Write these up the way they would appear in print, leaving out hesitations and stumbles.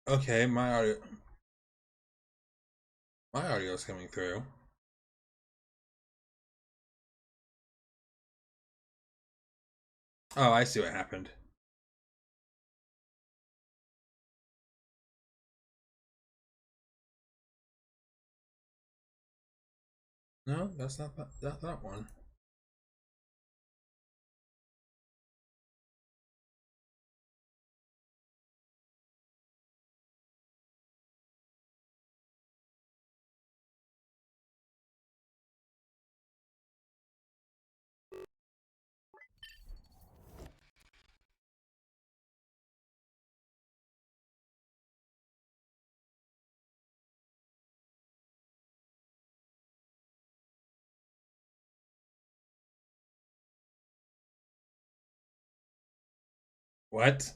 Okay, my audio is coming through. Oh, I see what happened. No, that's not that one. What?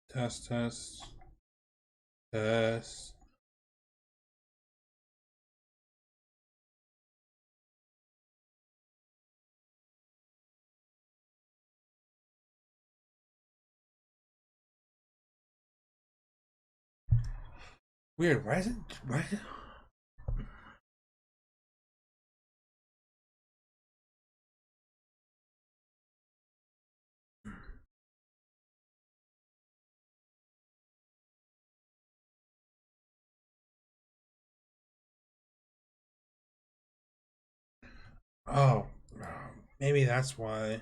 Test, test, test. Weird. Why is it? Why? Oh, maybe that's why.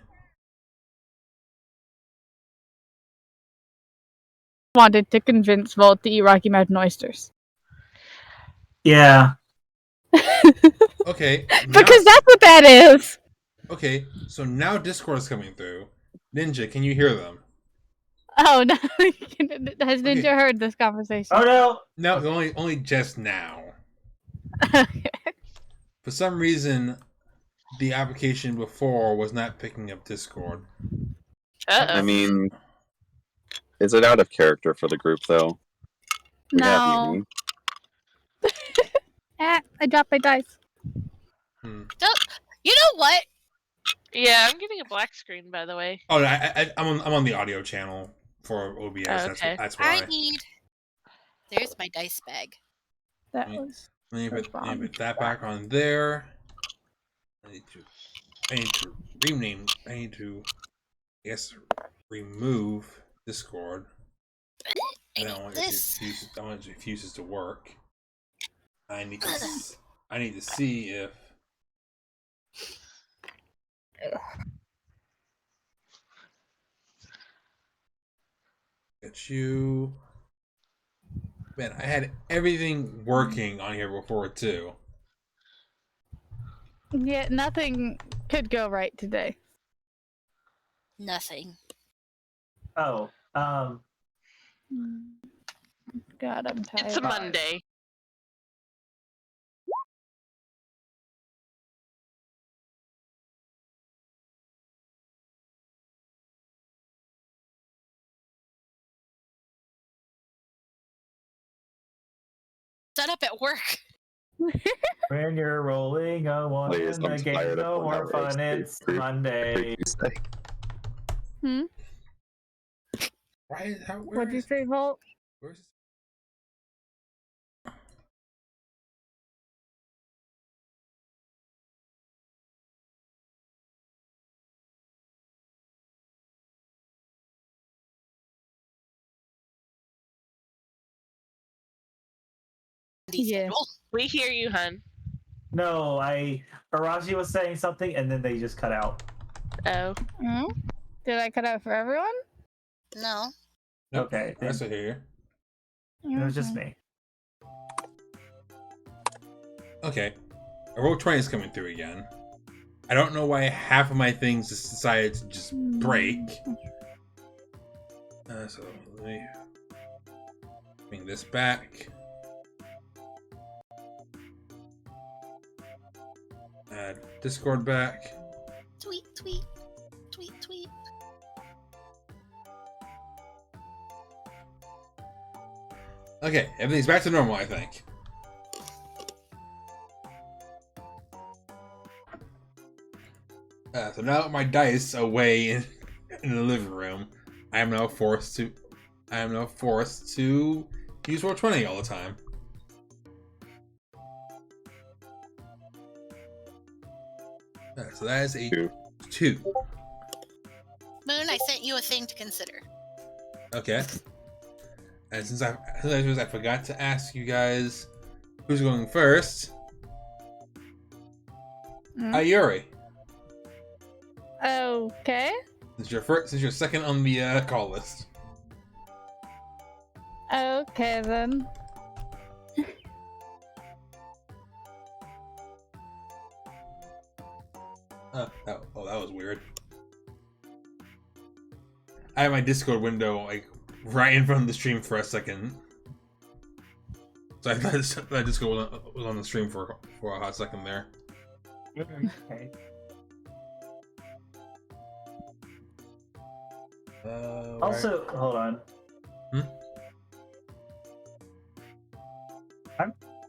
Wanted to convince Volt to eat Rocky Mountain oysters. Yeah. Okay. Because that's what that is. Okay, so now Discord is coming through. Ninja, can you hear them? Oh no! Has Ninja heard this conversation? Oh no! No, only just now. For some reason, the application before was not picking up Discord. I mean, is it out of character for the group though? No. I dropped my dice. You know what? Yeah, I'm getting a black screen, by the way. Oh, I'm on the audio channel for OBS. Oh, okay. That's why. There's my dice bag. That was. Let me put that back on there. I need to rename. I need to, I guess, remove Discord. I don't want it refuses to work. I need to see if. Get you. Man, I had everything working on here before too. Yeah, nothing could go right today. Nothing. Oh, God, I'm tired. It's a Monday. Set up at work. when you're rolling a one, Please, the I'm game's tired of no more one-hour fun. It's Monday. What'd you say, Volt? Where's Yeah. We hear you, hun. No, Araji was saying something and then they just cut out. Oh. Mm-hmm. Did I cut out for everyone? No. Nope, Okay. I still hear It was just me. you. Okay. A roll 20 is coming through again. I don't know why half of my things just decided to just break. So let me bring this back. Add Discord back. Tweet, tweet, tweet, tweet. Okay, everything's back to normal, I think. So now that my dice away in the living room, I am now forced to use roll 20 all the time. So that is a 2. Moon, I sent you a thing to consider. Okay. And since I forgot to ask you guys who's going first, Ayori. Okay. Since you're second on the call list. Okay then. That was weird. I had my Discord window like right in front of the stream for a second, so I thought that Discord was on the stream for a hot second there. Okay. Also, hold on.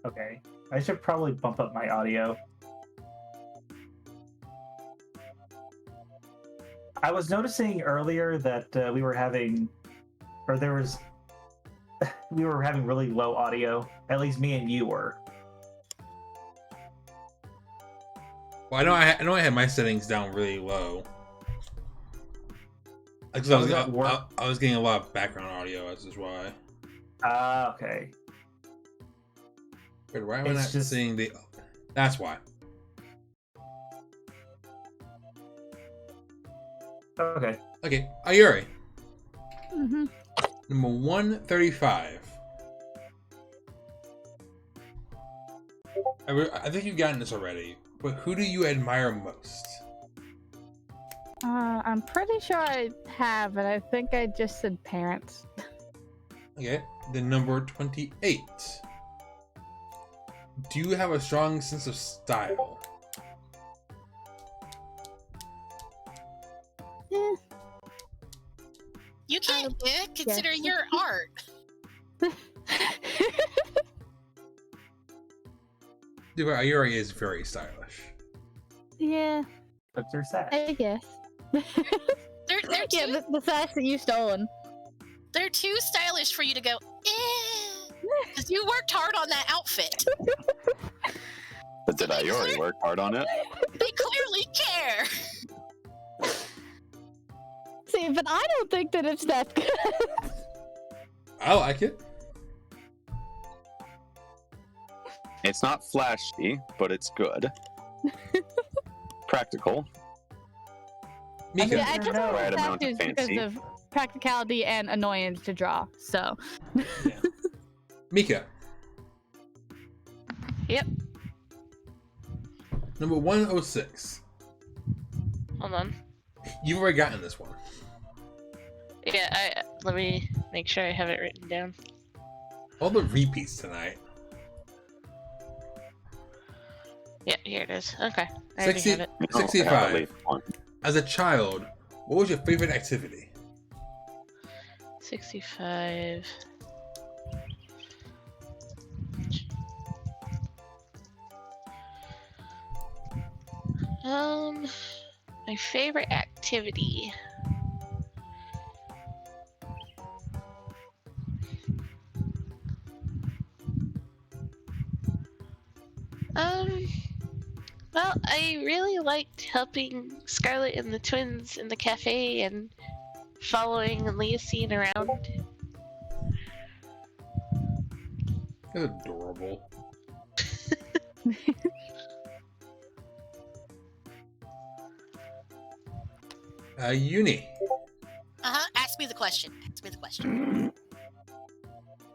Okay. I should probably bump up my audio. I was noticing earlier that we were having really low audio. At least me and you were. Well, I know I had my settings down really low. Because I was getting a lot of background audio, that's just why. Okay. Wait, why am I not seeing the... That's why. Okay. Okay, Ayori. Mm-hmm. Number 135. I think you've gotten this already, but who do you admire most? I'm pretty sure I have, but I think I just said parents. Okay, then number 28. Do you have a strong sense of style? You can't do it, considering your art. Dude, Ayori is very stylish. Yeah, That's her sash. I guess. They're Yeah, too, the sash that you stolen. they're too stylish for you to go, because you worked hard on that outfit. But did Ayori work hard on it? They clearly care. See, but I don't think that it's that good. I like it. It's not flashy, but it's good. Practical. Mika. Yeah, I just No. Right have amount of statues because fancy. of practicality and annoyance to draw. So. Mika. Yep. Number 106. Hold on. You've already gotten this one. Yeah, let me make sure I have it written down. All the repeats tonight. Yeah, here it is. Okay, I already have it. No, I have 65. at least one. As a child, what was your favorite activity? 65. My favorite activity. Well, I really liked helping Scarlet and the twins in the cafe and following Leocene around. That's adorable. Uni. Ask me the question. Ask me the question.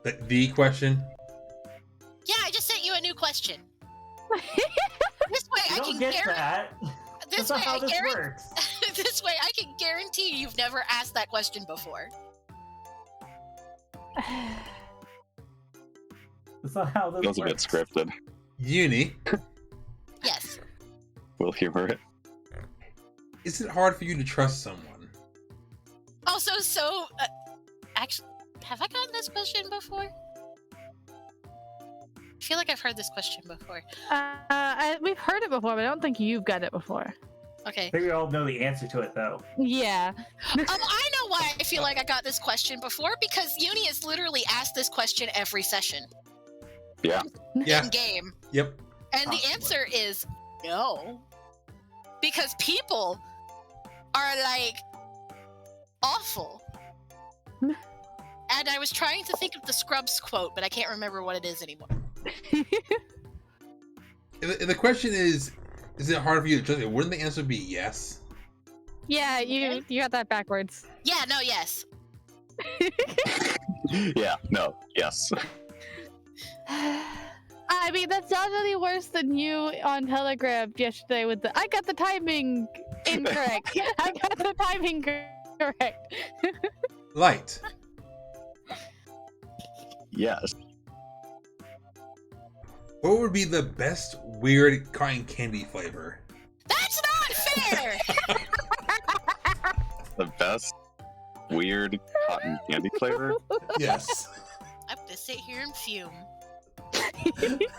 The question? Yeah, I just sent you a new question. You I don't can get guarantee that. this That's way not how I this guarantee works. this way I can guarantee you've never asked that question before. That's not how this Feels a bit works. scripted. Uni, Yes. We'll humor it. is it hard for you to trust someone? Also, actually, have I gotten this question before? I feel like I've heard this question before. We've heard it before, but I don't think you've got it before. Okay. I think we all know the answer to it, though. Yeah. I know why I feel like I got this question before, because Uni has literally asked this question every session. Yeah. Yeah. In game. Yep. And the Possibly. answer is no. Because people are like awful. And I was trying to think of the Scrubs quote, but I can't remember what it is anymore. If the question is it hard for you to trust it? Wouldn't the answer be yes? Yeah, you got that backwards. Yeah, no, yes. Yeah, no, yes. I mean, that's not any worse than you on Telegram yesterday with the I got the timing incorrect. I got the timing correct. Lyte, Yes. what would be the best weird cotton candy flavor? That's not fair! The best weird cotton candy flavor? Yes. I have to sit here and fume.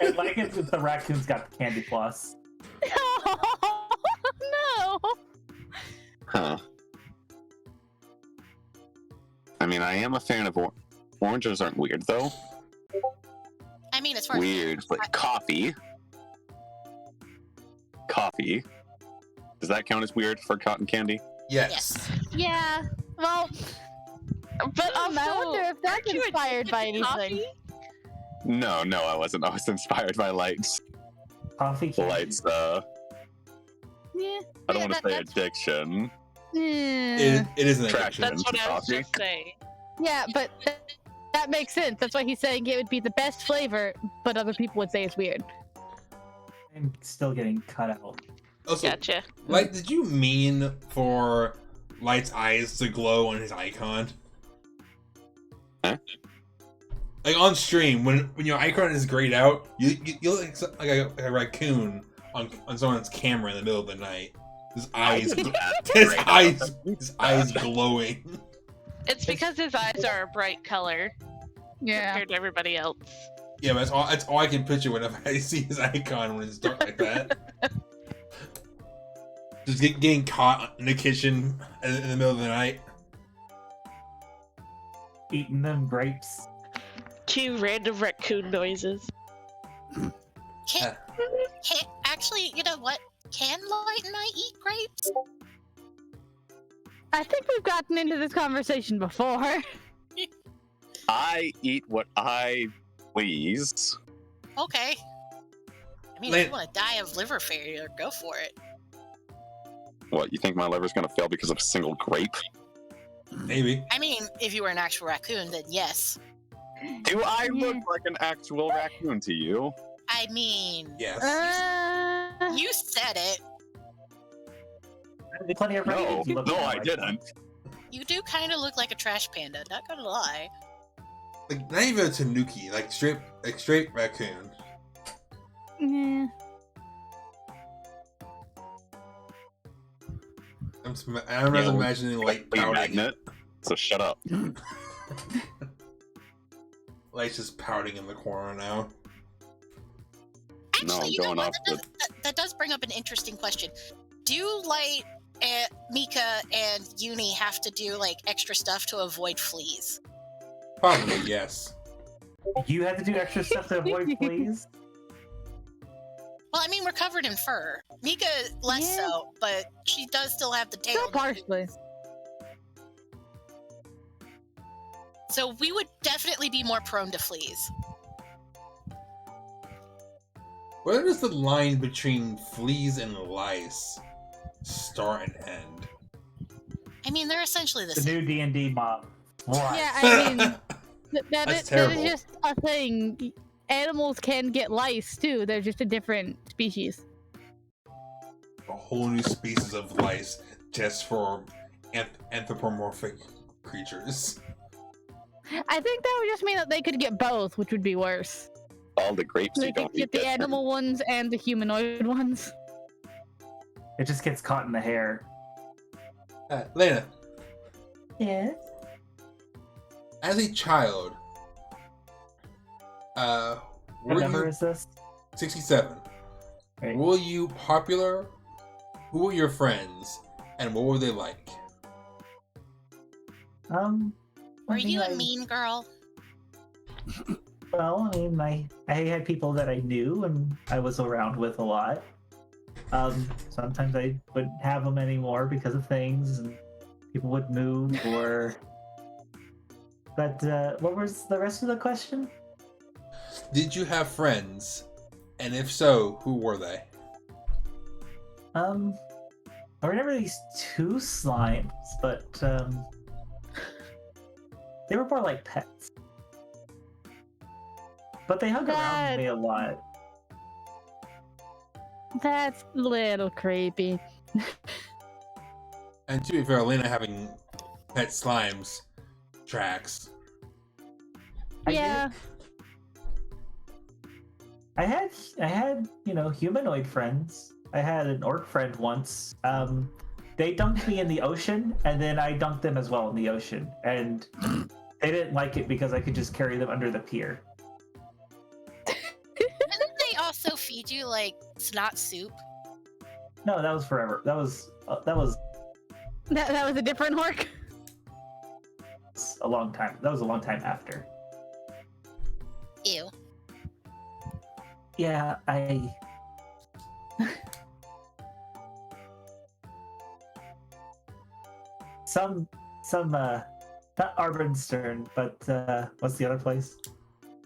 And like it's the raccoon's got the candy floss. No. Huh. I mean, I am a fan of oranges aren't weird, though. I mean, as far as Weird, like coffee. Coffee. Does that count as weird for cotton candy? Yes. Yeah. Well, But I wonder also, if that's aren't you inspired by addicted to anything. coffee? No, I wasn't. I was inspired by Lyte's. Coffee candy. Lyte's, Yeah. I don't want to say that's- addiction. It is an Traction. addiction. That's what I was Coffee. just saying. Yeah, but that makes sense. That's why he's saying it would be the best flavor, but other people would say it's weird. I'm still getting cut out. Also, Gotcha. Lyte, did you mean for Lyte's eyes to glow on his icon? Huh? Like on stream, when your icon is grayed out, you look like a raccoon on someone's camera in the middle of the night. His eyes, his eyes glowing. It's because his eyes are a bright color Yeah. compared to everybody else. Yeah, but that's all I can picture whenever I see his icon when it's dark like that. Just getting caught in the kitchen in the middle of the night. Eating them grapes. Two random raccoon noises. Actually, you know what? Can Lyte and I eat grapes? I think we've gotten into this conversation before. I eat what I please. Okay. I mean, if you want to die of liver failure, go for it. What, you think my liver's gonna fail because of a single grape? Maybe. I mean, if you were an actual raccoon, then yes. Do I look like an actual raccoon to you? I mean, Yes. you said it. There's plenty of No, raccoons who look no, that I way. didn't. You do kind of look like a trash panda, not gonna lie. Like not even a tanuki, like straight raccoon. Yeah. I'm just Yeah, imagining like Wait, pouting. magnet. So shut up. Light's just pouting in the corner now. Actually, No, you know going what? off That does bring up an interesting question. Do Lyte, Mika, and Uni have to do like extra stuff to avoid fleas? Probably yes. You had to do extra stuff to avoid fleas? Well, I mean, we're covered in fur. Mika less Yeah. so, but she does still have the tail. Still partially. So we would definitely be more prone to fleas. Where does the line between fleas and lice start and end? I mean, they're essentially the The same. new D&D mob. What? Yeah, I mean, that That's is terrible. just a thing. Animals can get lice too. They're just a different species. a whole new species of lice just for anthropomorphic creatures. I think that would just mean that they could get both, which would be worse. All the grapes They you could don't get eat. the get turned. animal ones and the humanoid ones. It just gets caught in the hair. Lena, Yeah. as a child, What were number you is this? 67? Right. Were you popular? Who were your friends, and what were they like? Were you a mean girl? Well, I mean, I had people that I knew and I was around with a lot. Sometimes I wouldn't have them anymore because of things, and people would move or. But what was the rest of the question? Did you have friends, and if so, who were they? I remember these two slimes, but they were more like pets. But they hung around me a lot. That's a little creepy. And to be fair, Lena having pet slimes tracks. Yeah. I had, humanoid friends. I had an orc friend once. They dunked me in the ocean, and then I dunked them as well in the ocean. And they didn't like it because I could just carry them under the pier. Didn't they also feed you like snot soup? No, that was forever. That was That was a different orc. a long time. That was a long time after. Ew. Yeah, some not Arbenstern, but what's the other place?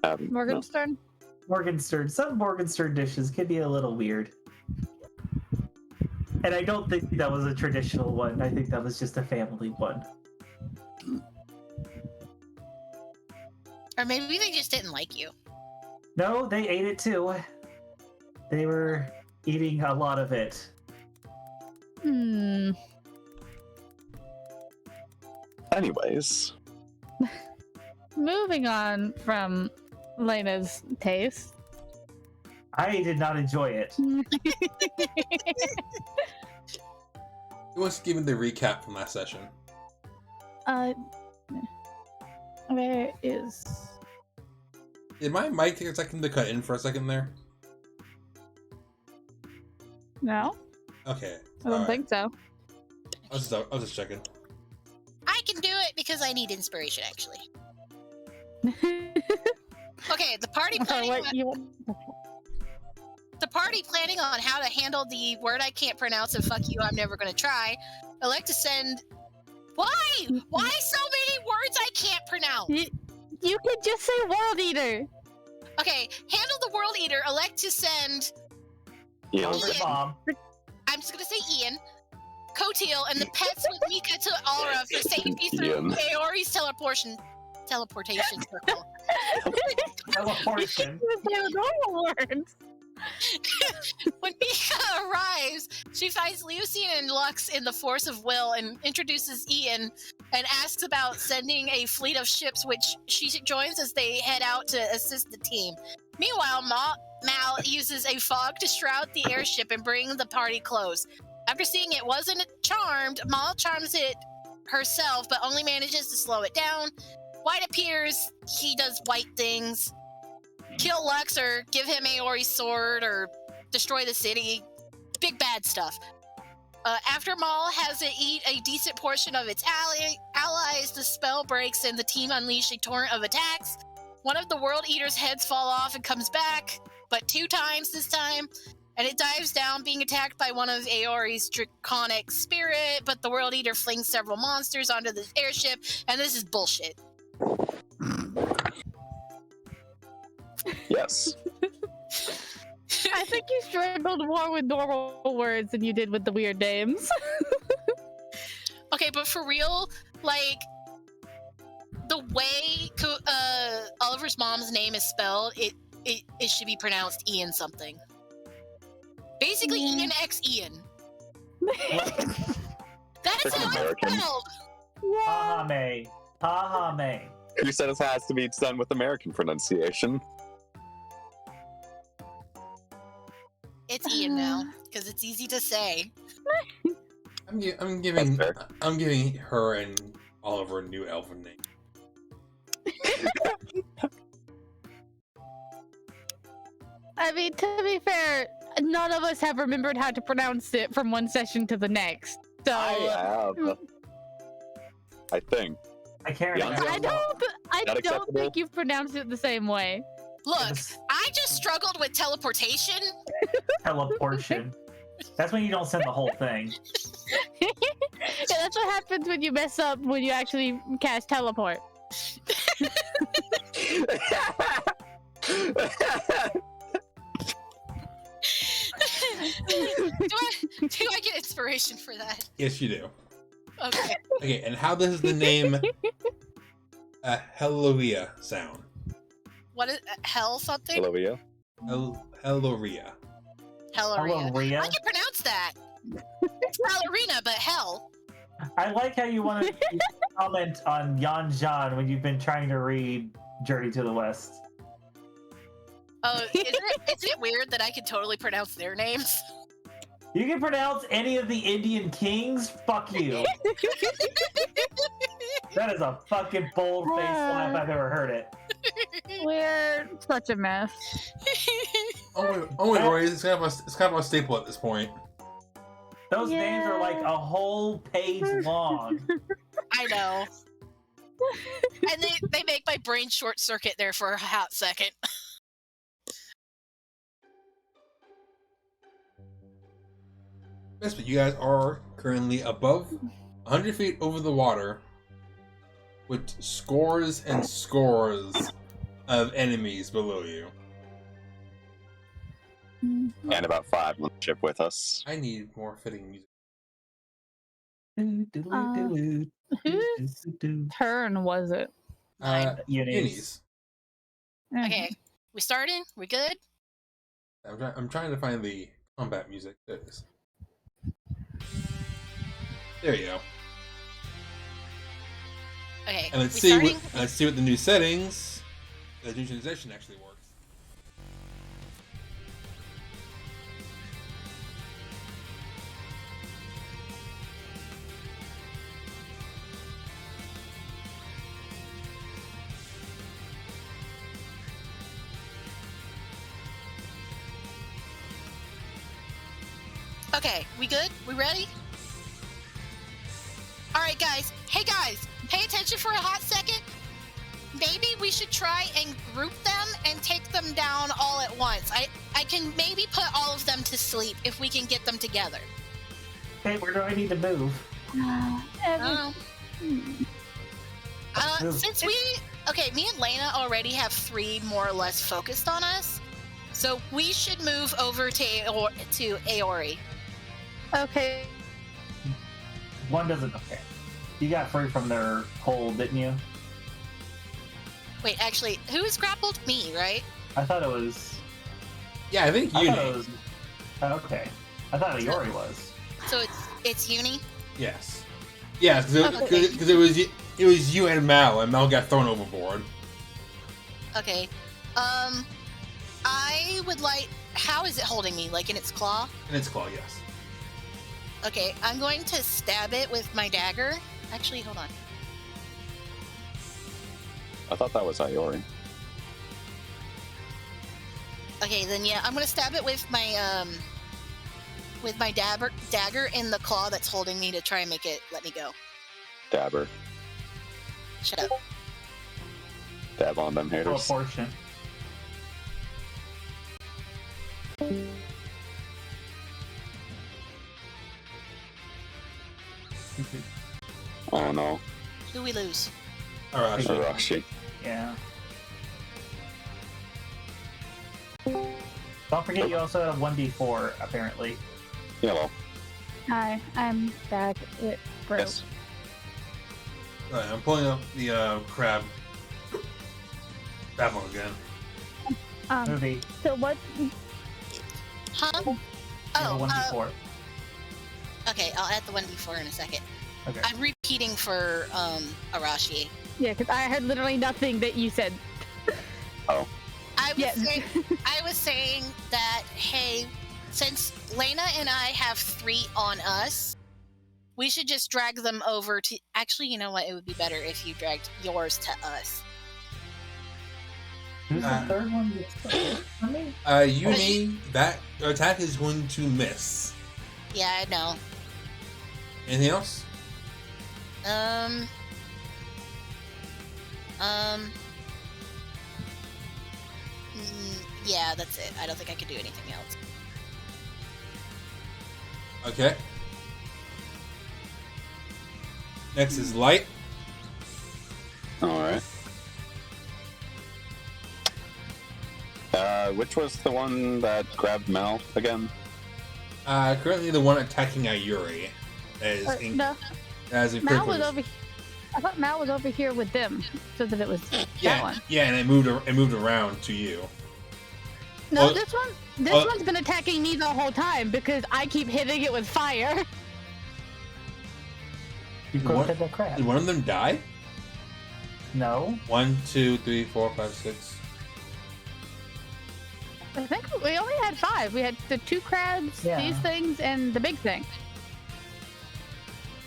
No. Morgenstern. Morgenstern. Some Morgenstern dishes can be a little weird. And I don't think that was a traditional one. I think that was just a family one. Or maybe they just didn't like you. No, they ate it too. They were eating a lot of it. Anyways, Moving on from Lena's taste. I did not enjoy it. Who wants to give me the recap from last session? Where is... Did my mic take a second to cut in for a second there? No? Okay. I don't think so. I was just checking. I can do it because I need inspiration, actually. Okay, the party planning. The party planning on how to handle the word I can't pronounce and fuck you, I'm never gonna try. I like to send. Why? Why so many words I can't pronounce? You could just say World Eater. Okay, handle the World Eater. Elect to send. yeah, Over to Mom. I'm just gonna say Ian, Coteal, and the pets with Mika to Aura for safety through Ian. Ayori's teleportation circle. Teleportation. They're normal words. When Mika arrives, she finds Lucian and Lux in the Force of Will and introduces Ian and asks about sending a fleet of ships, which she joins as they head out to assist the team. Meanwhile, Mal uses a fog to shroud the airship and bring the party close. After seeing it wasn't charmed, Mal charms it herself, but only manages to slow it down. White appears, he does white things. Kill Lux or give him Ayori's sword or destroy the city. Big bad stuff. After Maul has it eat a decent portion of its allies, the spell breaks and the team unleash a torrent of attacks. One of the World Eater's heads fall off and comes back, but 2 times this time. And it dives down, being attacked by one of Ayori's draconic spirit, but the World Eater flings several monsters onto the airship, and this is bullshit. yes. I think you struggled more with normal words than you did with the weird names. Okay, but for real, like, the way Oliver's mom's name is spelled, it should be pronounced Ian something. Basically, Ian X Ian. That's Freaking how it's American. spelled. Hahame. Hahame. Who said it has to be done with American pronunciation? It's Ian now, because it's easy to say. I'm That's giving fair. I'm giving her and Oliver a new elven name. I mean, to be fair, none of us have remembered how to pronounce it from one session to the next. So I have. I think. I can't Beyond remember. I Not don't acceptable? think you've pronounced it the same way. Look, Yes. I just struggled with teleportation. Teleportation. That's when you don't send the whole thing. Yeah, that's what happens when you mess up when you actually cast teleport. Do I get inspiration for that? Yes, you do. Okay. Okay, and how does the name Helloria sound? What is hell something? Olivia? Helloria. Helleria. Helleria? I can pronounce that. It's ballerina, but hell. I like how you want to comment on Yan Zhan when you've been trying to read Journey to the West. Oh, is it weird that I can totally pronounce their names? You can pronounce any of the Indian kings? Fuck you. That is a fucking bold face slap I've ever heard it. We're such a mess. Oh wait, Rory, it's kind of a staple at this point. Those names are like a whole page long. I know. And they make my brain short circuit there for a hot second. Yes, but you guys are currently above 100 feet over the water with scores and scores of enemies below you. And about 5 on the ship with us. I need more fitting music. Whose turn was it? Unis. Okay, we starting? We good? I'm trying to find the combat music. There it is. There you go. Okay. And let's we see starting? what the new settings, the new transition actually works. Okay, we good? We ready? Alright guys, hey guys, pay attention for a hot second. Maybe we should try and group them and take them down all at once. I can maybe put all of them to sleep if we can get them together. Hey, where do I need to move? Since me and Lena already have 3 more or less focused on us, so we should move over to Ayori. Okay. One doesn't. Okay. You got free from their hold, didn't you? Wait, actually, who's grappled? Me, right? I thought it was. Yeah, I think I Uni. thought it was. Okay. I thought Ayori was. So it's Uni. Yes. Yes, because Okay. it was you and Mal got thrown overboard. Okay. I would like. How is it holding me? Like in its claw? And it's claw, yes. Okay, I'm going to stab it with my dagger. Actually, hold on. I thought that was Ayori. Okay, then yeah, I'm gonna stab it with my dagger in the claw that's holding me to try and make it let me go. Dabber. Shut up. Dab on them haters. Proportion. Oh no. Who we lose? Alright, Arashi. Yeah. Don't forget, you also have 1d4 apparently. Yellow. Hi, I'm back. It broke. Yes. Alright, I'm pulling up the crab. That one again. Movie. So what? Huh? You have Oh, a 1d4. Okay, I'll add the one before in a second. Okay. I'm repeating for Arashi. Yeah, because I heard literally nothing that you said. I was Yeah. saying that, hey, since Lena and I have 3 on us, we should just drag them over to. Actually, you know what? It would be better if you dragged yours to us. Who's the third one? For me? Uni, that attack is going to miss. Yeah, I know. Anything else? Yeah, that's it. I don't think I could do anything else. Okay. Next is Lyte. Alright. Which was the one that grabbed Mel again? Currently the one attacking Ayori. No, As a Mal critical. was over. I thought Mal was over here with them, so that it was that Yeah, one. yeah, and it moved around to you. No, Oh, this one's been attacking me the whole time because I keep hitting it with fire. You What? crooked the crap. Did one of them die? No. 1, 2, 3, 4, 5, 6. I think we only had 5. We had the 2 crabs, Yeah. these things, and the big thing.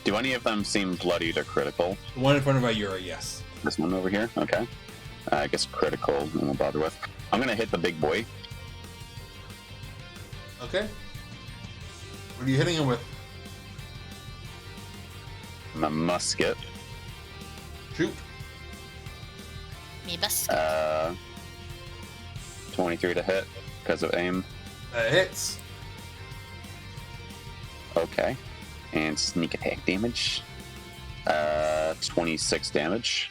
Do any of them seem bloodied or critical? The one in front of Ayori, yes. This one over here? Okay. I guess critical, I won't bother with. I'm gonna hit the big boy. Okay. What are you hitting him with? My musket. Shoot. Me best. 23 to hit because of aim. Hits. Okay. And sneak attack damage. 26 damage.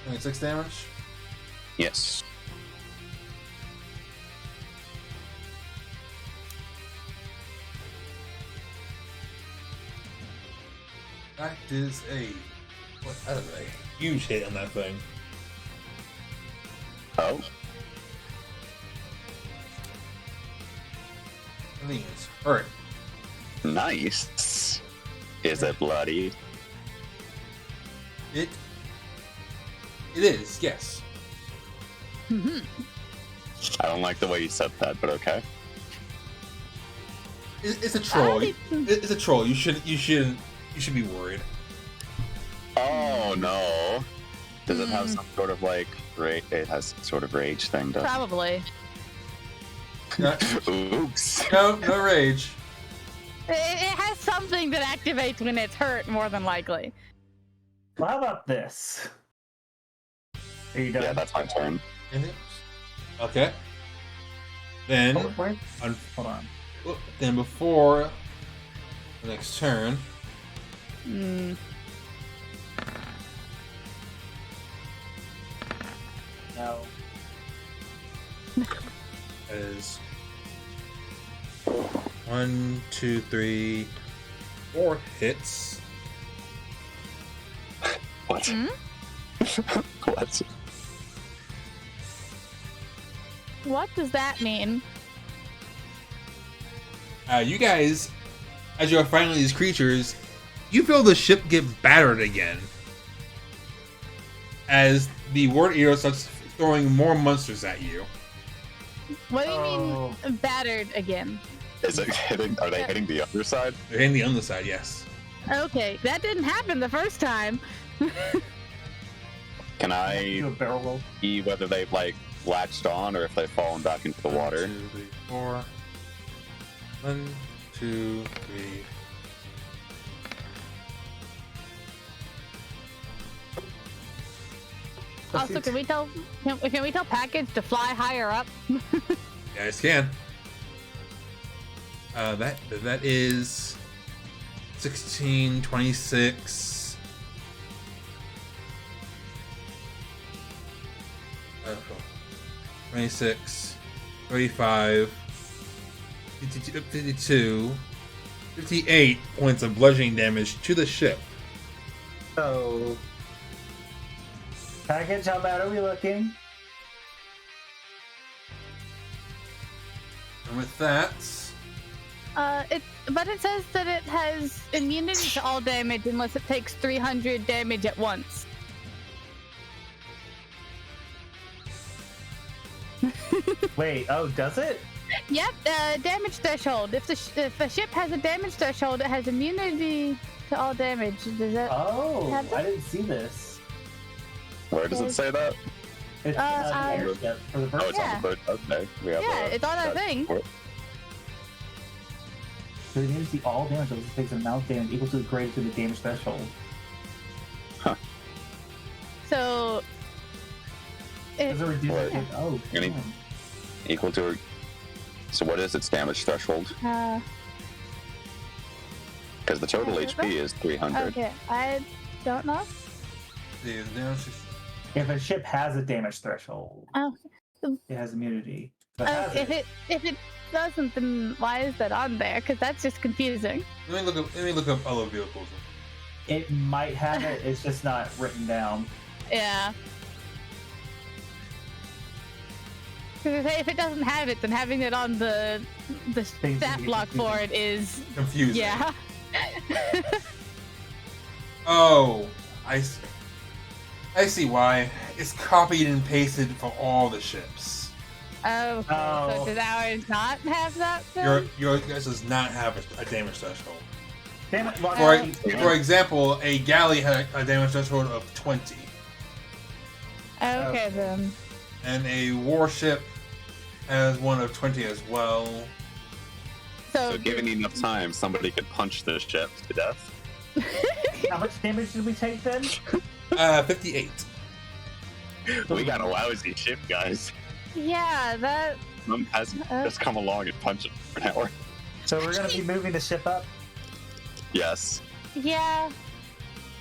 26 damage. Yes. That is that is a huge hit on that thing. Oh. I think it's hurt. Nice. Is it bloody? It is, yes. Mhm. I don't like the way you said that, but okay. It's a troll. I- It's a troll. You should be worried. Oh no. Does it have some sort of like rage? It has some sort of rage thing, doesn't Probably. No, it? Oops. no rage. It has something that activates when it's hurt, more than likely. Well, how about this? Are you done? Yeah, that's my turn. Anything else? Okay. Then, Oh, where? un- Hold on. then before the next turn, Mm. No. is 1, 2, 3, 4 hits. What? Hmm? What? What does that mean? You guys, as you are fighting these creatures, you feel the ship get battered again. As the Ward Eater starts throwing more monsters at you. What do you Oh. mean battered again? Is it hitting? Are they hitting the other side? They're hitting the underside, yes. Okay, that didn't happen the first time. Can Do I a barrel roll. see whether they've like latched on or if they've fallen back into the water? 1, 2, 3, 4. 1, 2, 3. Also, can we tell Package to fly higher up? You guys can. That is 16, 26. 26, 35, 52, 58 points of bludgeoning damage to the ship. So, Package, how bad are we looking? And with that, But it says that it has immunity to all damage unless it takes 300 damage at once. Wait, oh, does it? Yep, damage threshold. If a ship has a damage threshold, it has immunity to all damage. Does that? Oh, Have I didn't see this. Where does it say that? It's the airship for the bird. Oh, it's on the bird. Okay. We have Yeah, it's on our thing. So the immunity to all damage also takes an amount of damage equal to the greater to the damage threshold. So. Does it reduce Right. it? Oh, Any- damn. Equal to. So what is its damage threshold? Because the total I don't HP is 300. Okay, I don't know. The damage is- If a ship has a damage threshold, Oh. it has immunity. But has If it doesn't, then why is that on there? Because that's just confusing. Let me look up other vehicles. It might have it. It's just not written down. Yeah. Because if it doesn't have it, then having it on the Things stat can be block for confusing. it is Confusing. yeah. Oh, I see why. It's copied and pasted for all the ships. Oh, okay. Oh. So does ours not have that? Then? Your guys does not have a damage threshold. Damn it, Rocky. For example, a galley had a damage threshold of 20, Okay then. and a warship has one of 20 as well. So given enough time, somebody could punch this ship to death. How much damage did we take then? 58. We got a lousy ship, guys. Yeah, that. Some has just come along and punch it for an hour. So we're gonna be moving the ship up. Yes. Yeah.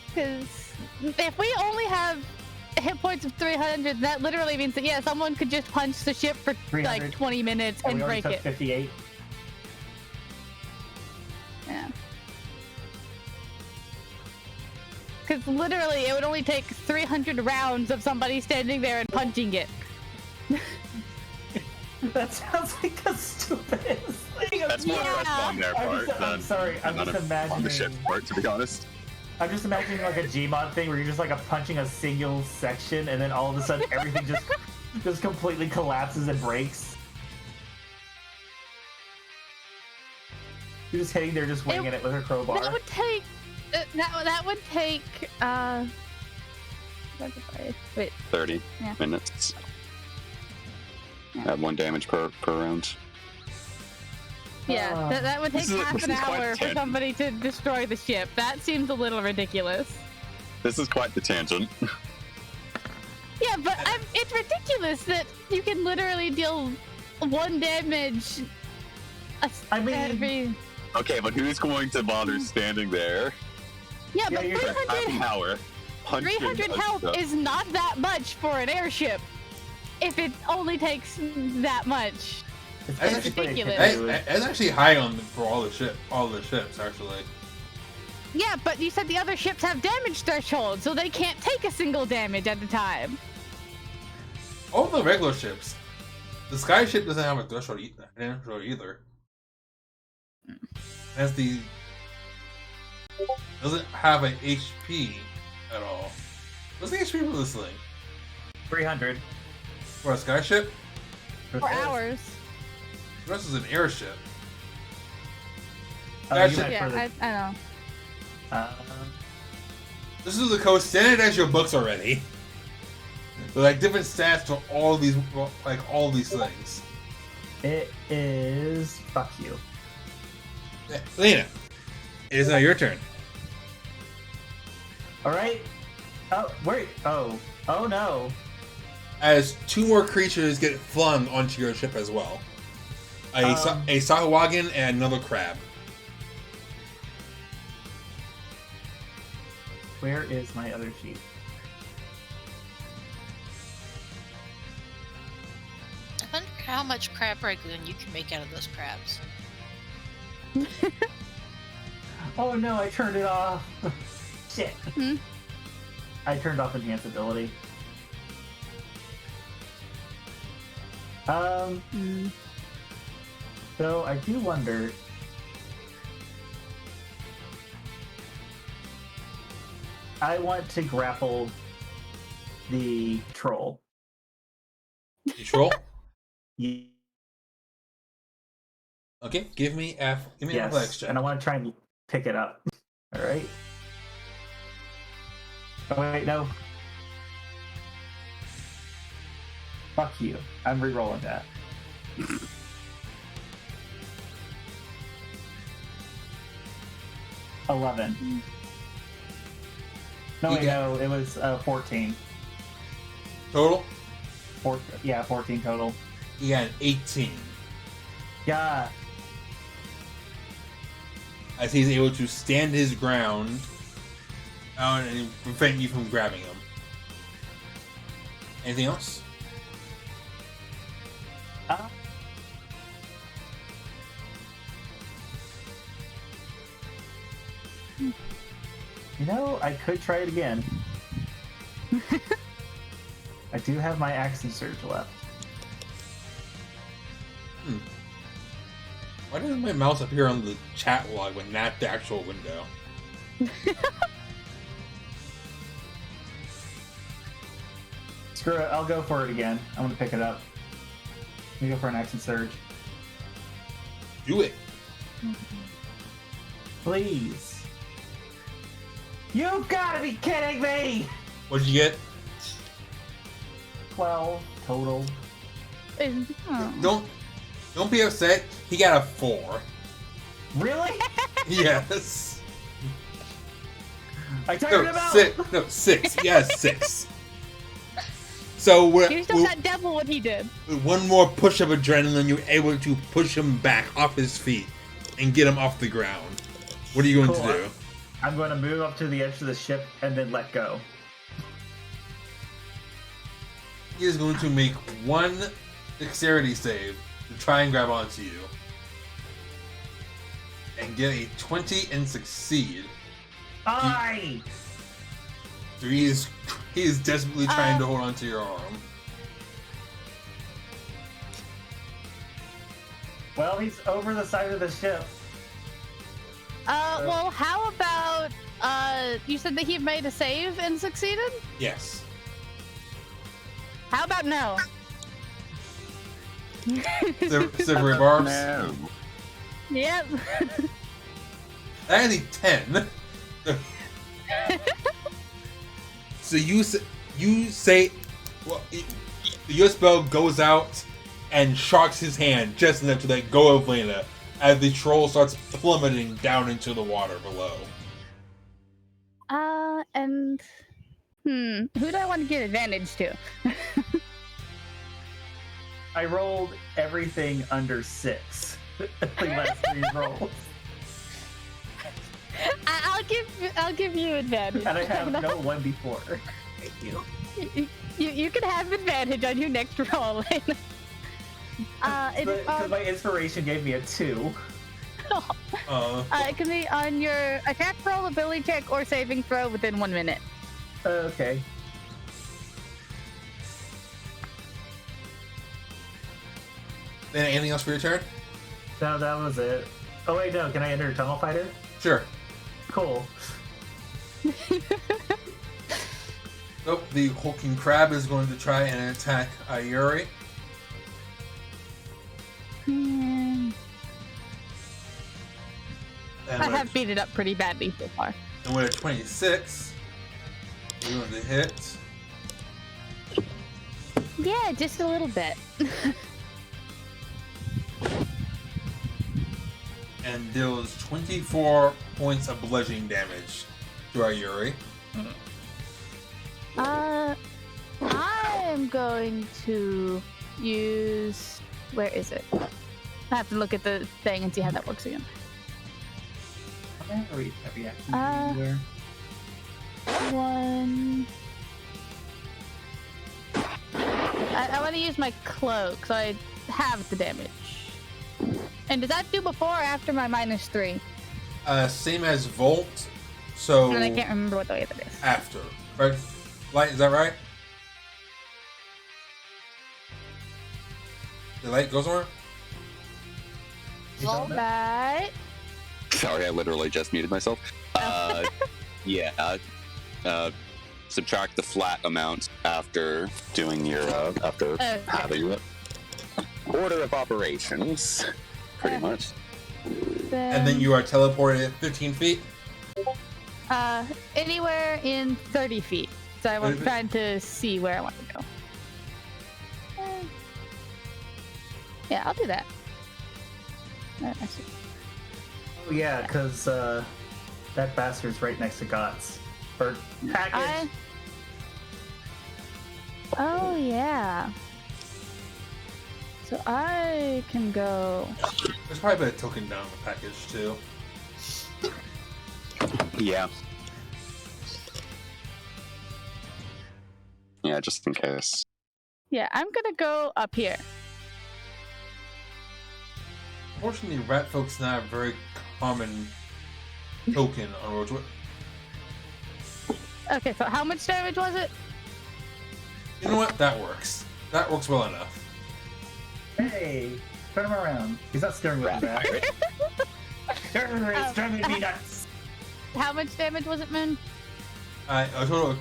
Because if we only have hit points of 300, that literally means that yeah, someone could just punch the ship for 300. like 20 minutes And and we already break took it. 58. Yeah. Because literally, it would only take 300 rounds of somebody standing there and punching it. That sounds like the stupidest thing. That's more Yeah. impressive on their part I'm than sorry. I'm none just of- on the ship's imagining. part, to be honest. I'm just imagining like a Gmod thing where you're just like punching a single section, and then all of a sudden everything just completely collapses and breaks. You're just hitting there, just winging it with her crowbar. That would take. That would take. Wait. 30 Yeah. minutes. Yeah. At 1 damage per round. Yeah, that would take This is- half this an is quite hour for tangent. somebody to destroy the ship. That seems a little ridiculous. This is quite the tangent. Yeah, but it's ridiculous that you can literally deal 1 damage. I mean- every. Okay, but who's going to bother standing there Yeah, Yeah, but you're for half an 300, hour? punching 300 us health stuff? is not that much for an airship. If it only takes that much. It's That's basically a ridiculous. canoe. It's actually high on for all the ships actually. Yeah, but you said the other ships have damage thresholds, so they can't take a single damage at a time. All the regular ships. The sky ship doesn't have a threshold either. As the doesn't have an HP at all. What's the HP for this thing? 300. For a sky ship? For hours. The rest is an airship. Oh, That you should- meant for Yeah, the- I know. This is the code standard as your books already. With like different stats for all these things. It is. Fuck you. Lena, it is now your turn. Alright. Oh, wait. Oh. Oh no. As 2 more creatures get flung onto your ship as well. A Sahuagin and another crab. Where is my other sheet? I wonder how much crab ragoon you can make out of those crabs. Oh no, I turned it off. Shit. Hmm? I turned off enhance ability. So I do wonder I want to grapple the troll. Control. Ye- Okay, give me an athletics check. and I want to try and pick it up. All right. Oh wait, no. Fuck you. I'm re-rolling that. $11. No, You wait, get- no, it was 14. Total. 14 total. You got an 18. Yeah. As he's able to stand his ground and prevent you from grabbing him. Anything else? You know, I could try it again. I do have my action surge left. Why doesn't my mouse appear on the chat log when not the actual window? Screw it, I'll go for it again. I'm gonna pick it up. Let me go for an action surge. Do it. Please. You've gotta be kidding me! What'd you get? 12 total. Oh. Don't be upset. He got a 4. Really? Yes. I tired him out! 6. No, 6. He got a 6. So You still got double what he did. with one more push of adrenaline, you're able to push him back off his feet and get him off the ground. What are you going Cool. to do? I'm going to move up to the edge of the ship and then let go. He is going to make one dexterity save to try and grab onto you. And get a 20 and succeed. Aye! So he is desperately trying to hold onto your arm. Well, he's over the side of the ship. Well, how about, you said that he made a save and succeeded? Yes. How about no? Silvery barbs. No. Yep. That is a 10. So you say, well, your spell goes out and shocks his hand just enough to let go of Lena as the troll starts plummeting down into the water below. Who do I want to give advantage to? I rolled everything under 6. The last 3 rolls. I'll give you advantage. And I have no 1 before. Thank you. You can have advantage on your next roll. Because my inspiration gave me a 2. It can be on your attack roll, ability check, or saving throw within 1 minute. Okay. Then anything else for your turn? No, that was it. Oh wait, no. Can I enter Tunnel Fighter? Sure. Cool. Nope, the hulking crab is going to try and attack Ayori. Hmm. And I with, have beat it up pretty badly so far. and with a 26, you're going to hit. Yeah, just a little bit. And deals 24 points of bludgeoning damage to Ayori. I am going to use. Where is it? I have to look at the thing and see how that works again. I'm gonna read heavy action Uh, anywhere. 1. I want to use my cloak, so I have the damage. And does that do before or after my -3? Same as Volt, so And I can't remember what the way that is. after. Right? Light, is that right? The light goes somewhere? Right. Sorry, I literally just muted myself. Yeah. subtract the flat amount after doing your after having it. Order of operations, pretty much. And then you are teleported 15 feet. Anywhere in 30 feet. So I was 30 feet? trying to see where I want to go. Yeah, I'll do that. I see. Oh yeah, because that bastard's right next to Gots. Or package. Oh yeah. So I can go. There's probably a token down the package too. Yeah. Yeah, just in case. Yeah, I'm gonna go up here. Fortunately, rat folk's not a very common token on Roach. Okay, so how much damage was it? You know what? That works. That works well enough. Hey, turn him around. He's not staring with his ass. It's driving me nuts. How much damage was it, Moon? A total of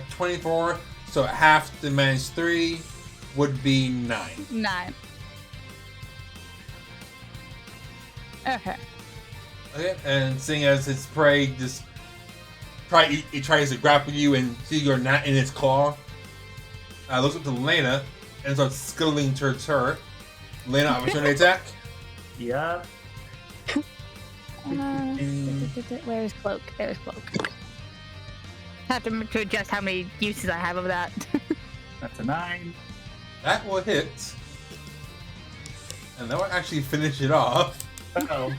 24. So half the minus 3 would be 9. 9. Okay. Okay, and seeing as its prey just it tries to grapple you and see you're not in its claw, looks up to Lena and starts scuttling towards her. Lena, opportunity attack. Yup. Where's cloak? There's cloak. Have to adjust how many uses I have of that. That's a 9. That will hit, and that will actually finish it off. Uh-oh.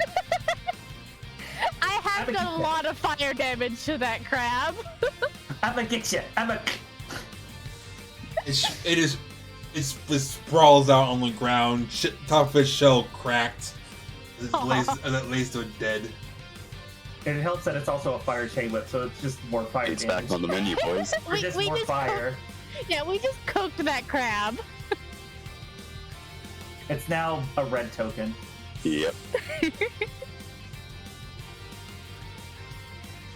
I have done a lot of fire damage to that crab. I'ma get you. It sprawls out on the ground. Top of its shell cracked. It lays to it dead. It helps that it's also a fire chain whip, so it's just more fire It's damage. back on the menu, boys. Or just more fire. Yeah, we just cooked that crab. It's now a red token. Yep.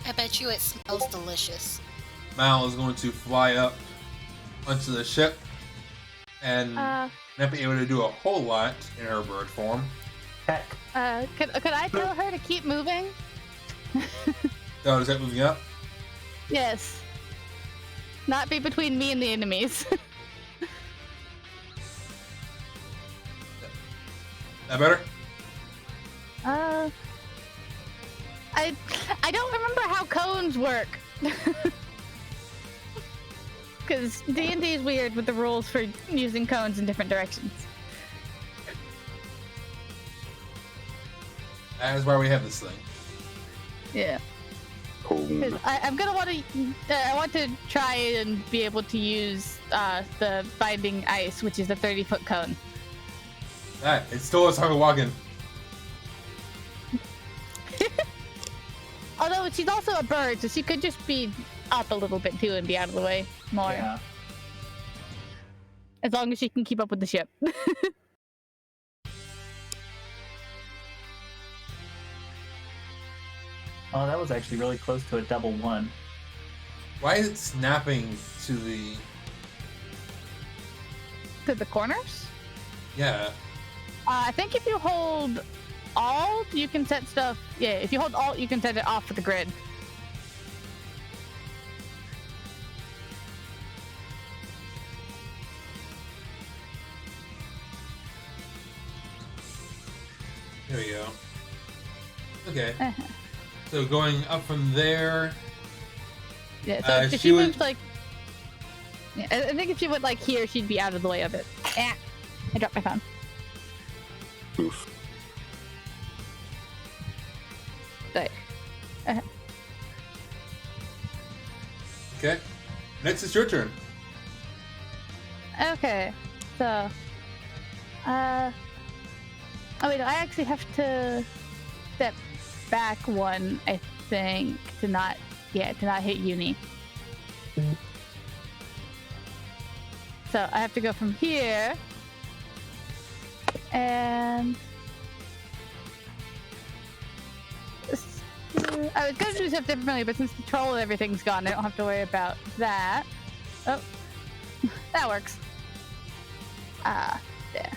I bet you it smells delicious. Mal is going to fly up onto the ship and not be able to do a whole lot in her bird form. Heck. Could I tell her to keep moving? So is that moving up? Yes. Not be between me and the enemies. That better? I don't remember how cones work. Because D&D is weird with the rules for using cones in different directions. That is why we have this thing. Yeah. Cool. I'm gonna want to. I want to try and be able to use the binding ice, which is a 30-foot cone. It still is hard walking. Although she's also a bird, so she could just be up a little bit too and be out of the way more. Yeah. As long as she can keep up with the ship. Oh, that was actually really close to a double 1. Why is it snapping to the... To the corners? Yeah. I think if you hold Alt, you can set stuff. Yeah, if you hold Alt, you can set it off of the grid. There we go. Okay. So going up from there... Yeah, so if she she would- moved like... Yeah, I think if she went like here, she'd be out of the way of it. Ah, I dropped my phone. Oof. There. Okay. Next is your turn. Okay, so... Oh wait, I actually have to step back one, I think, to not hit Uni. So I have to go from here, and I was gonna do stuff differently, but since the troll and everything's gone, I don't have to worry about that. Oh, that works. There.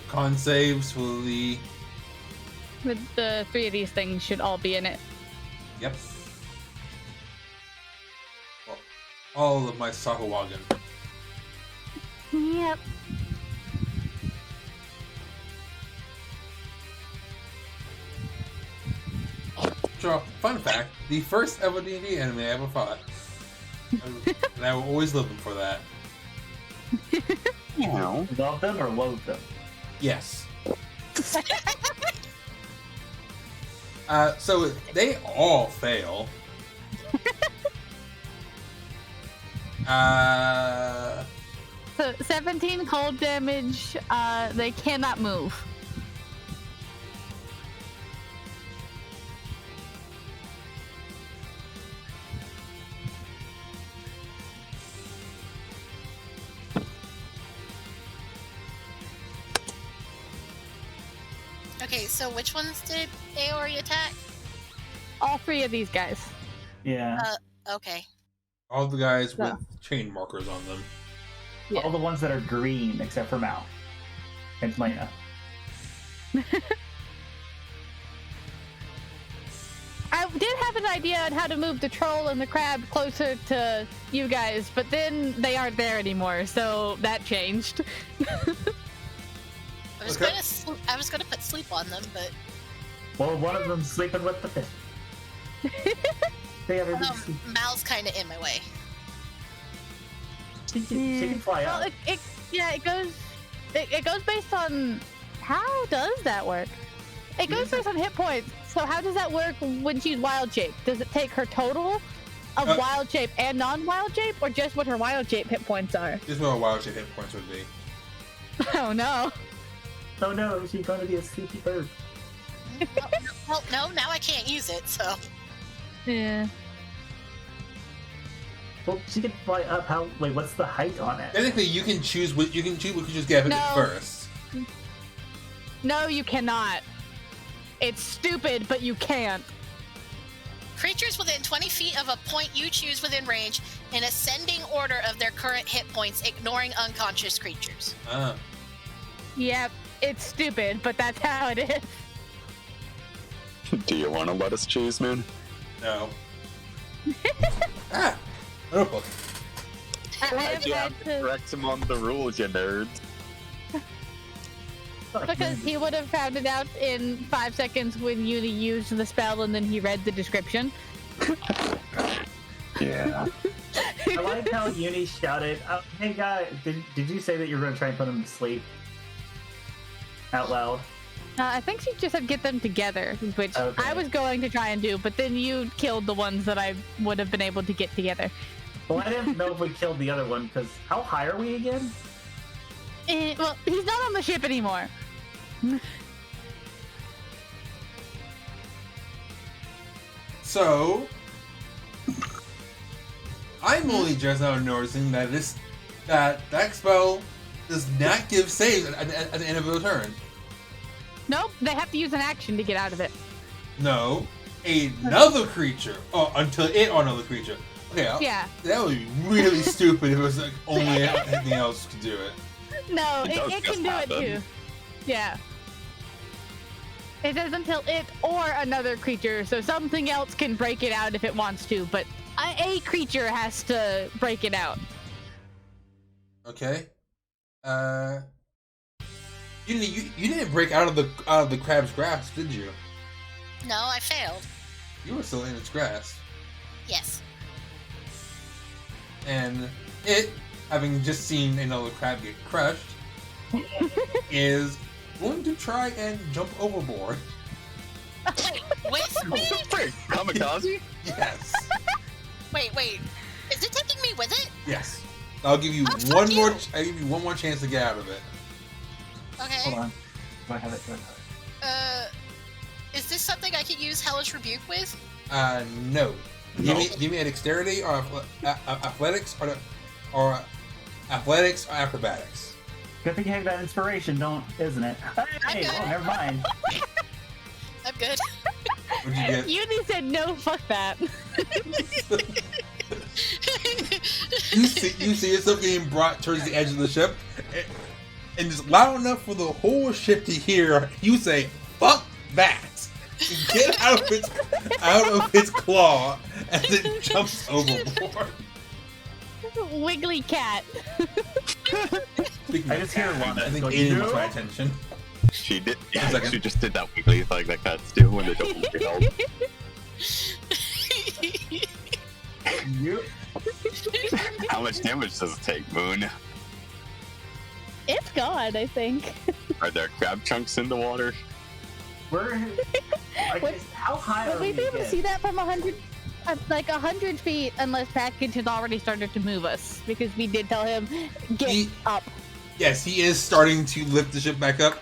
Con saves will the. With the 3 of these things should all be in it. Yep. Well, all of my Sahuagin. Yep. So, fun fact: the first ever D&D anime I ever fought, and I will always love them for that. You know. Love them or loathe them? Yes. So they all fail. So 17 cold damage. They cannot move. Okay, so which ones did Ayori attack? All 3 of these guys. Yeah. Okay. All the guys Yeah. with chain markers on them. Yeah. All the ones that are green, except for Mal and Lena. I did have an idea on how to move the troll and the crab closer to you guys, but then they aren't there anymore, so that changed. Okay. I was gonna put sleep on them, but Well, one of them's sleeping with the fish. The other one's sleeping. Mal's kind of in my way. She can fly Well, out. it goes based on how does that work? It goes based on hit points. So how does that work when she's wild shape? Does it take her total of wild shape and non-wild shape, or just what her wild shape hit points are? This is where a wild shape hit points would be. Oh no. Oh no, she's going to be a sleepy bird. Well, no, now I can't use it, so. Yeah. Well, she can fly up. How? Wait, what's the height on it? Technically, you can choose what you just get it No. first. No, you cannot. It's stupid, but you can't. Creatures within 20 feet of a point you choose within range in ascending order of their current hit points, ignoring unconscious creatures. Ah. Yep, it's stupid, but that's how it is. Do you want to let us choose, Moon? No. Ah! Notebook. I have Why'd you had have to to, correct him on the rules, you nerds? because he would have found it out in 5 seconds when Uni used the spell and then he read the description. Yeah. I like how Uni shouted, "Hey guy, did you say that you were going to try and put him to sleep?" Out loud. I think she just said get them together, which Okay. I was going to try and do, but then you killed the ones that I would have been able to get together. Well, I didn't know if we killed the other one because how high are we again? Well, he's not on the ship anymore. So, I'm only just now noticing that that spell does not give saves at the end of the turn. Nope, they have to use an action to get out of it. No, another creature. Oh, until it or another creature. Okay, Yeah. that would be really stupid if it was like only anything else could do it. No, It does it just can do happen. it too. Yeah. It says until it or another creature, so something else can break it out if it wants to, but a creature has to break it out. Okay. You didn't break out of the crab's grasp, did you? No, I failed. You were still in its grasp, Yes. and it, having just seen another crab get crushed, is going to try and jump overboard. With me? Kamikaze? Yes. Wait. Is it taking me with it? Yes. I'll give you Oh, fuck one more. you. I'll give you one more chance to get out of it. Okay. Hold on. Do I have it? Do I have it? Is this something I could use Hellish Rebuke with? No. Give me a dexterity or athletics or Athletics or acrobatics? Good thing you have that inspiration, isn't it? Hey, good. oh, never mind. I'm good. What'd you get? Uni said no, fuck that. You see yourself getting brought towards the edge of the ship, and just loud enough for the whole ship to hear you say, "Fuck that!" Get out of its claw as it jumps overboard. Wiggly cat. Speaking I of just hear cat, one I think going, Aiden "No." was my attention. She did. One second. She just did that wiggly thing that cats do when they don't want to be held. Yep. How much damage does it take, Moon? It's gone, I think. Are there crab chunks in the water? We're how high Would are we we be able to again? see that from 100, like 100 feet, unless Package had already started to move us? Because we did tell him, get up. Yes, he is starting to lift the ship back up.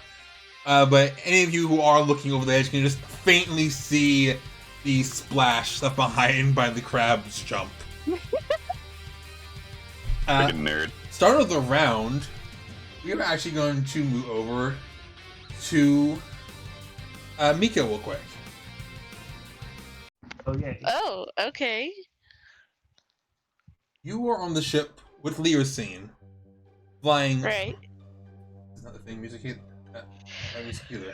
But any of you who are looking over the edge can just faintly see the splash left behind by the crab's jump. Freaking nerd. Start of the round, we are actually going to move over to Mika real quick. Okay. Oh, okay. You are on the ship with Leosine, flying. Right. It's not the thing music either. Music either.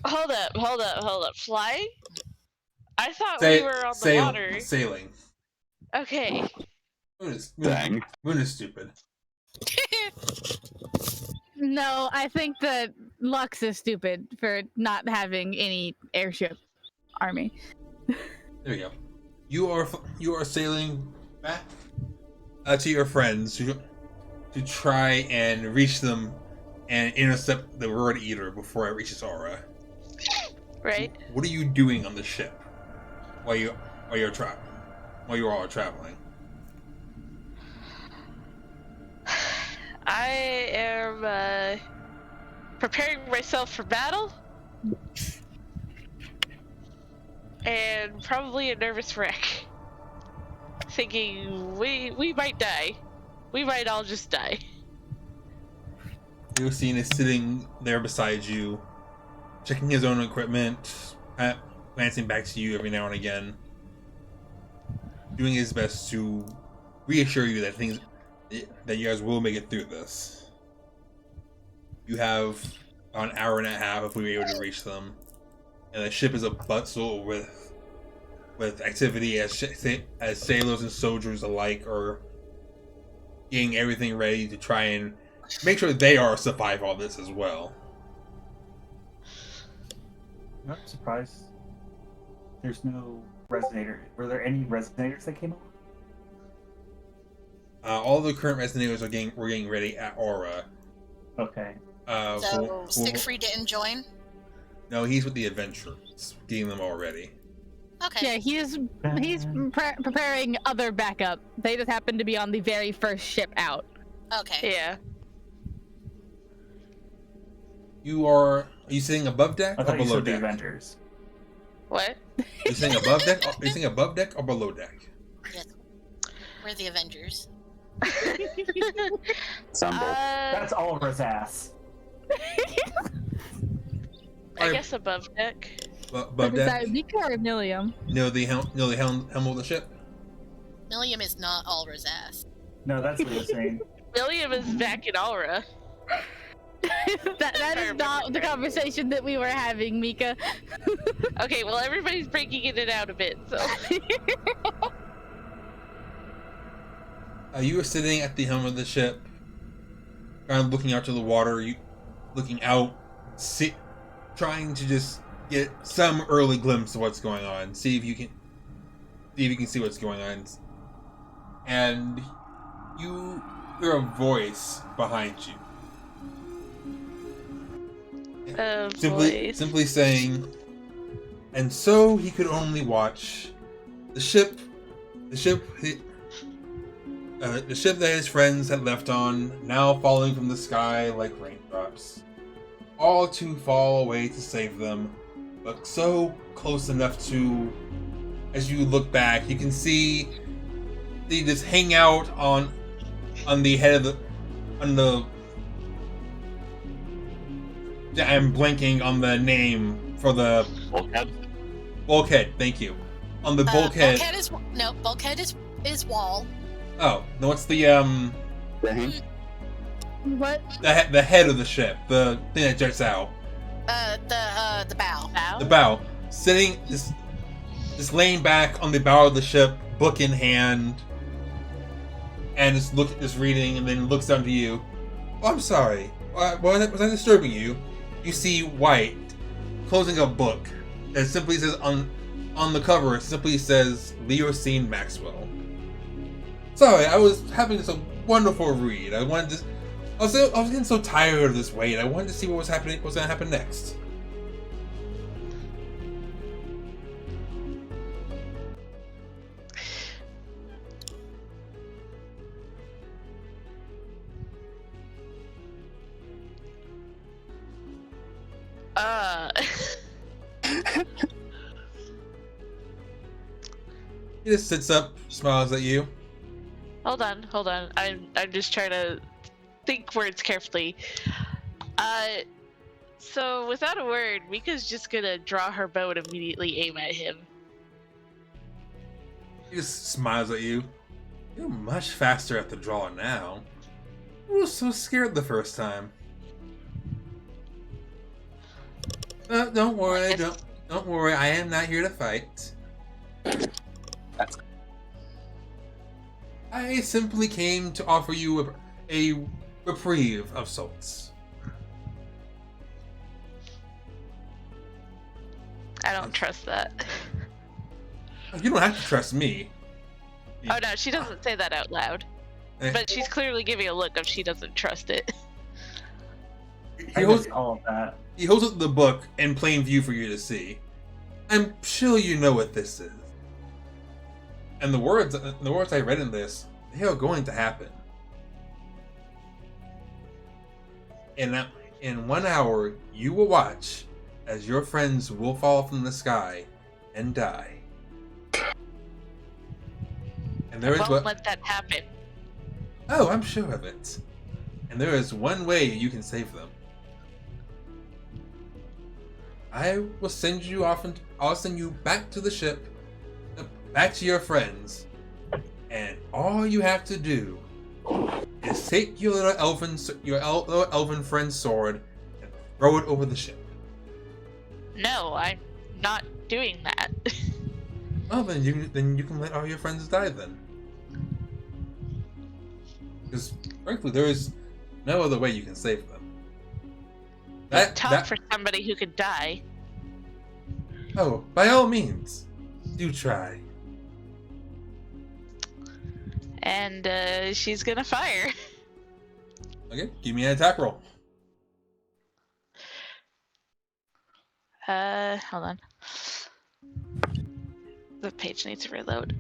Hold up. Flying? I thought we were on the water. Sailing. Okay. Moon Dang. is stupid. No, I think that Lux is stupid for not having any airship army. There we go. You are sailing back to your friends to try and reach them and intercept the Road Eater before it reaches Aura. Right. What are you doing on the ship while you are traveling? I am preparing myself for battle. And probably a nervous wreck. Thinking we might die. We might all just die. Leosine is sitting there beside you, checking his own equipment, glancing back to you every now and again, doing his best to reassure you that you guys will make it through this. You have about an hour and a half if we were able to reach them, and the ship is a bustle with activity as sailors and soldiers alike are getting everything ready to try and make sure they survive all this as well. I'm surprised there's no resonator. Were there any resonators that came up? All the current resonators we're getting ready at Aura. Okay. So Siegfried didn't join? No, he's with the Adventurers, getting them all ready. Okay. Yeah, he's preparing other backup. They just happen to be on the very first ship out. Okay. Yeah. Are you sitting above deck I or thought you below said the deck? Avengers. What? Are you sitting above deck? Are you sitting above deck or below deck? Yes. We're the Avengers. Sunbirds. That's Oliver's ass. I guess above deck. Above Is deck? that Mika or Millium? No, the helm of the ship. Milliam is not Alra's ass. No, that's what you're saying. William is back in Aura. that is not the conversation that we were having, Mika. Okay, well everybody's breaking in and out a bit, so. You were sitting at the helm of the ship, kind of looking out to the water. Looking out, trying to just get some early glimpse of what's going on. See if you can see what's going on. And you hear a voice behind you. Simply saying, and so he could only watch the ship that his friends had left on, now falling from the sky like raindrops, all to fall away to save them, but so close enough to, as you look back, you can see they just hang out on on the head of the I'm blanking on the name for the Bulkhead? bulkhead. Thank you. On the bulkhead. Bulkhead is wall. Oh, no, what's the Thing? What? the head of the ship, the thing that juts out, The bow. the bow, sitting just laying back on the bow of the ship, book in hand, and just reading, and then looks down to you. Oh, I'm sorry. Was I disturbing you? You see White closing a book that simply says on the cover. It simply says Leosine Maxwell. Sorry, I was having a wonderful read. I was getting so tired of this wait. I wanted to see what was happening. What's gonna happen next? He just sits up, smiles at you. Hold on. I'm just trying to think words carefully. So without a word, Mika's just gonna draw her bow and immediately aim at him. He just smiles at you. You're much faster at the draw now. I was so scared the first time. Don't worry, don't worry. I am not here to fight. That's I simply came to offer you a reprieve of sorts. I don't trust that. You don't have to trust me. Oh no, she doesn't say that out loud. But she's clearly giving a look of she doesn't trust it. I missed all of that. He holds up the book in plain view for you to see. I'm sure you know what this is. And the words I read in this, they are going to happen. In 1 hour, you will watch as your friends will fall from the sky and die. And there is Won't let that happen. Oh, I'm sure of it. And there is one way you can save them. I will send you off, and I'll send you back to the ship, back to your friends, and all you have to do is take your little elven friend's sword and throw it over the ship. No, I'm not doing that. Oh, then you can let all your friends die then. Because frankly, there is no other way you can save them. Tough for somebody who could die. Oh, by all means, do try. And she's gonna fire. Okay, give me an attack roll. Hold on. The page needs to reload.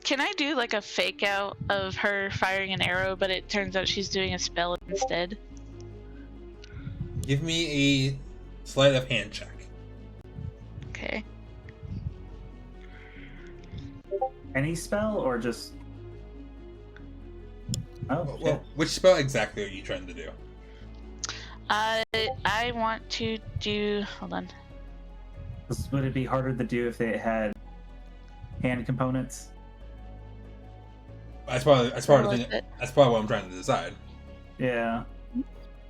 Can I do like a fake out of her firing an arrow, but it turns out she's doing a spell instead? Give me a sleight of hand check. Okay. Any spell or just? Oh, Well, which spell exactly are you trying to do? I want to do. Hold on. Would it be harder to do if they had hand components? That's probably what I'm trying to decide. Yeah.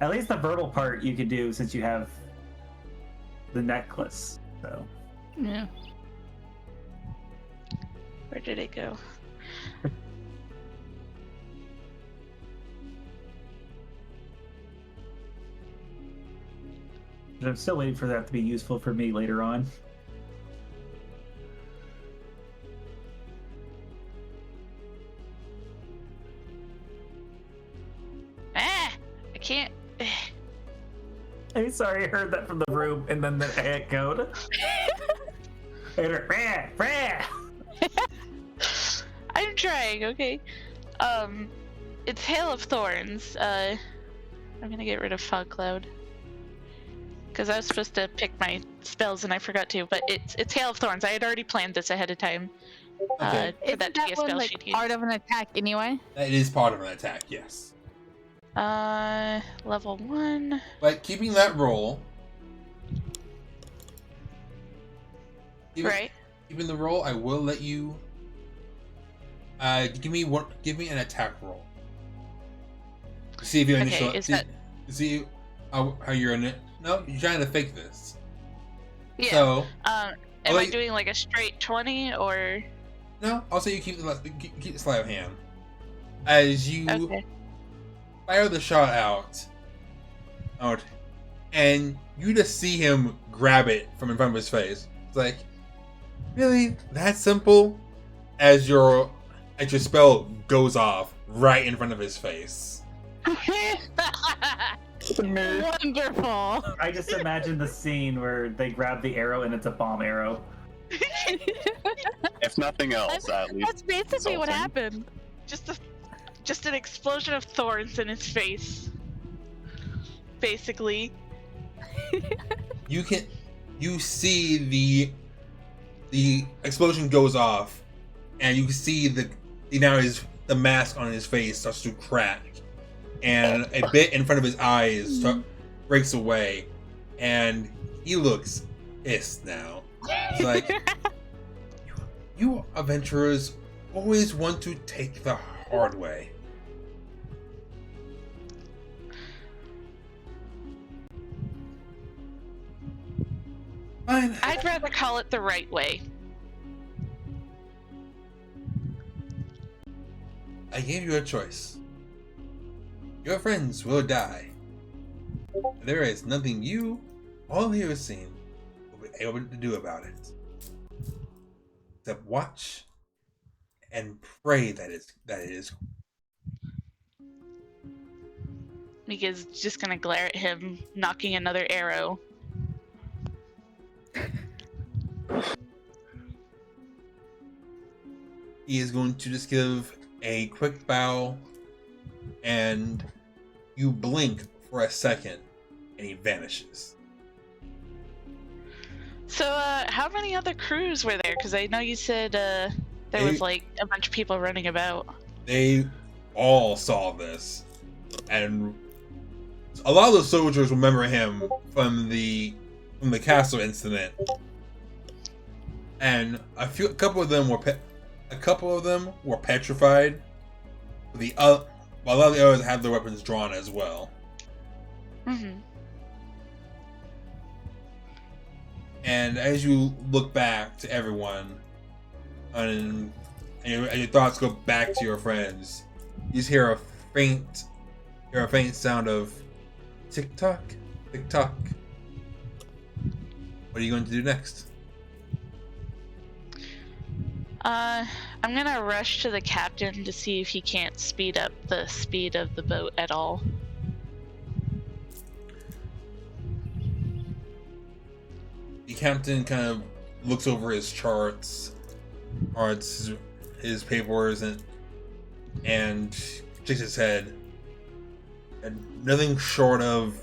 At least the verbal part you could do since you have the necklace. So. Yeah. Where did it go? But I'm still waiting for that to be useful for me later on. I can't. I'm sorry, I heard that from the room and then the echoed. I heard, rah, rah. I'm trying, okay. it's Hail of Thorns. I'm gonna get rid of Fog Cloud. Because I was supposed to pick my spells and I forgot to, but it's Hail of Thorns. I had already planned this ahead of time. Okay. For Isn't that to be a one spell like she'd part of an attack anyway? That is part of an attack, yes. Level 1. But keeping that roll. Right. Keeping the roll, I will let you. Give me an attack roll. See if you initial. Okay, is that... See how you're in it. No, you're trying to fake this. Yeah. So. Am I doing like a straight 20 or? No, I'll say you keep the sleight of hand. As you fire the shot out, and you just see him grab it from in front of his face. It's like, really? That simple? As your spell goes off right in front of his face. Wonderful. I just imagine the scene where they grab the arrow and it's a bomb arrow. If nothing else, at least. That's basically what happened. Just an explosion of thorns in his face. Basically. You see the explosion goes off, and you see the mask on his face starts to crack, and a bit in front of his eyes breaks away, and he looks pissed now. It's like, you adventurers always want to take the hard way. Fine. I'd rather call it the right way. I gave you a choice. Your friends will die. There is nothing you, all here has seen, will be able to do about it. Except watch and pray that it is. Mika's just gonna glare at him, knocking another arrow. He is going to just give a quick bow, and you blink for a second, and he vanishes. So, how many other crews were there? Because I know you said there was like a bunch of people running about. They all saw this, and a lot of the soldiers remember him from the castle incident, and a couple of them were petrified. While a lot of the others had their weapons drawn as well. Mm-hmm. And as you look back to everyone, and your thoughts go back to your friends, you just hear a faint sound of tick tock, tick tock. What are you going to do next? I'm gonna rush to the captain to see if he can't speed up the speed of the boat at all. The captain kind of looks over his charts, his papers, and shakes his head. And nothing short of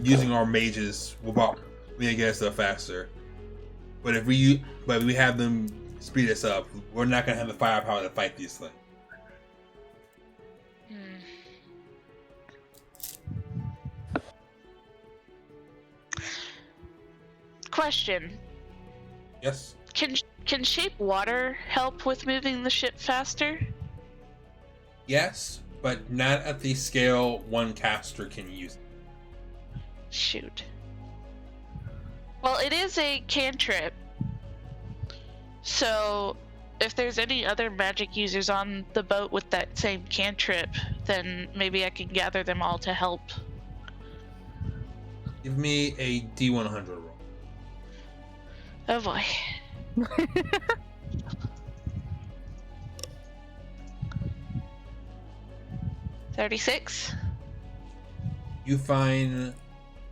using our mages will make us faster. But if we have them speed us up, we're not gonna have the firepower to fight these things. Question. Yes? Can shape water help with moving the ship faster? Yes, but not at the scale one caster can use. Shoot. Well, it is a cantrip. So, if there's any other magic users on the boat with that same cantrip, then maybe I can gather them all to help. Give me a D100 roll. Oh boy. 36. You find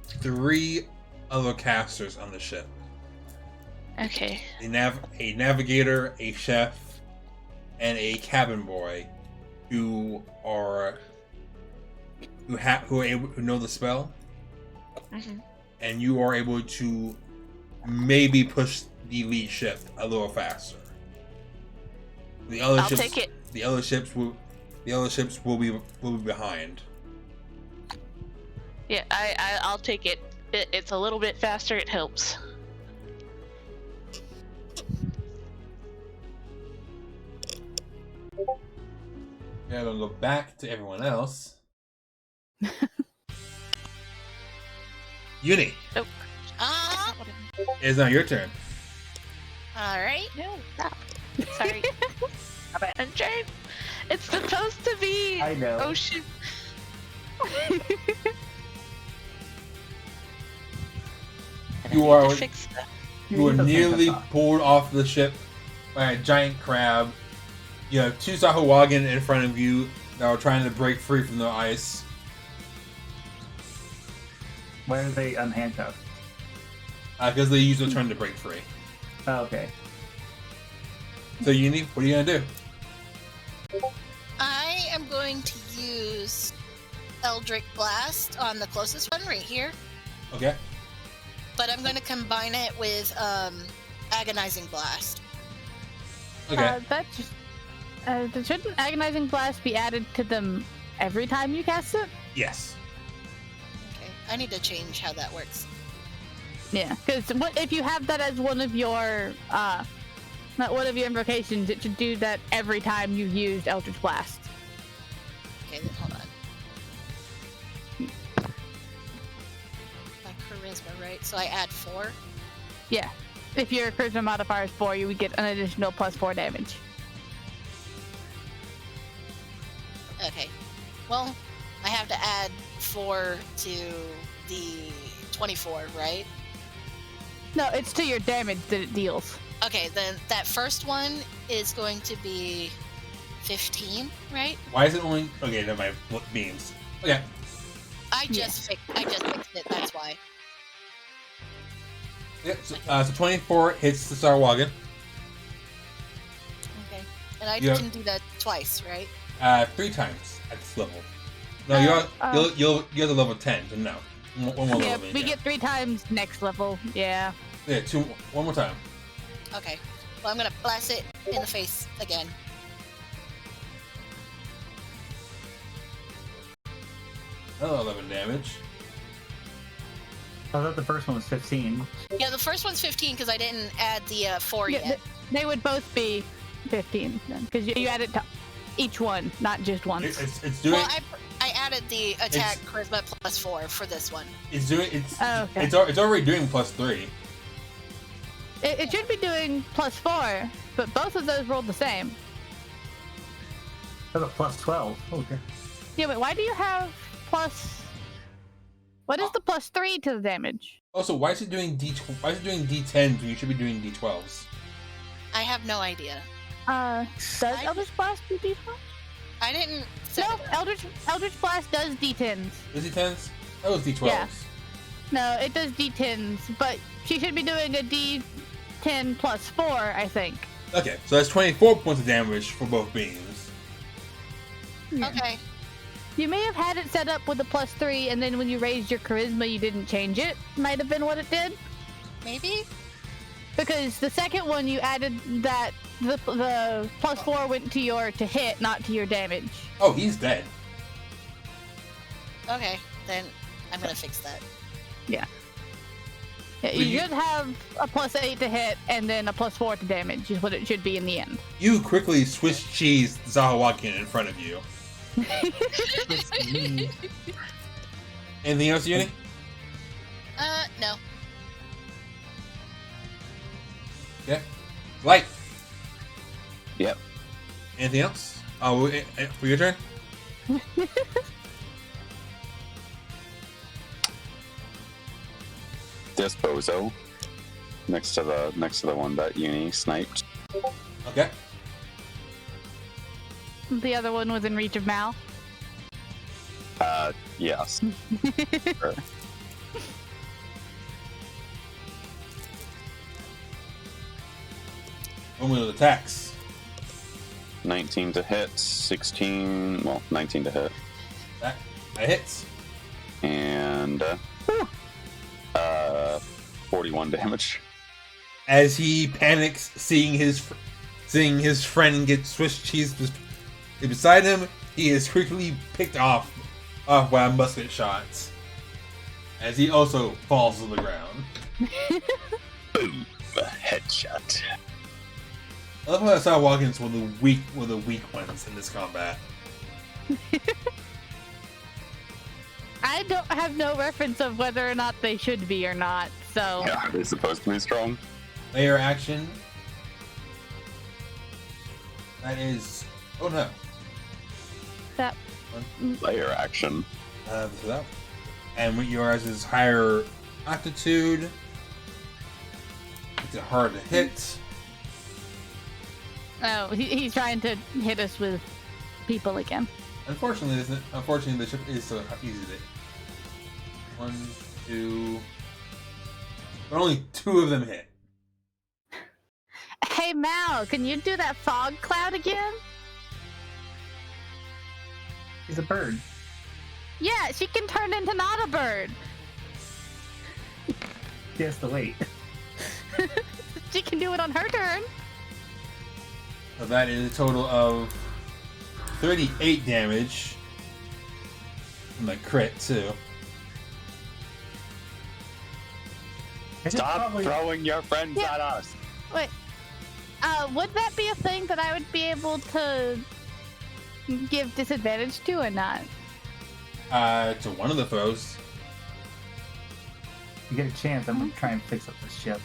3 other casters on the ship. Okay. A navigator, a chef, and a cabin boy. who are who know the spell, and you are able to maybe push the lead ship a little faster. The other I'll ships, take it. The other ships will be behind. Yeah, I'll take it. It's a little bit faster. It helps. Yeah, I'll go back to everyone else. Uni, it's now your turn. All right. No, stop. Sorry. I'm trying. It's supposed to be. I know. Oh shit. You are Fix that. you were It's okay, nearly that's all. pulled off the ship by a giant crab. You have two Sahuagin in front of you that are trying to break free from the ice. Why are they unhandcuffed? Because they use their turn to break free. Oh, okay. So Uni, what are you gonna do? I am going to use Eldritch Blast on the closest one right here, Okay. but I'm going to combine it with Agonizing Blast. Okay. Shouldn't Agonizing Blast be added to them every time you cast it? Yes. Okay, I need to change how that works. Yeah, because if you have that as one of your invocations, it should do that every time you used Eldritch Blast. Okay, then hold on. My charisma, right? So I add 4. Yeah, if your charisma modifier is 4, you would get an additional +4 damage. Okay. Well, I have to add 4 to the 24, right? No, it's to your damage that it deals. Okay, then that first one is going to be 15, right? Why is it only okay? Then my beams. Okay. I just fixed it. That's why. Yep. So 24 hits the Sahuagin. Okay, and I Yeah. can do that twice, right? 3 times at this level. No, you're the level 10. So no, one more Yeah, level. than we you. get 3 times next level. Yeah. Yeah, one more time. Okay. Well, I'm gonna blast it in the face again. Another 11 damage. I thought the first one was 15. Yeah, the first one's 15 because I didn't add the 4 Yeah, yet. they would both be 15 then, because you add it to each one, not just once. It's doing. Well, I added the attack charisma +4 for this one. It's doing. It's. Oh, okay. It's already doing +3. It should be doing +4, but both of those rolled the same. That's a +12. Okay. Yeah, but why do you have plus? What is the +3 to the damage? Also, why is it doing D10s when you should be doing D12s? I have no idea. Does Eldritch Blast do D12? I didn't set No, it up. Eldritch Blast does D10s. Is D10s? That was D12s. Yeah. No, it does D10s, but she should be doing a D10 +4, I think. Okay, so that's 24 points of damage for both beams. Okay. You may have had it set up with a +3, and then when you raised your charisma, you didn't change it. Might have been what it did. Maybe? Because the second one, you added that the +4 went to hit, not to your damage. Oh, he's dead. Okay, then I'm gonna fix that. Yeah, But you you- should have a +8 to hit, and then a +4 to damage is what it should be in the end. You quickly Swiss cheese Zahawakin in front of you. Anything else, Uni? No. Okay. Lyte. Yep. Anything else? For your turn? This bozo next to the one that Uni sniped. Okay. The other one was in reach of Mal. Yes. Sure. One with attacks. 19 to hit, 16, well, 19 to hit, That hits. and 41 damage. As he panics, seeing his friend get Swiss cheese beside him, he is quickly picked off by musket shots. As he also falls to the ground. Boom! A headshot. I love how I started walking into one of the weak ones in this combat. I don't have no reference of whether or not they should be or not, so. Yeah, are they supposed to be strong? Layer action. That is. Oh no. That. Layer action. So that. And what yours is higher altitude. It's hard to hit. Oh, he's trying to hit us with people again. Unfortunately, the ship is so easy to hit. 1, 2. But only 2 of them hit. Hey Mal, can you do that fog cloud again? He's a bird. Yeah, she can turn into not a bird. He has to wait. She can do it on her turn. So that is a total of 38 damage. And the crit too. Stop throwing your friends Yeah. at us. Wait, would that be a thing that I would be able to give disadvantage to or not? To one of the throws. You get a chance, I'm gonna try and fix up this ship.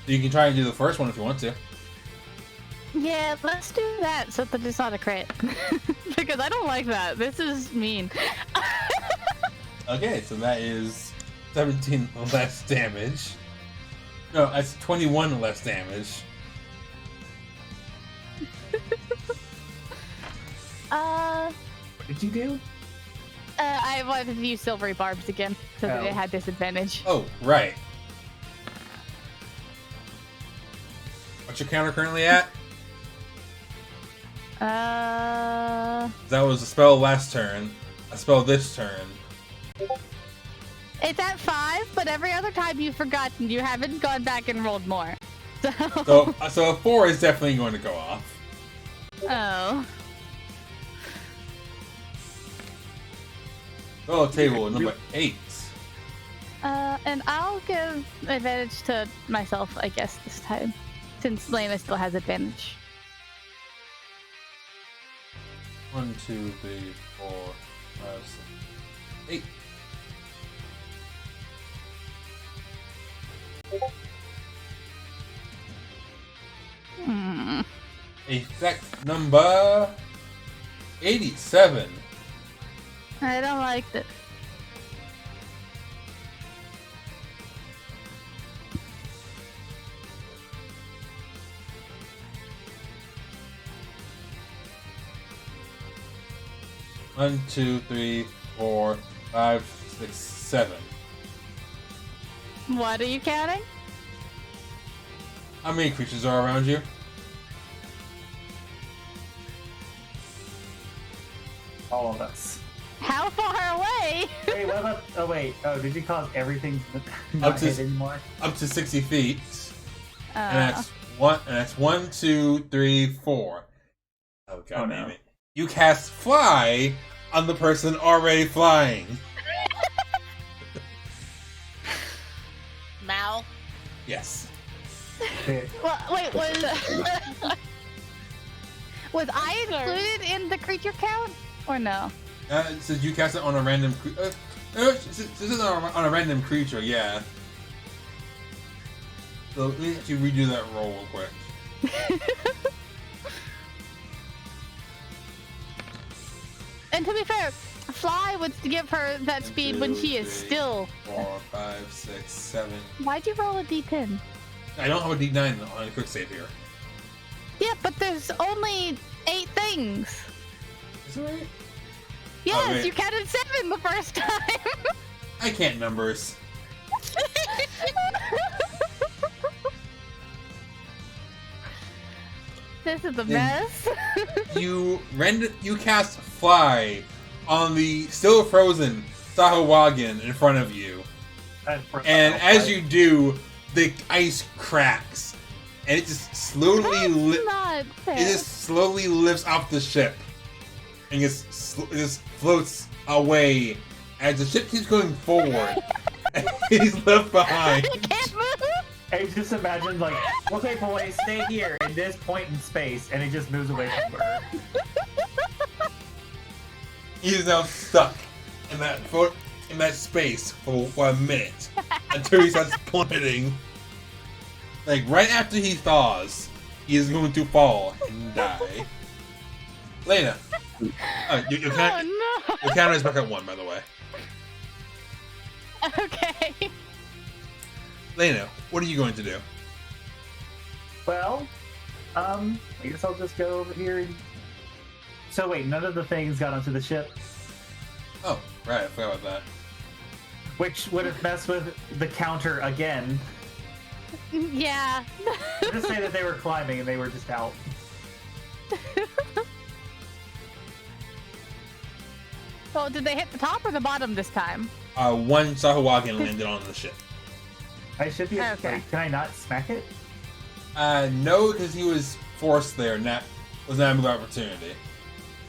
You can try and do the first one if you want to. Yeah, let's do that so that it's not a crit. Because I don't like that. This is mean. Okay, so that is 17 less damage. No, that's 21 less damage. What did you do? I wanted to use silvery barbs again so that Oh. it had disadvantage. Oh, right. What's your counter currently at? That was a spell last turn. A spell this turn. It's at 5, but every other time you've forgotten, you haven't gone back and rolled more. So a 4 is definitely going to go off. Oh. Oh, table number 8. And I'll give advantage to myself, I guess, this time. Since Lena still has advantage. 1, 2, 3, 4, 5, 6, 8. Effect number 87. I don't like this. One, 2, 3, 4, 5, 6, 7. What are you counting? How many creatures are around you? All of us. How far away? Wait, what about? Oh wait. Oh, did you cause everything to not to- hit anymore? Up to 60 feet. And that's 1, 2, 3, 4. Oh god Oh, damn no. it. You cast fly on the person already flying. Mal. Yes. Wait, Well, wait, was I included in the creature count? Or no? It says you cast it on a random this is on a random creature, yeah. So let me actually redo that roll real quick. And to be fair, fly would give her that speed when she is still. 4, 5, 6, 7. Why'd you roll a d10? I don't have a D9 on a quick save here. Yeah, but there's only 8 things. Is it right? Yes, wait. you counted 7 the first time. I can't numbers. This is a Then- mess. You cast Fly on the still frozen Sahuagin in front of you. And as you do, the ice cracks, and it just slowly Not fair. it just slowly lifts off the ship, and it just floats away as the ship keeps going forward. And he's left behind. You can't move. I just imagine like, okay, boys, stay here in this point in space, and it just moves away from her. He's now stuck in that space for a minute until he starts plummeting. Like right after he thaws, he is going to fall and die. Lena, your counter is back at 1, by the way. Okay. Lena, what are you going to do? Well, I guess I'll just go over here and... So wait, none of the things got onto the ship, Oh, right, I forgot about that. which would have messed with the counter again. Yeah. Just say that they were climbing and they were just out. Well, did they hit the top or the bottom this time? One Sahuagin landed on the ship. I should be... Okay. Wait, can I not smack it? No, because he was forced there, and that was not a move opportunity.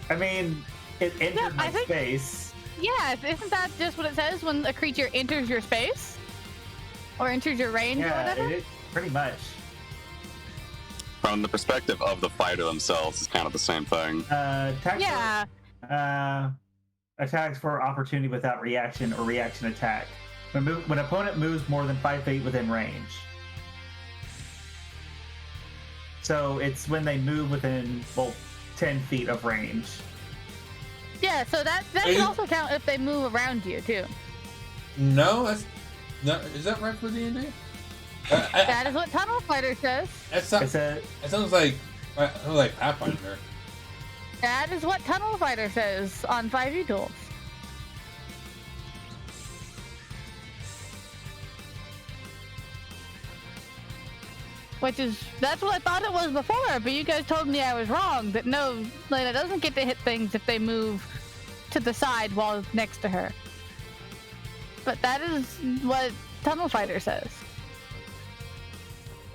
I mean, it entered No, my I think- space. Yeah, isn't that just what it says when a creature enters your space? Or enters your range or Yeah, whatever? pretty much. From the perspective of the fighter themselves, it's kind of the same thing. Attack Yeah. Attacks for opportunity without reaction or reaction attack. When opponent moves more than 5 feet within range. So it's when they move within, 10 feet of range. Yeah, so that can also count if they move around you, too. No, that's no. Is that right for D&D? That is what Tunnel Fighter says. That sounds like Pathfinder. That is what Tunnel Fighter says on 5e tools. That's what I thought it was before, but you guys told me I was wrong, that no, Lena doesn't get to hit things if they move to the side while next to her. But that is what Tunnel Fighter says.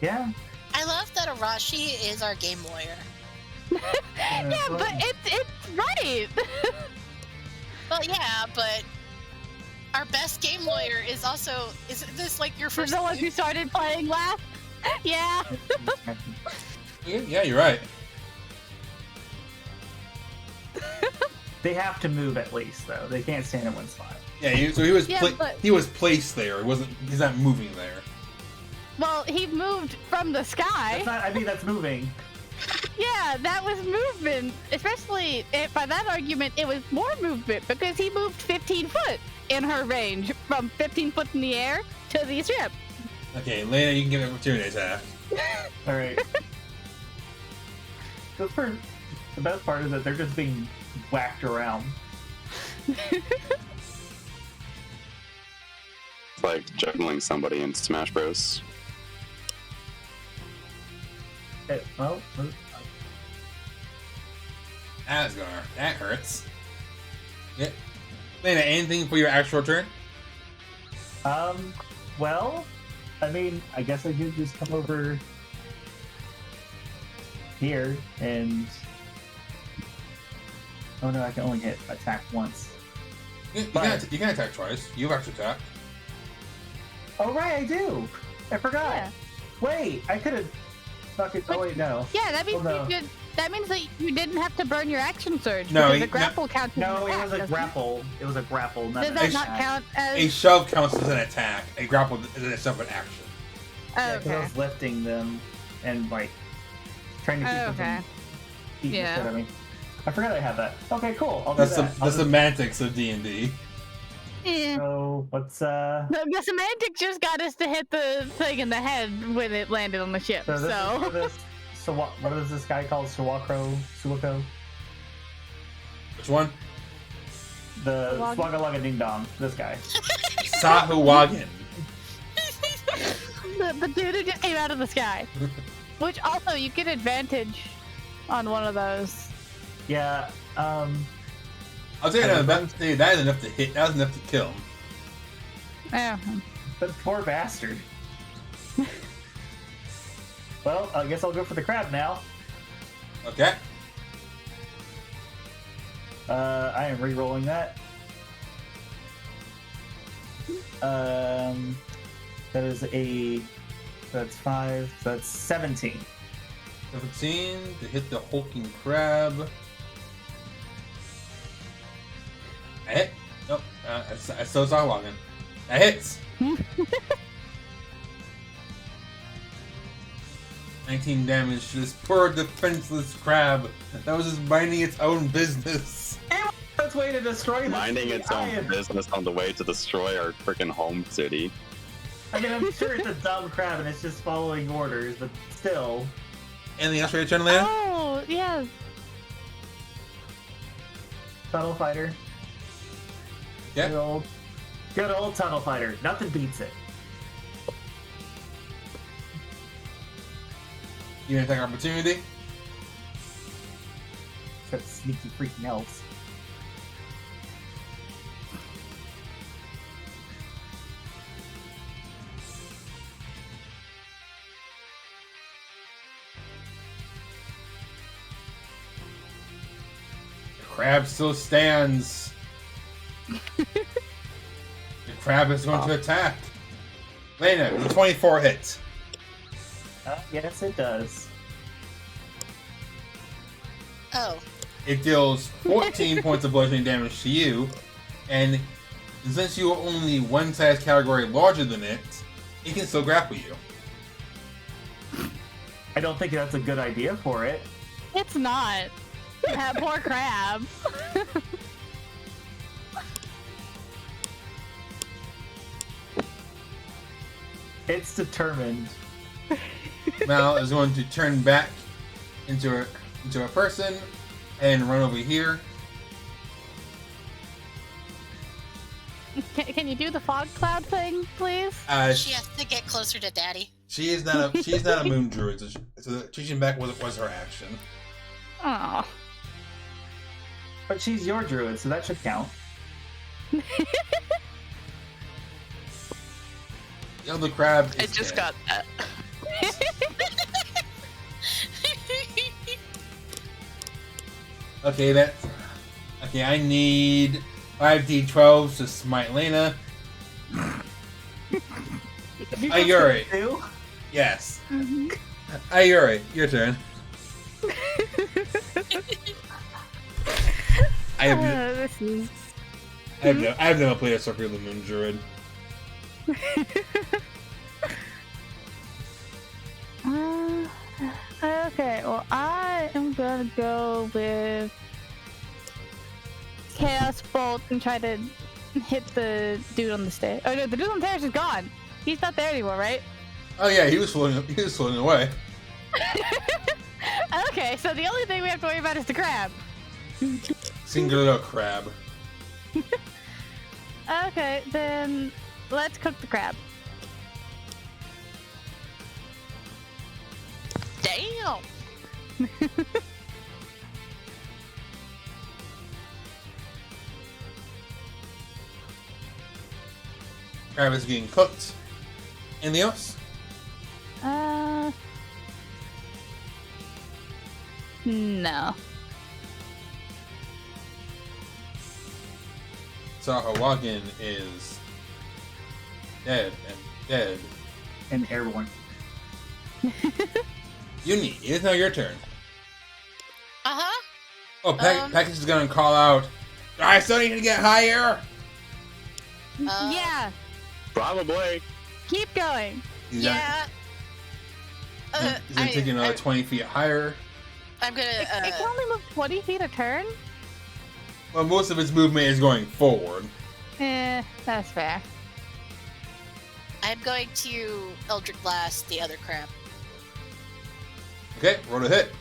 Yeah. I love that Arashi is our game lawyer. Yeah, but it's right! Well, yeah, but our best game lawyer is also... Is this like your For first... the one who started playing last? Yeah. Yeah, you're right. They have to move at least, though. They can't stand in one spot. Yeah, he was Yeah, but- he was placed there. He's not moving there. Well, he moved from the sky. That's moving. Yeah, that was movement. Especially by that argument, it was more movement because he moved 15 foot in her range from 15 foot in the air to the ship. Okay, Lena, you can get an opportunity attack. All right. The best part is that they're just being whacked around. It's like juggling somebody in Smash Bros. Well, That hurts. Yeah. Lena, anything for your actual turn? well, I mean, I guess I could just come over here and... Oh no, I can only attack once. You can attack twice. You have extra attack. Oh right, I do! I forgot! Yeah. Wait, I could've... Fucking... Oh wait, no. Yeah, that means Oh, no. that means that you didn't have to burn your action surge. No, because the grapple counts as No, an it attack, was a doesn't it? grapple. It was a grapple, not Does an that not attack. count as... A shove counts as an attack. A grapple is itself an action. Oh, Yeah, 'cause I okay. was lifting them and like trying to keep Oh, them okay. from eating Yeah. the shit out of me. I forgot I had that. Okay, cool. I'll do That's that. the semantics of D&D. Eh. So what's The semantic just got us to hit the thing in the head when it landed on the ship. so this So, is for this. So what is this guy called? Suwako? Which one? The Swag- Swagga Lugga Ding Dong. This guy. Sahuagin. the dude who just came out of the sky. Which also, you get advantage on one of those. Yeah. I'll tell you that is enough to hit. That was enough to kill him. Yeah. But poor bastard. Well, I guess I'll go for the crab now. Okay. I am re-rolling that. That's 5. So that's 17. 17 to hit the hulking crab. I hit. Nope. I still saw walking. That hits. 19 damage to this poor defenseless crab that was just minding its own business. That's way to destroy this. Minding its own business on the way to destroy our freaking home city. I mean, I'm sure it's a dumb crab and it's just following orders, but still. Anything else for your turn, Lana? Oh, yeah. Tunnel fighter. Yeah. Good old tunnel fighter. Nothing beats it. You gonna attack opportunity? Except sneaky freaking elves. The crab still stands. The crab is going to attack. Lena, the 24 hits. Yes, it does. Oh. It deals 14 points of bludgeoning damage to you, and since you are only one size category larger than it, it can still grapple you. I don't think that's a good idea for it. It's not. That poor crab. It's determined. Mal is going to turn back into a person and run over here. Can you do the fog cloud thing, please? She has to get closer to Daddy. She is not a moon druid, so the teaching back was her action. Oh. But she's your druid, so that should count. The other crab I is just dead. got that. Okay, I need 5d12s to smite Lena. Ayori. Two? Yes. Mm-hmm. Ayori, your turn. I have never played a Circle of the Moon Druid. Okay, well, I am gonna go with Chaos Bolt and try to hit the dude on the stairs. Oh no, the dude on the stairs is gone. He's not there anymore, right? Oh yeah, he was floating away. Okay, so the only thing we have to worry about is the crab. Singular crab. Okay, then let's cook the crab. Damn. Crab is getting cooked. Anything else? No. Sahawagan is dead and dead. And airborne. Uni, it is now your turn. Uh-huh. Oh, Package is gonna call out. I still need to get higher. Yeah, Probably. keep going. He's Yeah. gonna take another 20 feet higher. I'm gonna. It can only move 20 feet a turn? Well, most of its movement is going forward. That's fair. I'm going to Eldritch Blast the other crab. Okay, roll to hit.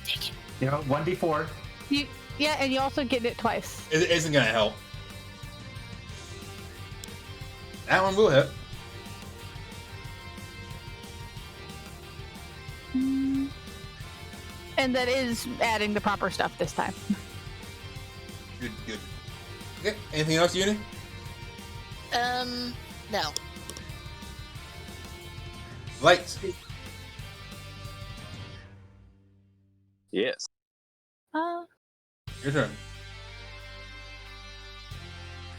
Take it. You know, 1d4. Yeah, and you also get it twice. It isn't gonna help. That one will hit. And and that is adding the proper stuff this time. Good. Okay, anything else, Uni? No. Lyte. Yes. Your turn.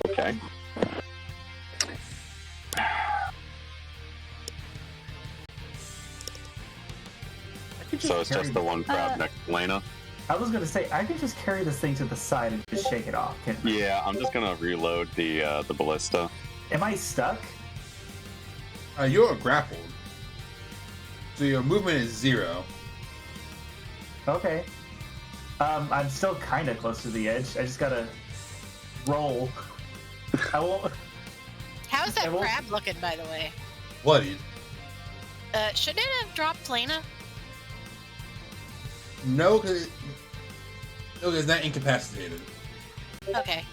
Okay. So it's just the one crab next to Lena? I was gonna say, I could just carry this thing to the side and just shake it off. Yeah, I'm just gonna reload the ballista. Am I stuck? You're grappled. So your movement is 0. Okay. I'm still kind of close to the edge. I just gotta roll. I won't. How's that crab looking, by the way? Bloodied. Shouldn't it have dropped Lena? No, because it's not incapacitated. Okay.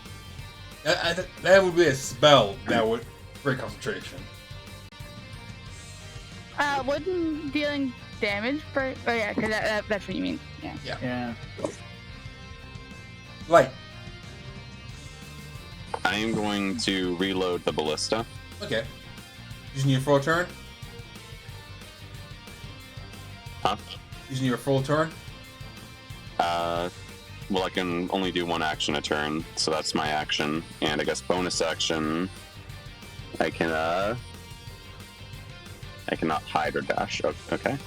That would be a spell that would break concentration. Wouldn't dealing damage break? Oh yeah, because that's what you mean. Yeah. Yeah. Lyte. I am going to reload the ballista. Okay. Using your full turn? Huh? Using your full turn? Well, I can only do one action a turn, so that's my action. And I guess bonus action, I cannot hide or dash. Okay.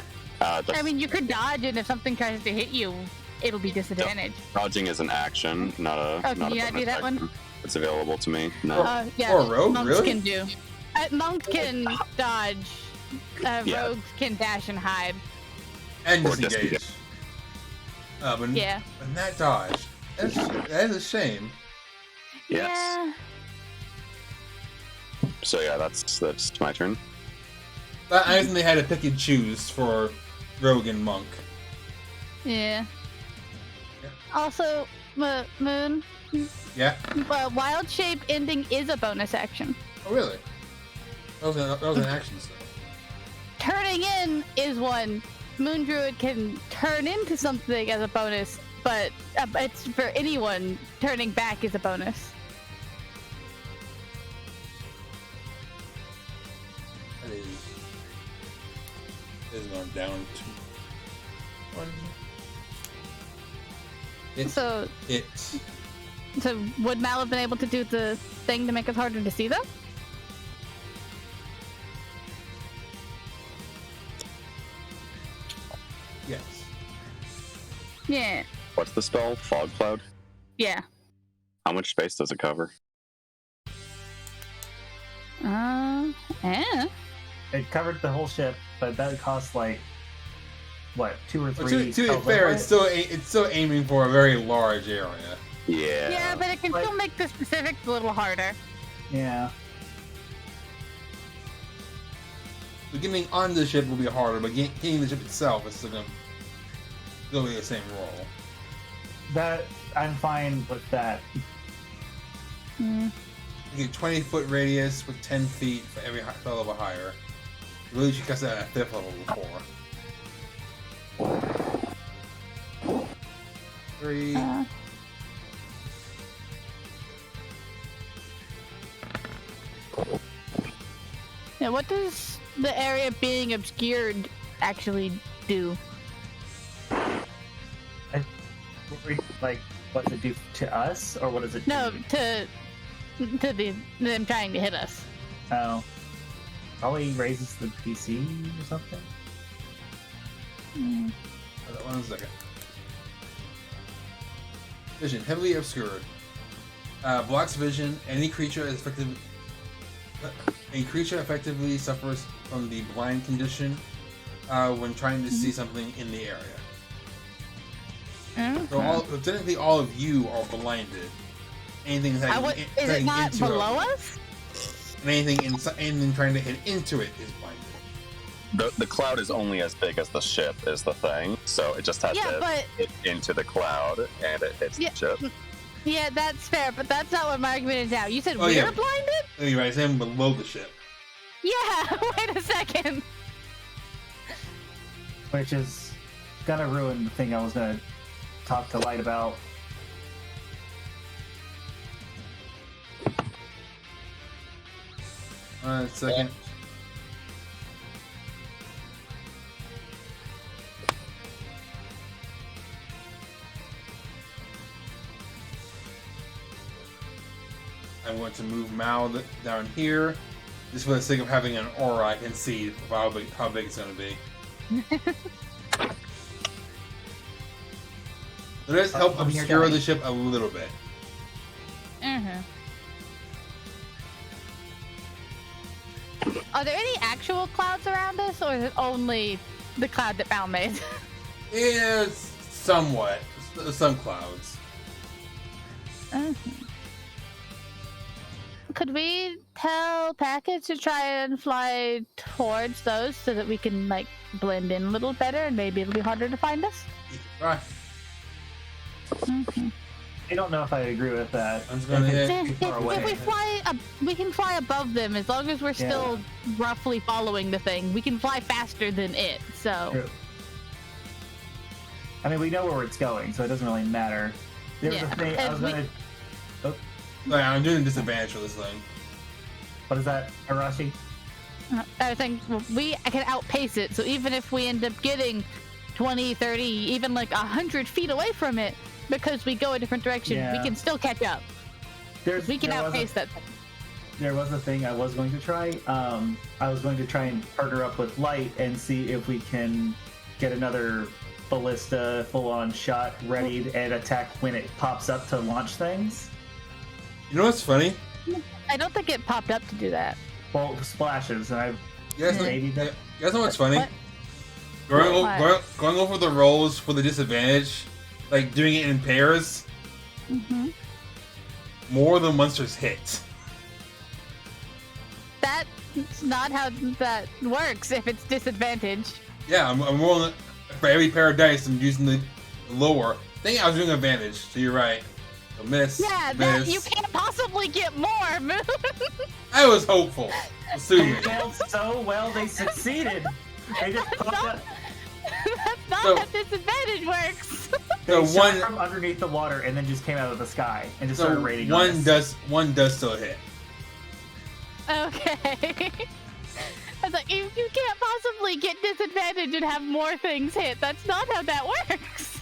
I mean, you could dodge, and if something tries to hit you, it'll be disadvantaged. Dodging is an action, not a. Oh, can not you a not do that bonus one? It's available to me. No. Yeah. Or a rogue, monks really? can do. Monks can dodge. Yeah. Rogues can dash and hide. And Or disengage. disengage. But Yeah. that dodge. That is a shame. Yes. Yeah. So yeah, that's my turn. But I think they had to pick and choose for rogue and monk. Yeah. Yeah. Also, Moon. Yeah? Wild shape ending is a bonus action. Oh, really? That was an action step. Turning in is one. Moon Druid can turn into something as a bonus, but it's for anyone. Turning back is a bonus. That is going down to 1. So would Mal have been able to do the thing to make us harder to see, though? Yes. Yeah. What's the spell? Fog cloud. Yeah. How much space does it cover? Yeah. It covered the whole ship, but that cost like what, 2 or 3? Well, to be spells fair, over it's still aiming for a very large area. Yeah. Yeah, but it can still make the specifics a little harder. it? Yeah. So getting on the ship will be harder, but getting the ship itself is still going to be the same roll. That I'm fine with that. Mm. You get 20-foot radius with 10 feet for every level higher. You really should cast that at 5th level before. 3. Yeah, what does the area being obscured actually do? Like, what does it do to us, or what does it No, do? to them trying to hit us. Oh. Probably raises the PC or something? Mm. Hold on 1 second. Vision, heavily obscured. Blocks vision. Any creature effectively suffers from the blind condition when trying to see something in the area. So technically all of you are blinded. Anything Is it not below us? And anything trying to hit into it is blinded. The cloud is only as big as the ship is the thing, so it just has to hit into the cloud and it hits the ship. Yeah, that's fair, but that's not what my argument is now. You said we're blinded? Oh, you're right, it's him below the ship. Yeah, wait a second. Which is gonna ruin the thing I was gonna talk to Lyte about. Second. I'm going to move Mal down here, just for the sake of having an aura I can see how big it's going to be. Let us help obscure the ship a little bit. Are there any actual clouds around us, or is it only the cloud that Mal made? It's somewhat. Some clouds. Could we tell Package to try and fly towards those so that we can, like, blend in a little better and maybe it'll be harder to find us? Right. I don't know if I agree with that. I'm just gonna hit. If we fly, we can fly above them as long as we're still roughly following the thing. We can fly faster than it, so. True. I mean, we know where it's going, so it doesn't really matter. There was a thing I was gonna. I'm doing disadvantage for this thing. What is that, Arashi? I think I can outpace it, so even if we end up getting 20, 30, even like 100 feet away from it, because we go a different direction, we can still catch up. We can outpace that thing. There was a thing I was going to try. I was going to try and partner up with Lyte and see if we can get another ballista full-on shot readied and attack when it pops up to launch things. You know what's funny? I don't think it popped up to do that. Well, splashes, and I've You guys know what's funny? What? Going over the rolls for the disadvantage, like doing it in pairs, more than monsters hit. That's not how that works if it's disadvantage. Yeah, I'm rolling for every pair of dice. I'm using the lower. I think I was doing advantage, so you're right. So miss. Yeah, miss. you can't possibly get more, Moon. I was hopeful. Assuming. They failed so well, they succeeded. They just popped up. That's not how disadvantage works. They So shot from underneath the water and then just came out of the sky and just started raiding us. One does still hit. Okay. I was like, you can't possibly get disadvantage and have more things hit. That's not how that works.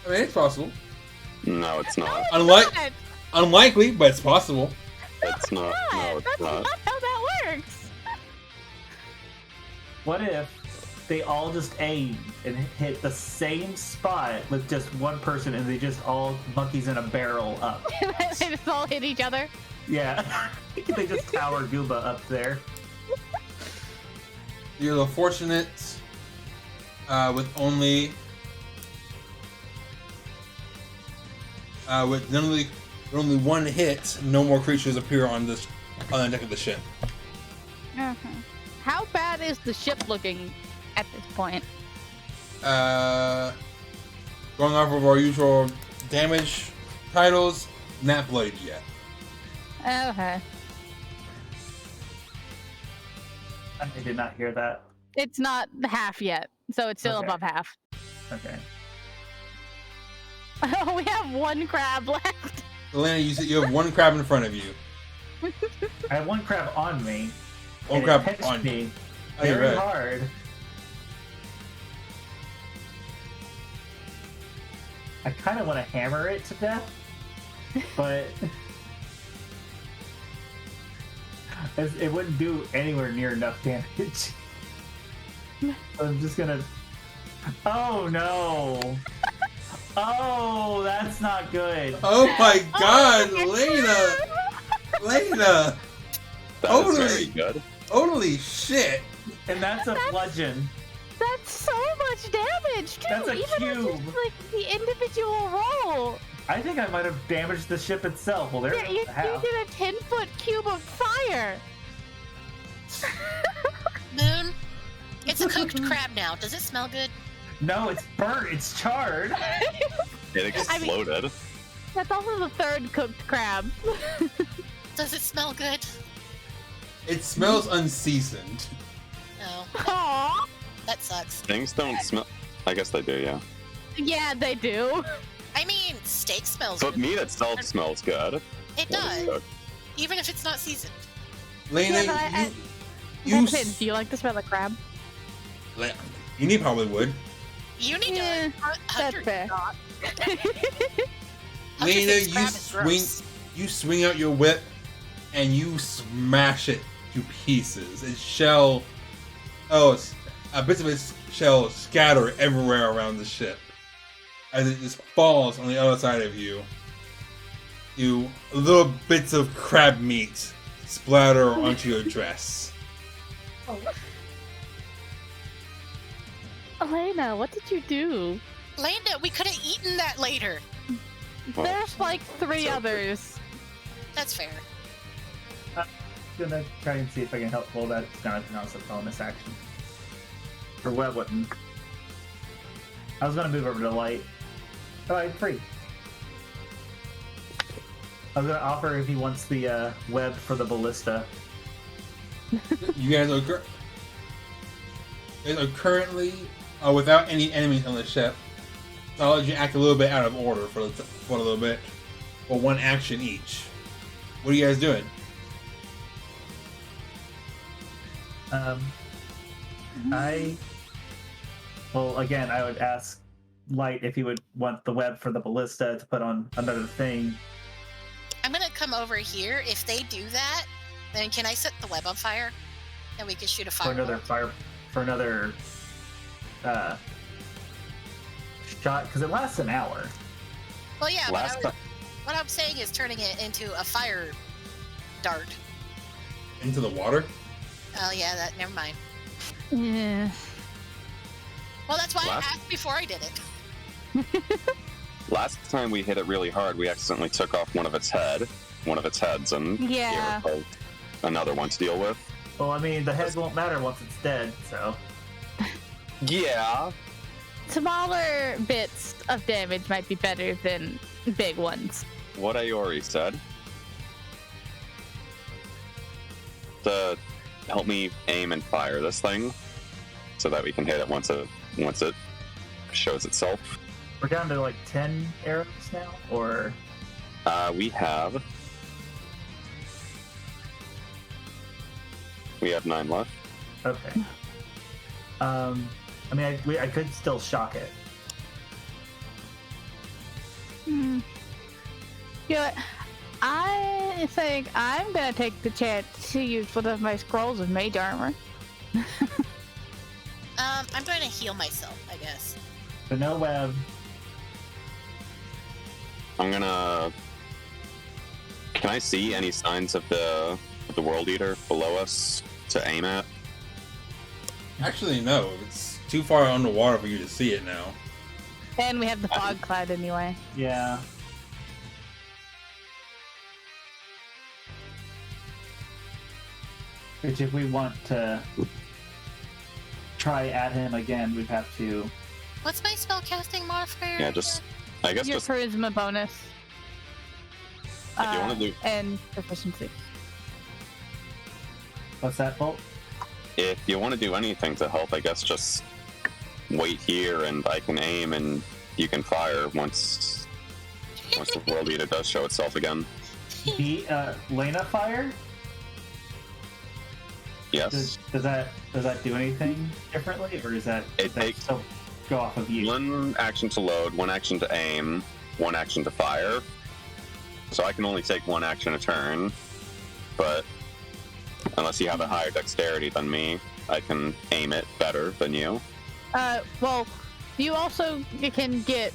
I mean, it's possible. No, it's not. Unlikely, but it's possible. It's not. No, it's That's not. not how that works. What if they all just aim and hit the same spot with just one person and they just all monkeys in a barrel up? They just all hit each other. Yeah. They just tower Gooba up there. You're fortunate with only only one hit. No more creatures appear on the deck of the ship. How bad is the ship looking at this point? Going off of our usual damage titles, not bloodied yet. Okay. I did not hear that. It's not half yet, so it's still above half. Okay. Oh, we have one crab left. Elena, you have one crab in front of you. I have one crab on me. One and crab it pinched on me Oh, you're very right. hard. I kind of want to hammer it to death, but it wouldn't do anywhere near enough damage. I'm just gonna. Oh no! Oh, that's not good. Oh my God, Lena! Lena! That is very good. Holy shit! And that's a bludgeon. That's so much damage, too. That's a even cube. on just, like, the individual roll. I think I might have damaged the ship itself. Well, there's Yeah, you half. did a 10-foot cube of fire. Moon, it's a cooked crab now. Does it smell good? No, it's burnt. It's charred. It exploded. That's also the third cooked crab. Does it smell good? It smells unseasoned. No, Aww. that sucks. Things don't smell. I guess they do, yeah. Yeah, they do. I mean, steak smells But good. meat itself smells good. It when it's does, cooked. even if it's not seasoned. Lena, Yeah, but you Depends. Do you like the smell of crab? you need probably would. You need Yeah, to. That's fair. Lena, thinks you crab is gross. swing out your whip, and you smash it to pieces. Its shell, bits of its shell scatter everywhere around the ship as it just falls on the other side of you. Little bits of crab meat splatter onto your dress. Elena, what did you do? Landa, we could have eaten that later. Well, There's like 3 so- others. That's fair. I'm gonna try and see if I can help. Well, that's gonna pronounce a bonus action. For web weapon. I was gonna move over to Lyte. Alright, free. I was gonna offer if he wants the web for the ballista. You guys are currently without any enemies on the ship. So I'll let you act a little bit out of order for a little bit, for one action each. What are you guys doing? Well, again, I would ask Lyte if he would want the web for the ballista to put on another thing. I'm gonna come over here. If they do that, then can I set the web on fire? And we can shoot a For fire. another shot, because it lasts an hour. Well, yeah, but Last time, what I'm saying is turning it into a fire dart. Into the water? Oh, yeah, never mind. Yeah. Well, that's why Last- I asked before I did it. last time we hit it really hard, we accidentally took off one of its heads, and Yeah. here was another one to deal with. Well, I mean, the head won't matter once it's dead, so. Yeah. Smaller bits of damage might be better than big ones. What Ayori said. To help me aim and fire this thing, so that we can hit it once it shows itself. We're down to like 10 arrows now, or. We have 9 left. Okay. I mean, I could still shock it. Hmm. You know what? I think I'm gonna take the chance to use one of my scrolls of mage armor. I'm going to heal myself, I guess. So no web. I'm gonna. Can I see any signs of the World Eater below us to aim at? Actually, no. It's too far underwater for you to see it now. And we have the fog cloud anyway. Yeah. Which, if we want to try at him again, we'd have to. What's my spellcasting modifier? Yeah, just. I guess Your just. charisma bonus. If you wanna do- And proficiency. What's that, Bolt? If you want to do anything to help, I guess just wait here and I can aim and you can fire once the World Eater does show itself again. Lena fire? Yes. Does that do anything differently, or is that It does that takes- still go off of you? One action to load, one action to aim, one action to fire. So I can only take one action a turn, but unless you have a higher dexterity than me, I can aim it better than you. Well, you can get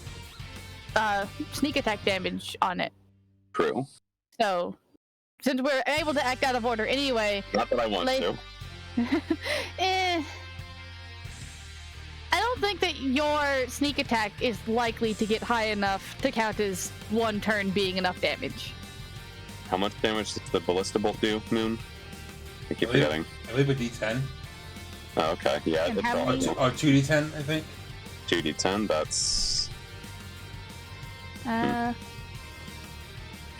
sneak attack damage on it. True. So, since we're able to act out of order anyway, Not that I want Like- to. I don't think that your sneak attack is likely to get high enough to count as one turn being enough damage. How much damage does the ballista bolt do, Moon? I keep I believe- forgetting. I believe a D10. Oh, okay. Yeah, And it's how many- Or 2D10, I think. 2d10. That's.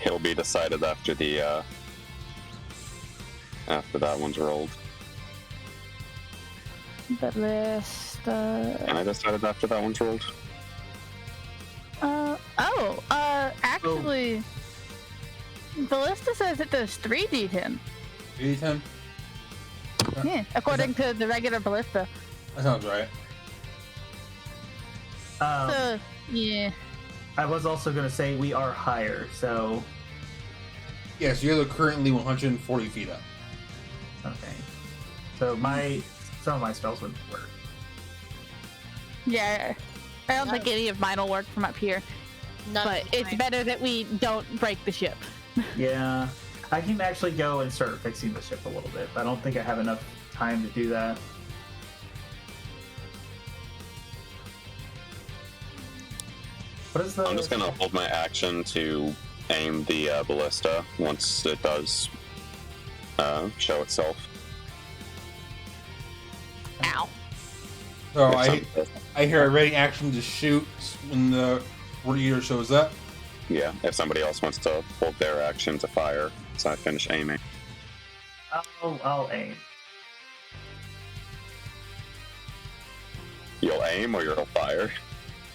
It'll be decided after the after that one's rolled. The list. ballista. And I decided after that one's rolled. Actually, ballista says it does 3d10. 3d10? Yeah, according to the regular ballista. That sounds right. So, yeah. I was also going to say we are higher, so Yes, you're currently 140 feet up. okay. So some of my spells wouldn't work. Yeah, I don't think any of mine will work from up here. None But of it's mine. better that we don't break the ship. Yeah, I can actually go and start fixing the ship a little bit, but I don't think I have enough time to do that. What is the? I'm just gonna hold my action to aim the ballista once it does show itself. Ow. So If I hear a ready action to shoot when the Word Eater shows up. Yeah, if somebody else wants to hold their action to fire, so I finish aiming. I'll aim. You'll aim or you'll fire.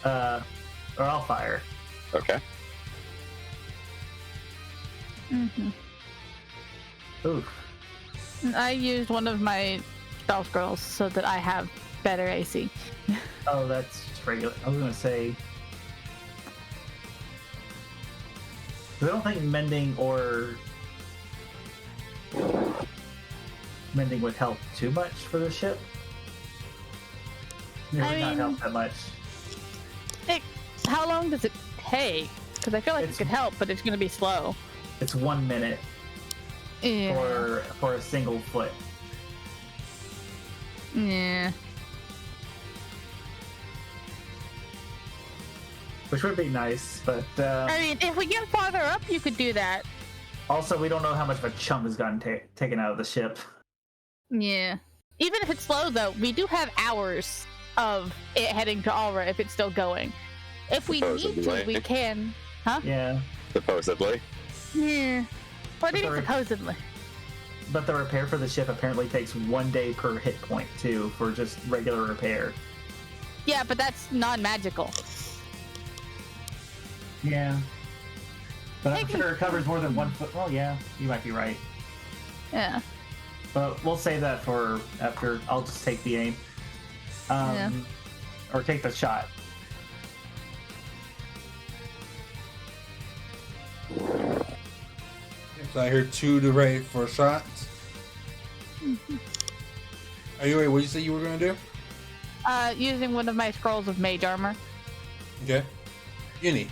Or I'll fire. Okay. Mm-hmm. Oof. I used one of my spell scrolls so that I have better AC. Oh, that's just regular. I was gonna say. 'Cause I don't think mending would help too much for the ship. It would not help that much. How long does it take? Because I feel like It's- it could help, but it's going to be slow. It's 1 minute Yeah. for a single foot. Yeah. Which would be nice, but I mean, if we get farther up, you could do that. also we don't know how much of a chunk has gotten taken out of the ship. Yeah. Even if it's slow, though, we do have hours of it heading to Aura if it's still going. If we need to, Supposedly. we can. Yeah, Supposedly. Yeah. What do you Sorry. supposedly? but the repair for the ship apparently takes 1 day per hit point too, for just regular repair. Yeah, but that's non-magical. Yeah. But I'm Hey, sure it covers more than 1 foot. Well, yeah, you might be right. Yeah. But we'll save that for after. I'll just take the aim. Yeah. Or take the shot. So I hear 2 to ready for shots. Ayori, what did you say you were going to do? Using one of my scrolls of mage armor. Okay. Uni.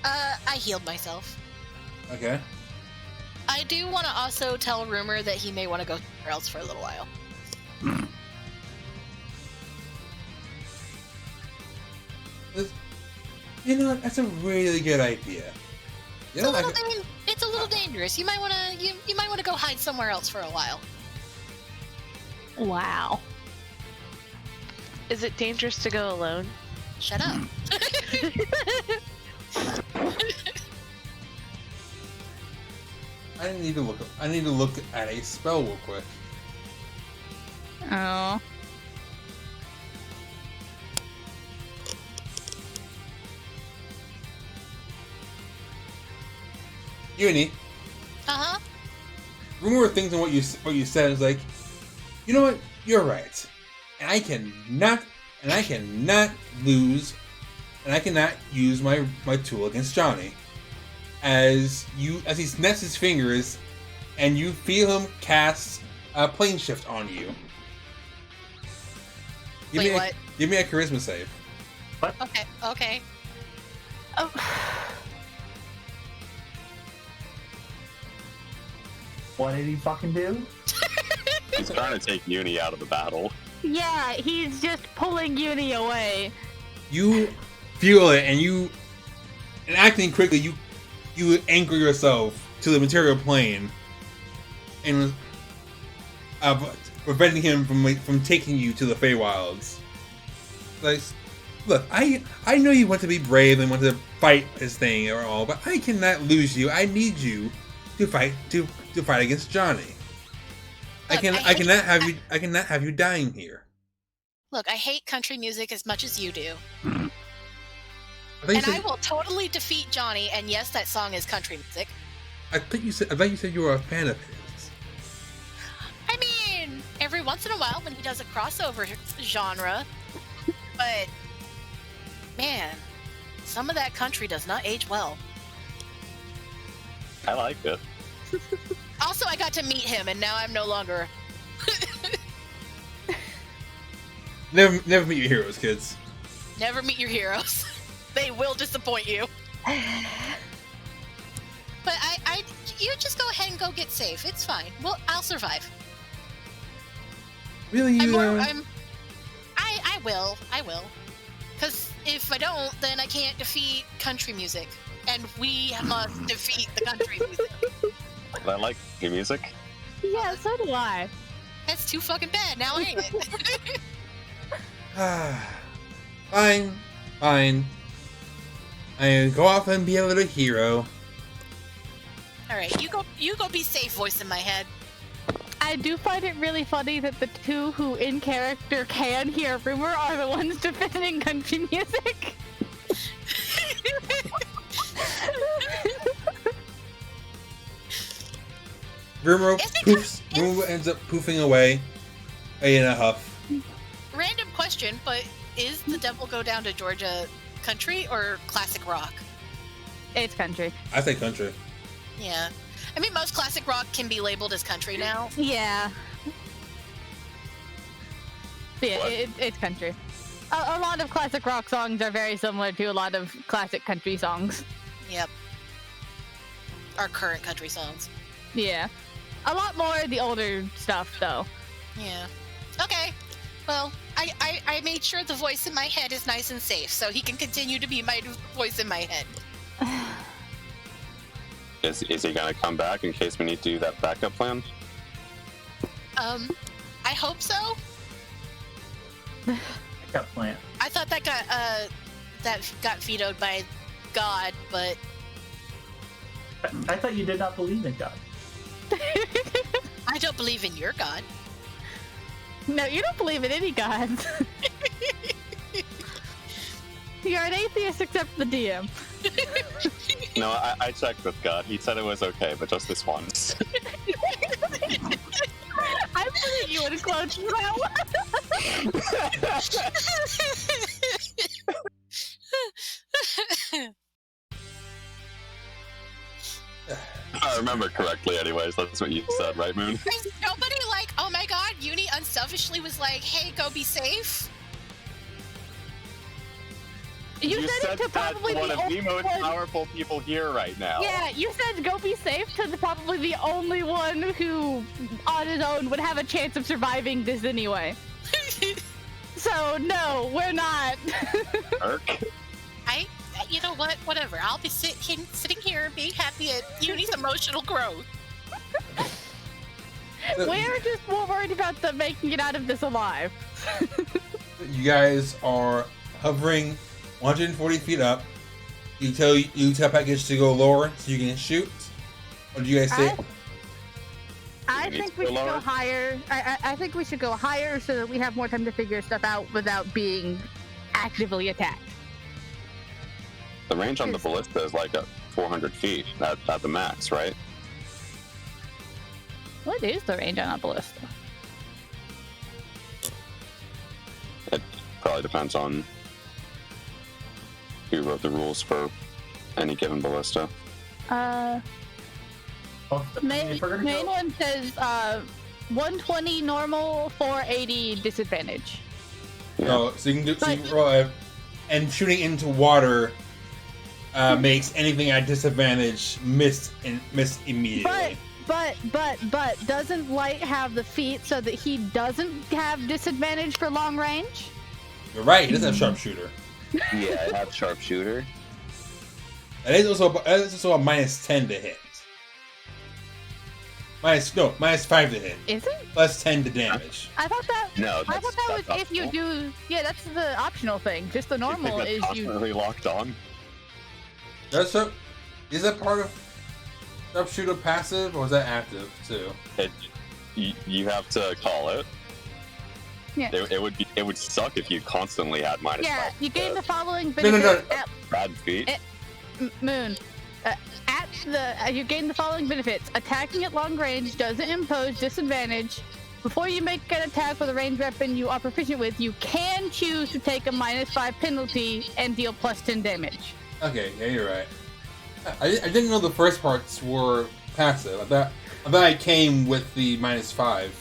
I healed myself. Okay. I do want to also tell Rumor that he may want to go somewhere else for a little while. You know what? That's a really good idea. You know, It's a little dangerous. You might want to you might want to go hide somewhere else for a while. Wow. Is it dangerous to go alone? Shut up. I need to look. I need to look at a spell real quick. Oh. Uni. Uh-huh. Rumor of things and what you said is like, you know what? You're right, and I cannot lose, and I cannot use my tool against Johnny. As he snaps his fingers, and you feel him cast a plane shift on you. Wait, what? Give me a charisma save. Okay. Oh. What did he fucking do? He's trying to take Uni out of the battle. Yeah, he's just pulling Uni away. You feel it, and acting quickly, you anchor yourself to the material plane, and preventing him from taking you to the Feywilds. Like, look, I know you want to be brave and want to fight this thing or all, but I cannot lose you. I need you to fight against Johnny. I cannot have you dying here. Look, I hate country music as much as you do. I thought And I will totally defeat Johnny, and yes, that song is country music. I thought you said you were a fan of his. I mean, every once in a while when he does a crossover genre, but man, some of that country does not age well. I like it. Also, I got to meet him, and now I'm no longer. Never meet your heroes, kids. Never meet your heroes. They will disappoint you. But you just go ahead and go get safe. It's fine. Well, I'll survive. Really, you? I will. Because if I don't, then I can't defeat country music, and we must defeat the country music. I like your music. Yeah, so do I. That's too fucking bad. Now ain't it? Fine. I go off and be a little hero. All right, you go be safe, voice in my head. I do find it really funny that the two who in character can hear rumor are the ones defending country music. Rumor ends up poofing away in a huff. Random question, but is the Devil Go Down to Georgia country or classic rock? It's country. I say country. Yeah. I mean, most classic rock can be labeled as country now. Yeah. Yeah, it's country. A lot of classic rock songs are very similar to a lot of classic country songs. Yep. Our current country songs. Yeah. A lot more the older stuff, though. Yeah. Okay. Well, I made sure the voice in my head is nice and safe, so he can continue to be my voice in my head. Is he gonna come back in case we need to do that backup plan? I hope so. Backup plan. I thought that got vetoed by God, but I thought you did not believe in God. I don't believe in your God. No, you don't believe in any gods. You're an atheist except the DM. No, I checked with God. He said it was okay, but just this once. I thought you would have closed that one. If I remember correctly, anyways, that's what you said, right, Moon? Is nobody like, oh my God, Uni unselfishly was like, hey, go be safe? You said it to that probably to one the of the only most one. powerful people here right now. Yeah, you said go be safe to probably the only one who, on his own, would have a chance of surviving this anyway. So, no, we're not. Irk. You know what? Whatever. I'll be sitting here being happy at Uni's emotional growth. We're just more worried about them making it out of this alive. You guys are hovering 140 feet up. You tell package to go lower so you can shoot. What do you guys say? I think we should go higher. I think we should go higher so that we have more time to figure stuff out without being actively attacked. The range on the ballista is like at 400 feet at the max, right? What is the range on a ballista? It probably depends on who wrote the rules for any given ballista. Well, Main if we're gonna go, one says 120 normal, 480 disadvantage. Yeah. No, so you can roll and shooting into water makes anything at disadvantage miss immediately. But doesn't Lyte have the feat so that he doesn't have disadvantage for long range? You're right. He doesn't have sharpshooter. Yeah, I have sharpshooter. And it's also a minus 10 to hit. Minus 5 to hit. Is it? Plus 10 to damage. I thought that. No, I thought that was if you do. Yeah, that's the optional thing. Just the normal you think is that's you. constantly locked on. Is that part of sharpshooter passive or is that active too? You have to call it. Yeah. It would suck if you constantly had minus Yeah, 5. you gain the following no, no. benefits at Bad feet. Moon. You gain the following benefits. Attacking at long range doesn't impose disadvantage. Before you make an attack with a ranged weapon you are proficient with, you can choose to take a -5 penalty and deal +10 damage. Okay, yeah, you're right. I didn't know the first parts were passive. I thought I came with the -5.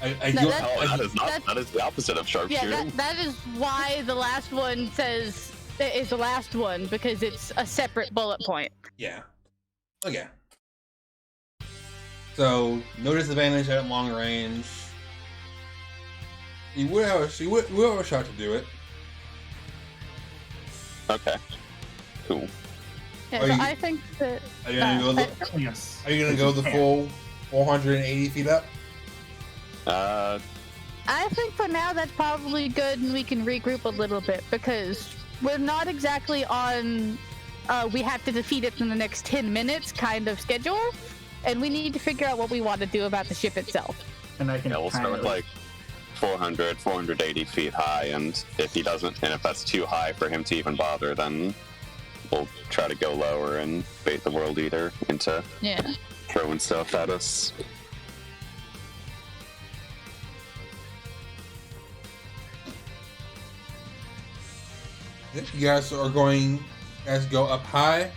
No, That is the opposite of sharpshooting. Yeah, that is why the last one is the last one, because it's a separate bullet point. Yeah. Okay. So no disadvantage at long range. You would have a shot to do it. Okay. Cool. Yeah, Are so you- I think that. Are you gonna go the Yes. Are you gonna go the full 480 feet up? I think for now that's probably good, and we can regroup a little bit because we're not exactly on. We have to defeat it in the next 10 minutes kind of schedule, and we need to figure out what we want to do about the ship itself. And I can Yeah, we'll kind start of like 480 feet high, and if that's too high for him to even bother, then we'll try to go lower and bait the World Eater into Yeah. throwing stuff at us. You guys go up high,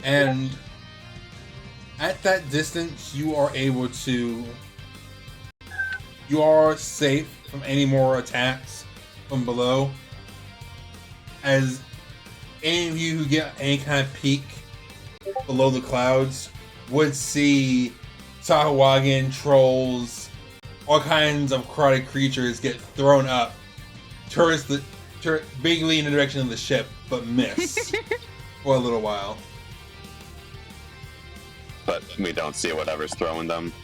and at that distance, you are safe from any more attacks from below. As any of you who get any kind of peek below the clouds would see Sahuagin, trolls, all kinds of necrotic creatures get thrown up bigly in the direction of the ship, but miss for a little while. But we don't see whatever's throwing them.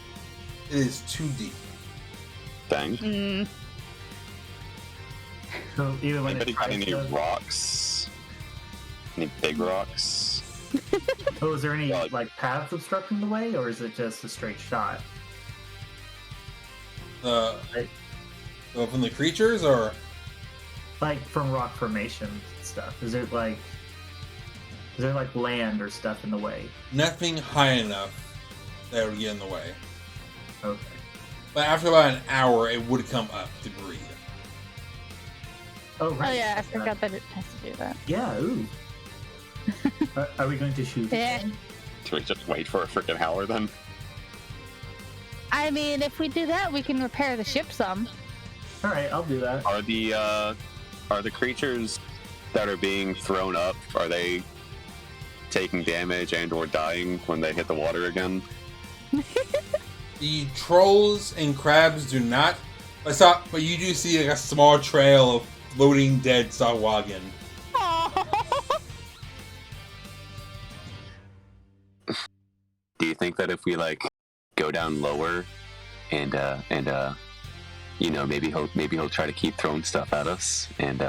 It is too deep. Dang. Mm. So even when Anybody it got tries any to, rocks? Any big rocks? oh, is there any Yeah. like paths obstructing the way, or is it just a straight shot? From the creatures, or Like from rock formations and stuff. Is there like land or stuff in the way? nothing high enough that would get in the way. Okay. But after about an hour, it would come up to breathe. Oh right. Oh yeah, I forgot that it has to do that. Yeah. Ooh. Are we going to shoot? Yeah. Should we just wait for a freaking hour then? I mean, if we do that, we can repair the ship some. All right, I'll do that. Are the creatures that are being thrown up, are they taking damage and or dying when they hit the water again? The trolls and crabs do not, but you do see like a small trail of floating dead Sahuagin. Do you think that if we like go down lower and maybe he'll try to keep throwing stuff at us and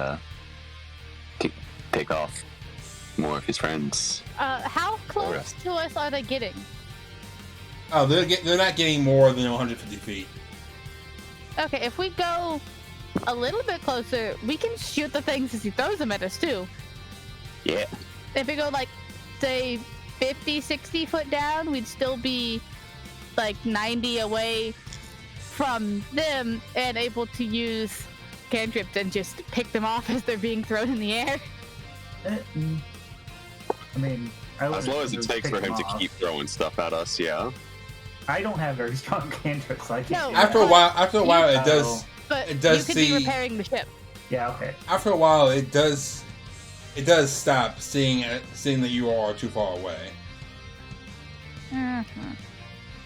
pick off more of his friends? How close to us are they getting? Oh, they're not getting more than 150 feet. Okay, if we go a little bit closer, we can shoot the things as he throws them at us too. Yeah. If we go like, say, 50, 60 foot down, we'd still be like 90 away from them and able to use cantrips and just pick them off as they're being thrown in the air. I mean, As long as it takes for him to keep throwing stuff at us, yeah. I don't have very strong cantrips, so I can't. No. do After a that. while, it does. But It does you could see- be repairing the ship. Yeah. Okay. After a while, it does stop, seeing that you are too far away. Mhm.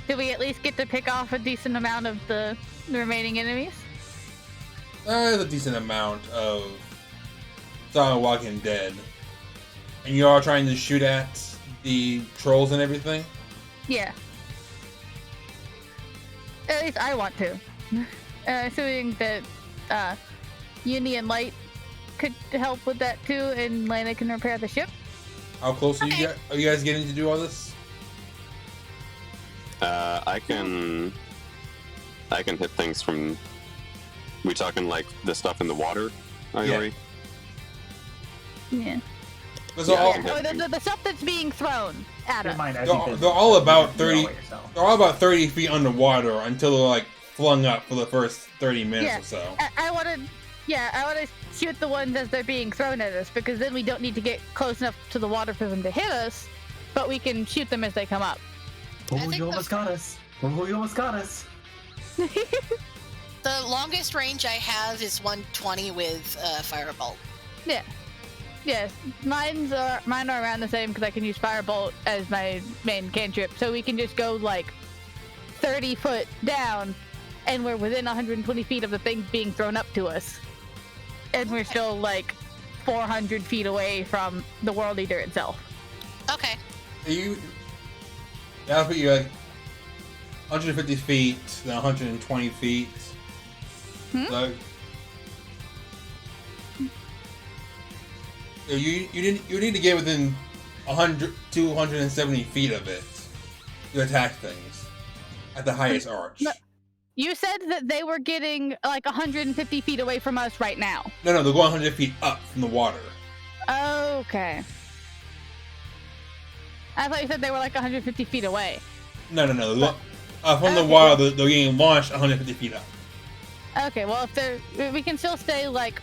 Did we at least get to pick off a decent amount of the remaining enemies? There's a decent amount of Sahuagin dead, and you are trying to shoot at the trolls and everything. Yeah. At least I want to. Assuming that Uni and Lyte could help with that too, and Lana can repair the ship. How close are Okay. are you guys getting to do all this? I can I can hit things from. We talking like the stuff in the water, Ayori? Yeah. Those Yeah, are all, I can hit things. The stuff that's being thrown at Keep in us. mind, as they're, you did, they're all about you 30. know it yourself. They're all about 30 feet underwater until they're like flung up for the first 30 minutes Yeah. or so. I want to shoot the ones as they're being thrown at us, because then we don't need to get close enough to the water for them to hit us, but we can shoot them as they come up. Oh, think you almost got us. Oh, you almost got us. The longest range I have is 120 with Firebolt. Yes, mine are around the same because I can use Firebolt as my main cantrip, so we can just go like 30 foot down, and we're within 120 feet of the thing being thrown up to us, and we're still like 400 feet away from the World Eater itself. Okay. That'll put you like 150 feet, then 120 feet. So, you need to get within 100 to 170 feet of it to attack things at the highest arch. No. You said that they were getting like 150 feet away from us right now. No, they're going 100 feet up from the water. Okay. I thought you said they were like 150 feet away. No. From the Okay. water, they're getting launched 150 feet up. Okay, well, we can still stay like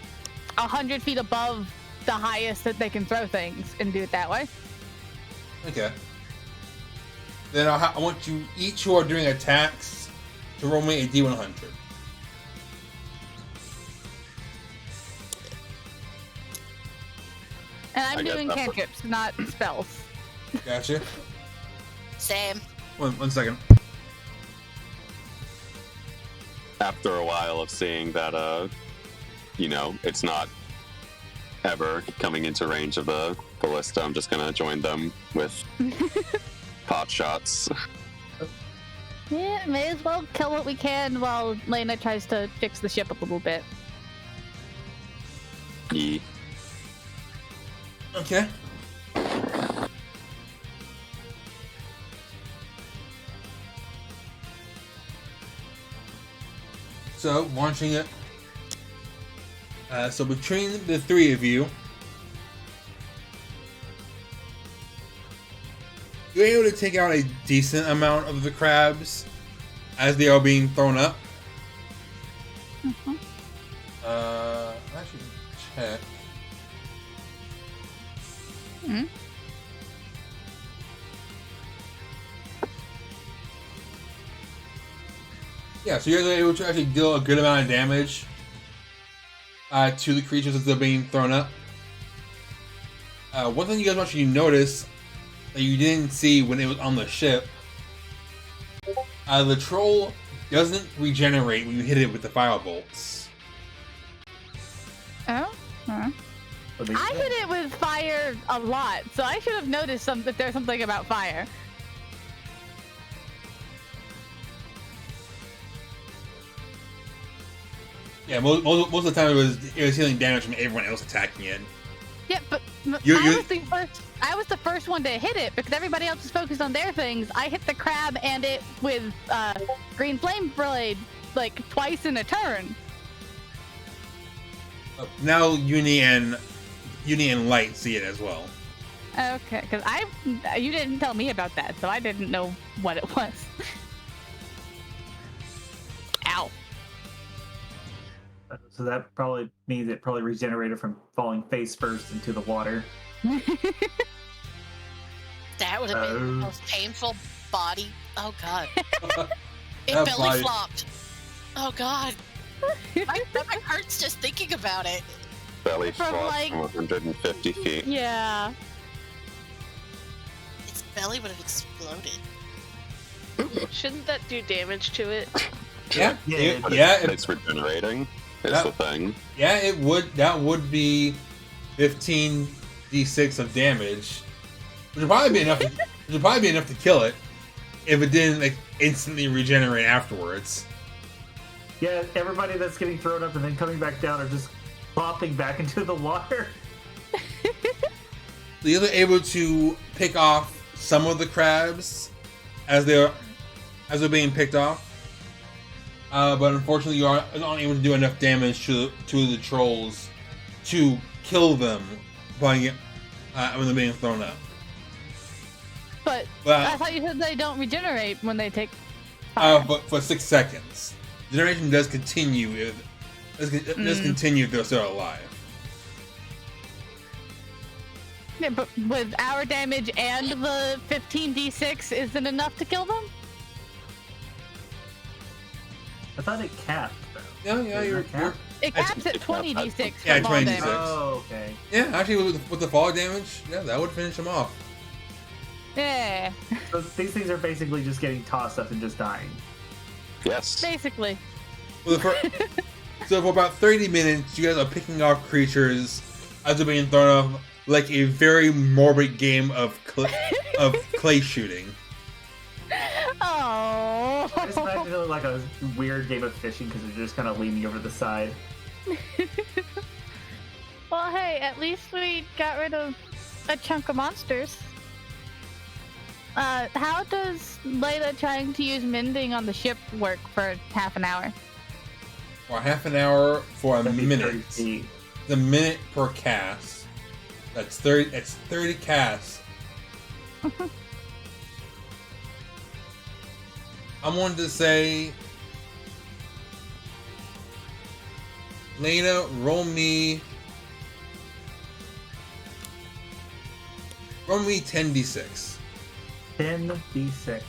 100 feet above the highest that they can throw things and do it that way. Okay. Then I want you, each who are doing attacks, to roll me a D100. And I I'm get doing that. cantrips, not spells. Gotcha. Same. One second. After a while of seeing that, it's not ever coming into range of the ballista, I'm just gonna join them with pot shots. Yeah, may as well kill what we can while Lena tries to fix the ship a little bit. Yee. Okay. So, launching it. So between the three of you, you're able to take out a decent amount of the crabs as they are being thrown up. Mhm. I should check. Mhm. Yeah, so you're able to actually deal a good amount of damage to the creatures as they're being thrown up. One thing you guys want you to notice that you didn't see when it was on the ship, the troll doesn't regenerate when you hit it with the firebolts. Oh? Huh. But I hit it with fire a lot, so I should have noticed that there's something about fire. Yeah, most of the time it was healing damage from everyone else attacking it. Yeah, but I was the first one to hit it because everybody else is focused on their things. I hit the crab and it with green flame blade like twice in a turn. Now Uni and Lyte see it as well. Okay, because you didn't tell me about that, so I didn't know what it was. Ow. So that probably means it probably regenerated from falling face first into the water. That would have been the Oh. most painful body. Oh god. It That belly body- flopped. Oh god. My stomach hurts just thinking about it. Belly From, flop like- from 150 feet. Yeah. Its belly would have exploded. Shouldn't that do damage to it? Yeah, Yeah, But yeah, it's regenerating is Yeah. the thing. yeah. It would. That would be 15d6 of damage, which would probably be enough. Which would probably be enough to kill it if it didn't like instantly regenerate afterwards. Yeah, everybody that's getting thrown up and then coming back down are just popping back into the water. So you're able to pick off some of the crabs as they're being picked off. but unfortunately you are not able to do enough damage to the trolls to kill them when they're being thrown up. But I thought you said they don't regenerate when they take fire. But for 6 seconds. Generation does continue does continue if they're still alive. Yeah, but with our damage and the 15d6 isn't enough to kill them? I thought it capped, though. Yeah, Isn't you're it capped? It caps at 20d6 Yeah, for fall 20d6. damage. Oh, okay. Yeah, actually with the fall damage, yeah, that would finish them off. Yeah, So these things are basically just getting tossed up and just dying. Yes. basically. So for about 30 minutes, you guys are picking off creatures as they're being thrown off like a very morbid game of clay shooting. Oh. I just imagine it like a weird game of fishing because they're just kind of leaning over the side. Well, hey, at least we got rid of a chunk of monsters. How does Layla trying to use mending on the ship work for half an hour? For half an hour for a That'd be 30 minute. feet. The minute per cast. That's 30. That's 30 casts. I'm wanting to say, Lena, roll me 10d6. 10d6.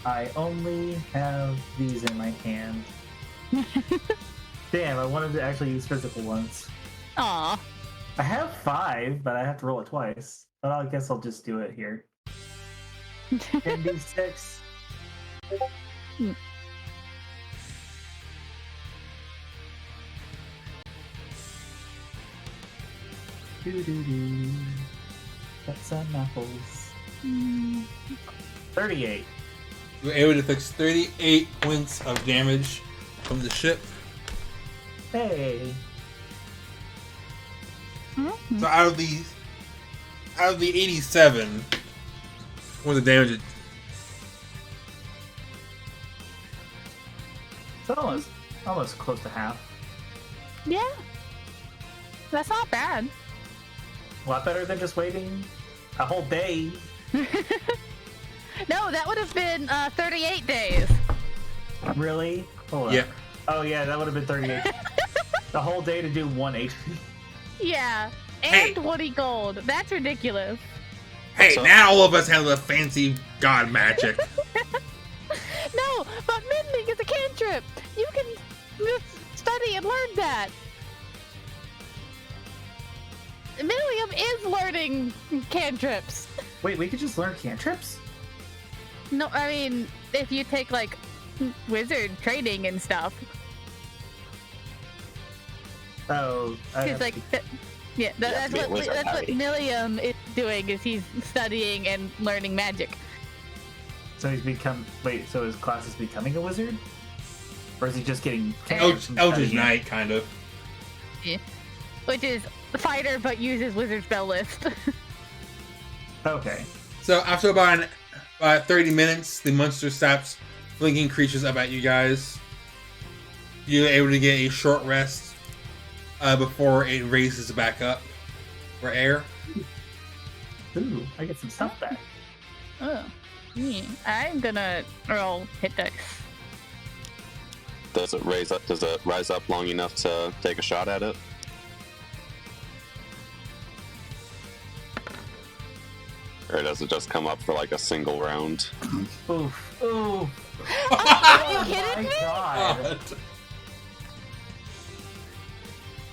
I only have these in my hand. Damn, I wanted to actually use physical ones. Aw. I have 5, but I have to roll it twice. But I guess I'll just do it here. 10d6. Doo-doo-doo. Got some apples. 38. You were able to fix 38 points of damage from the ship. Hey. Mhm. So out of the 87 points of damage, So almost close to half. Yeah. That's not bad. A lot better than just waiting a whole day. No, that would have been 38 days. Really? Hold on. yeah. Oh yeah, that would have been 38. The whole day to do 1 HP. Yeah. Hey. And 20 gold. That's ridiculous. Hey, So- now all of us have the fancy god magic. No, but mending is a cantrip. You can just study and learn that. Millium is learning cantrips. Wait, we could just learn cantrips? No, I mean, if you take like wizard training and stuff. Oh, Because like, You have that's to be a what wizard, Harry. Millium is doing. Is he's studying and learning magic. so he's become. Wait, so his class is becoming a wizard, or is he just getting cantrips from Eldritch studying? Knight, kind of. Which is fighter but uses wizard spell list. Okay. So after about 30 minutes, the monster stops blinking creatures up at you guys. You're able to get a short rest before it raises back up for air. Ooh, I get some stuff back. Oh, yeah. I'm gonna roll hit dice. Does it rise up long enough to take a shot at it? Or does it just come up for like a single round? Oof. Oof. Are you Oh kidding my me? god.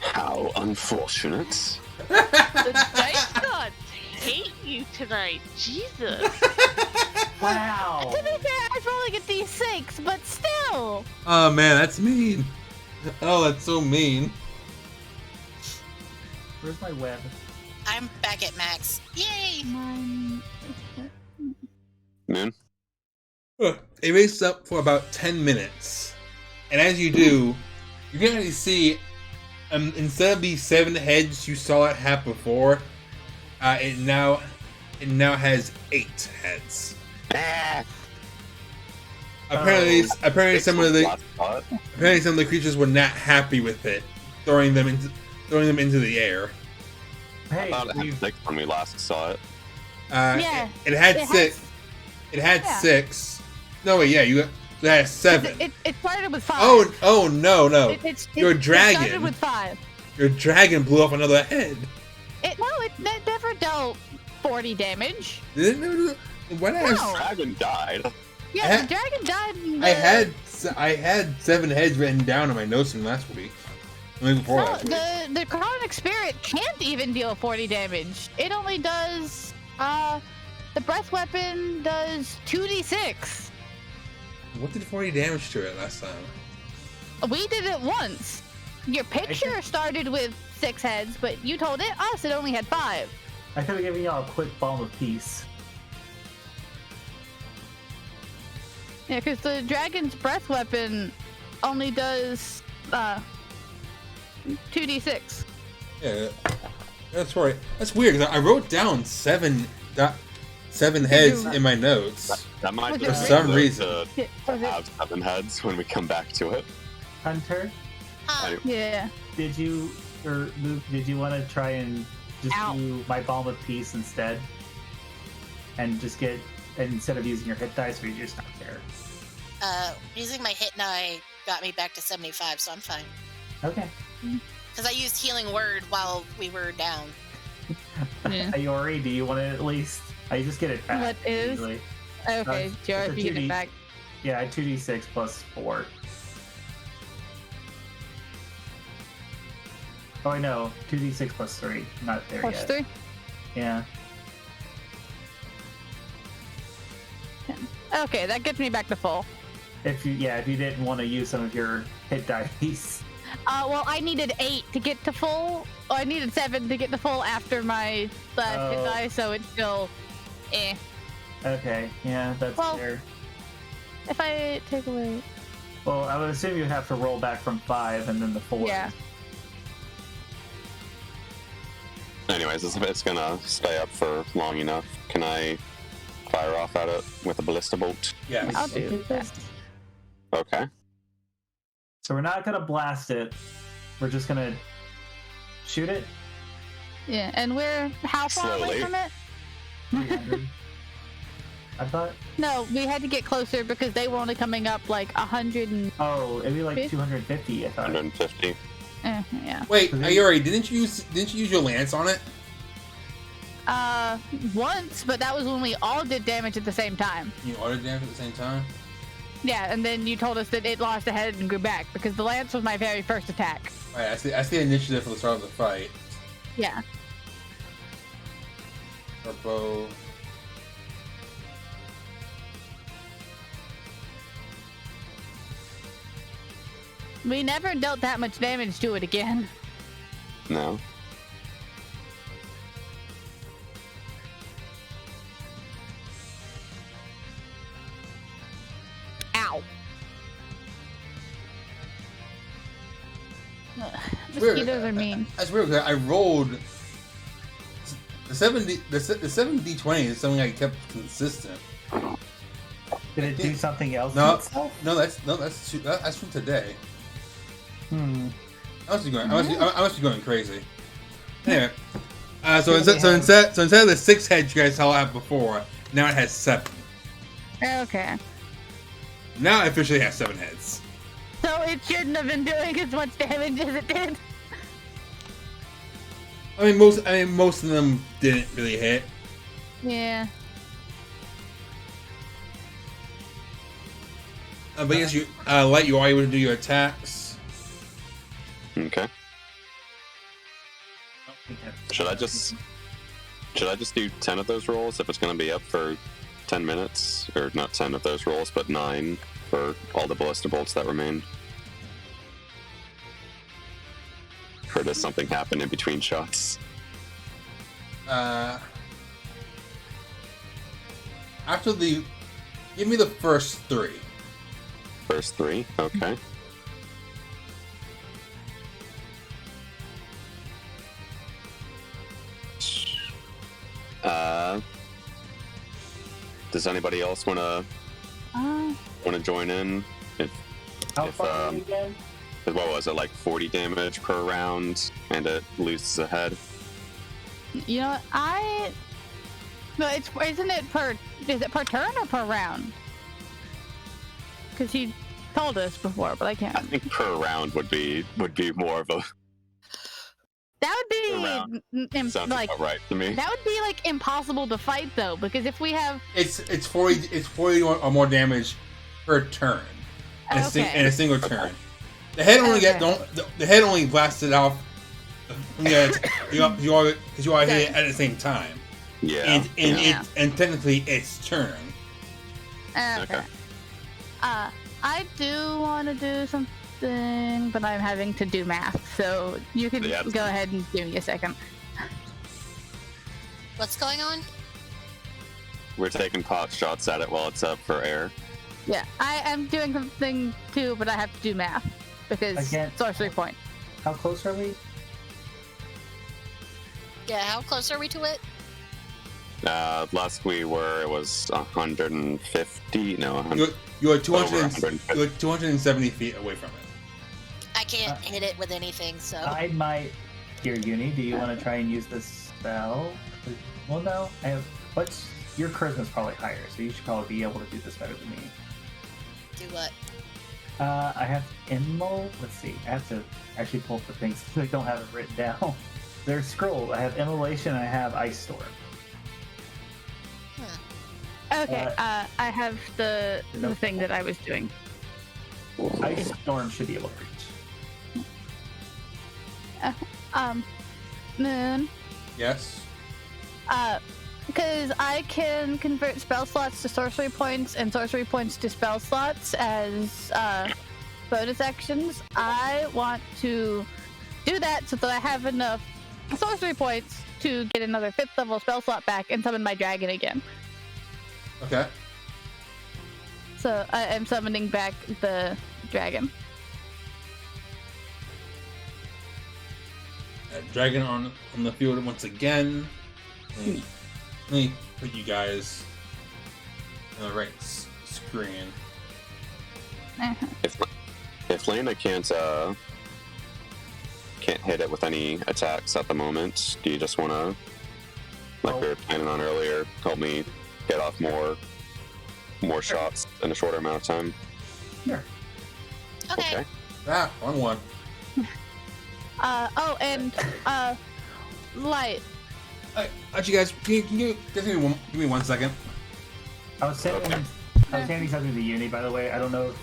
How unfortunate. The dice gods hate you tonight. Jesus. Wow. To be fair, I was rolling a d6, but still. Oh man, that's mean. Oh, that's so mean. Where's my web? I'm back at max. Yay! Moon? It raises up for about 10 minutes. And as you do, you can actually see, instead of the 7 heads you saw it have before, it now has 8 heads. Ah! Apparently, some of the Last thought. creatures were not happy with it, throwing them into the air. I Hey, thought it had 6 when we last saw it. Yeah, it had it 6. It had Yeah. 6. No, wait, yeah, it had 7. It started with 5. Oh no. Your It started dragon. with 5. Your dragon blew off another head. It never dealt 40 damage. Didn't it? What No. else? Dragon died. Yeah, the dragon died. In I had 7 heads written down in my notes from last week. Before No, last week. the chronic spirit can't even deal 40 damage. It only does the breath weapon does 2d6. What did 40 damage to it last time? We did it once. Your picture started with 6 heads, but you told us it only had 5. I could have given y'all a quick balm of peace. Yeah, because the dragon's breath weapon only does 2d6. Yeah, that's right. That's weird because I wrote down 7 heads in my notes. That might Was be it For some to reason. Was it? have 7 heads when we come back to it. Hunter, Huh. Yeah. did you or Luke? Did you want to try and just Ow. do my balm of peace instead, and just get instead of using your hit dice, or you just not care? Using my hit die got me back to 75, so I'm fine. Okay. Because I used healing word while we were down. Yeah. Ayori, do you want it at least? I just get it back. What is? usually. Okay, sure, it's a if you get 2D. it back. Yeah, 2d6 plus 4. Oh, I know. 2d6 plus 3. Not there Plus yet. 3? Yeah. Okay, that gets me back to full. If you didn't want to use some of your hit dice. Well, I needed 8 to get to full. Oh, I needed 7 to get to full after my last hit Oh. die, so it's still eh. Okay, yeah, that's Well- fair. If I take away... Well, I would assume you'd have to roll back from 5 and then the 4. Yeah. Anyways, if it's gonna stay up for long enough, can I fire off at it with a ballista bolt? Yes. I'll do that. Okay. So we're not gonna blast it. We're just gonna shoot it. Yeah, and we're how far away Slowly. from it? 300. I thought. No, we had to get closer because they were only coming up like 100 and... Oh, it'd be like Fif- 250. I thought. 150. yeah. Wait, So then- Ayori, didn't you use your lance on it? Once, but that was when we all did damage at the same time. You auto damage at the same time? Yeah, and then you told us that it lost a head and grew back because the lance was my very first attack. Alright, I see initiative for the start of the fight. Yeah. Or bow. We never dealt that much damage to it again. No. Ow. Ugh, Weird. mosquitoes are mean. That's weird because I rolled the 7d20 is something I kept consistent. Did it do something else? No. to itself? That's from today. I must be going crazy. Anyway, so instead of the 6 heads you guys saw had before, now it has 7. Okay. Now it officially has 7 heads. So it shouldn't have been doing as much damage as it did. I mean, most of them didn't really hit. Yeah. But yes, you Lyte, you are able to do your attacks. Okay. think that's- Should I just do 10 of those rolls if it's going to be up for 10 minutes? Or not 10 of those rolls, but 9 for all the ballista bolts that remain? Or does something happen in between shots? Give me the first 3. First 3? Okay. Does anybody else want to Uh, Want to join in? How If, far are we again? What was it, like 40 damage per round, and it loses a head? you know, no, isn't it per? Is it per turn or per round? Because he told us before, but I can't. I think per round would be more of a That round. would be sounds like about right to me. that would be like impossible to fight though, because if we have It's 40 or more damage per turn in a single turn. The head only the head only blasted off. Because you all hit it at the same time. Yeah. And technically it's turn. okay. I do want to do something, but I'm having to do math, so you can go ahead and give me a second. What's going on? We're taking pot shots at it while it's up for air. Yeah, I am doing something too, but I have to do math because sorcery point. How close are we? Yeah, how close are we to it? Last we were, it was 150. No, 100. You're 270 feet away from it. I can't hit it with anything, so. I might. Here, Uni, do you want to try and use this spell? Well, no. Your charisma's probably higher, so you should probably be able to do this better than me. Do what? I have Immol. Let's see. I have to actually pull up the things. I don't have it written down. They're scrolled. I have Immolation. I have Ice Storm. Okay. I have the thing that I was doing. Ice Storm should be able to reach. Moon. Yes. Because I can convert spell slots to sorcery points and sorcery points to spell slots as bonus actions. I want to do that so that I have enough sorcery points to get another 5th level spell slot back and summon my dragon again. Okay. So I am summoning back the dragon. Dragon on the field once again. Let me put you guys on the right screen. If Lena can't hit it with any attacks at the moment, do you just want to, like we were planning on earlier, help me get off more shots in a shorter amount of time? Sure. Okay. Wrong one. Lyte. Actually, guys, can you give me 1 second? I was handing something to Uni, by the way. I don't know if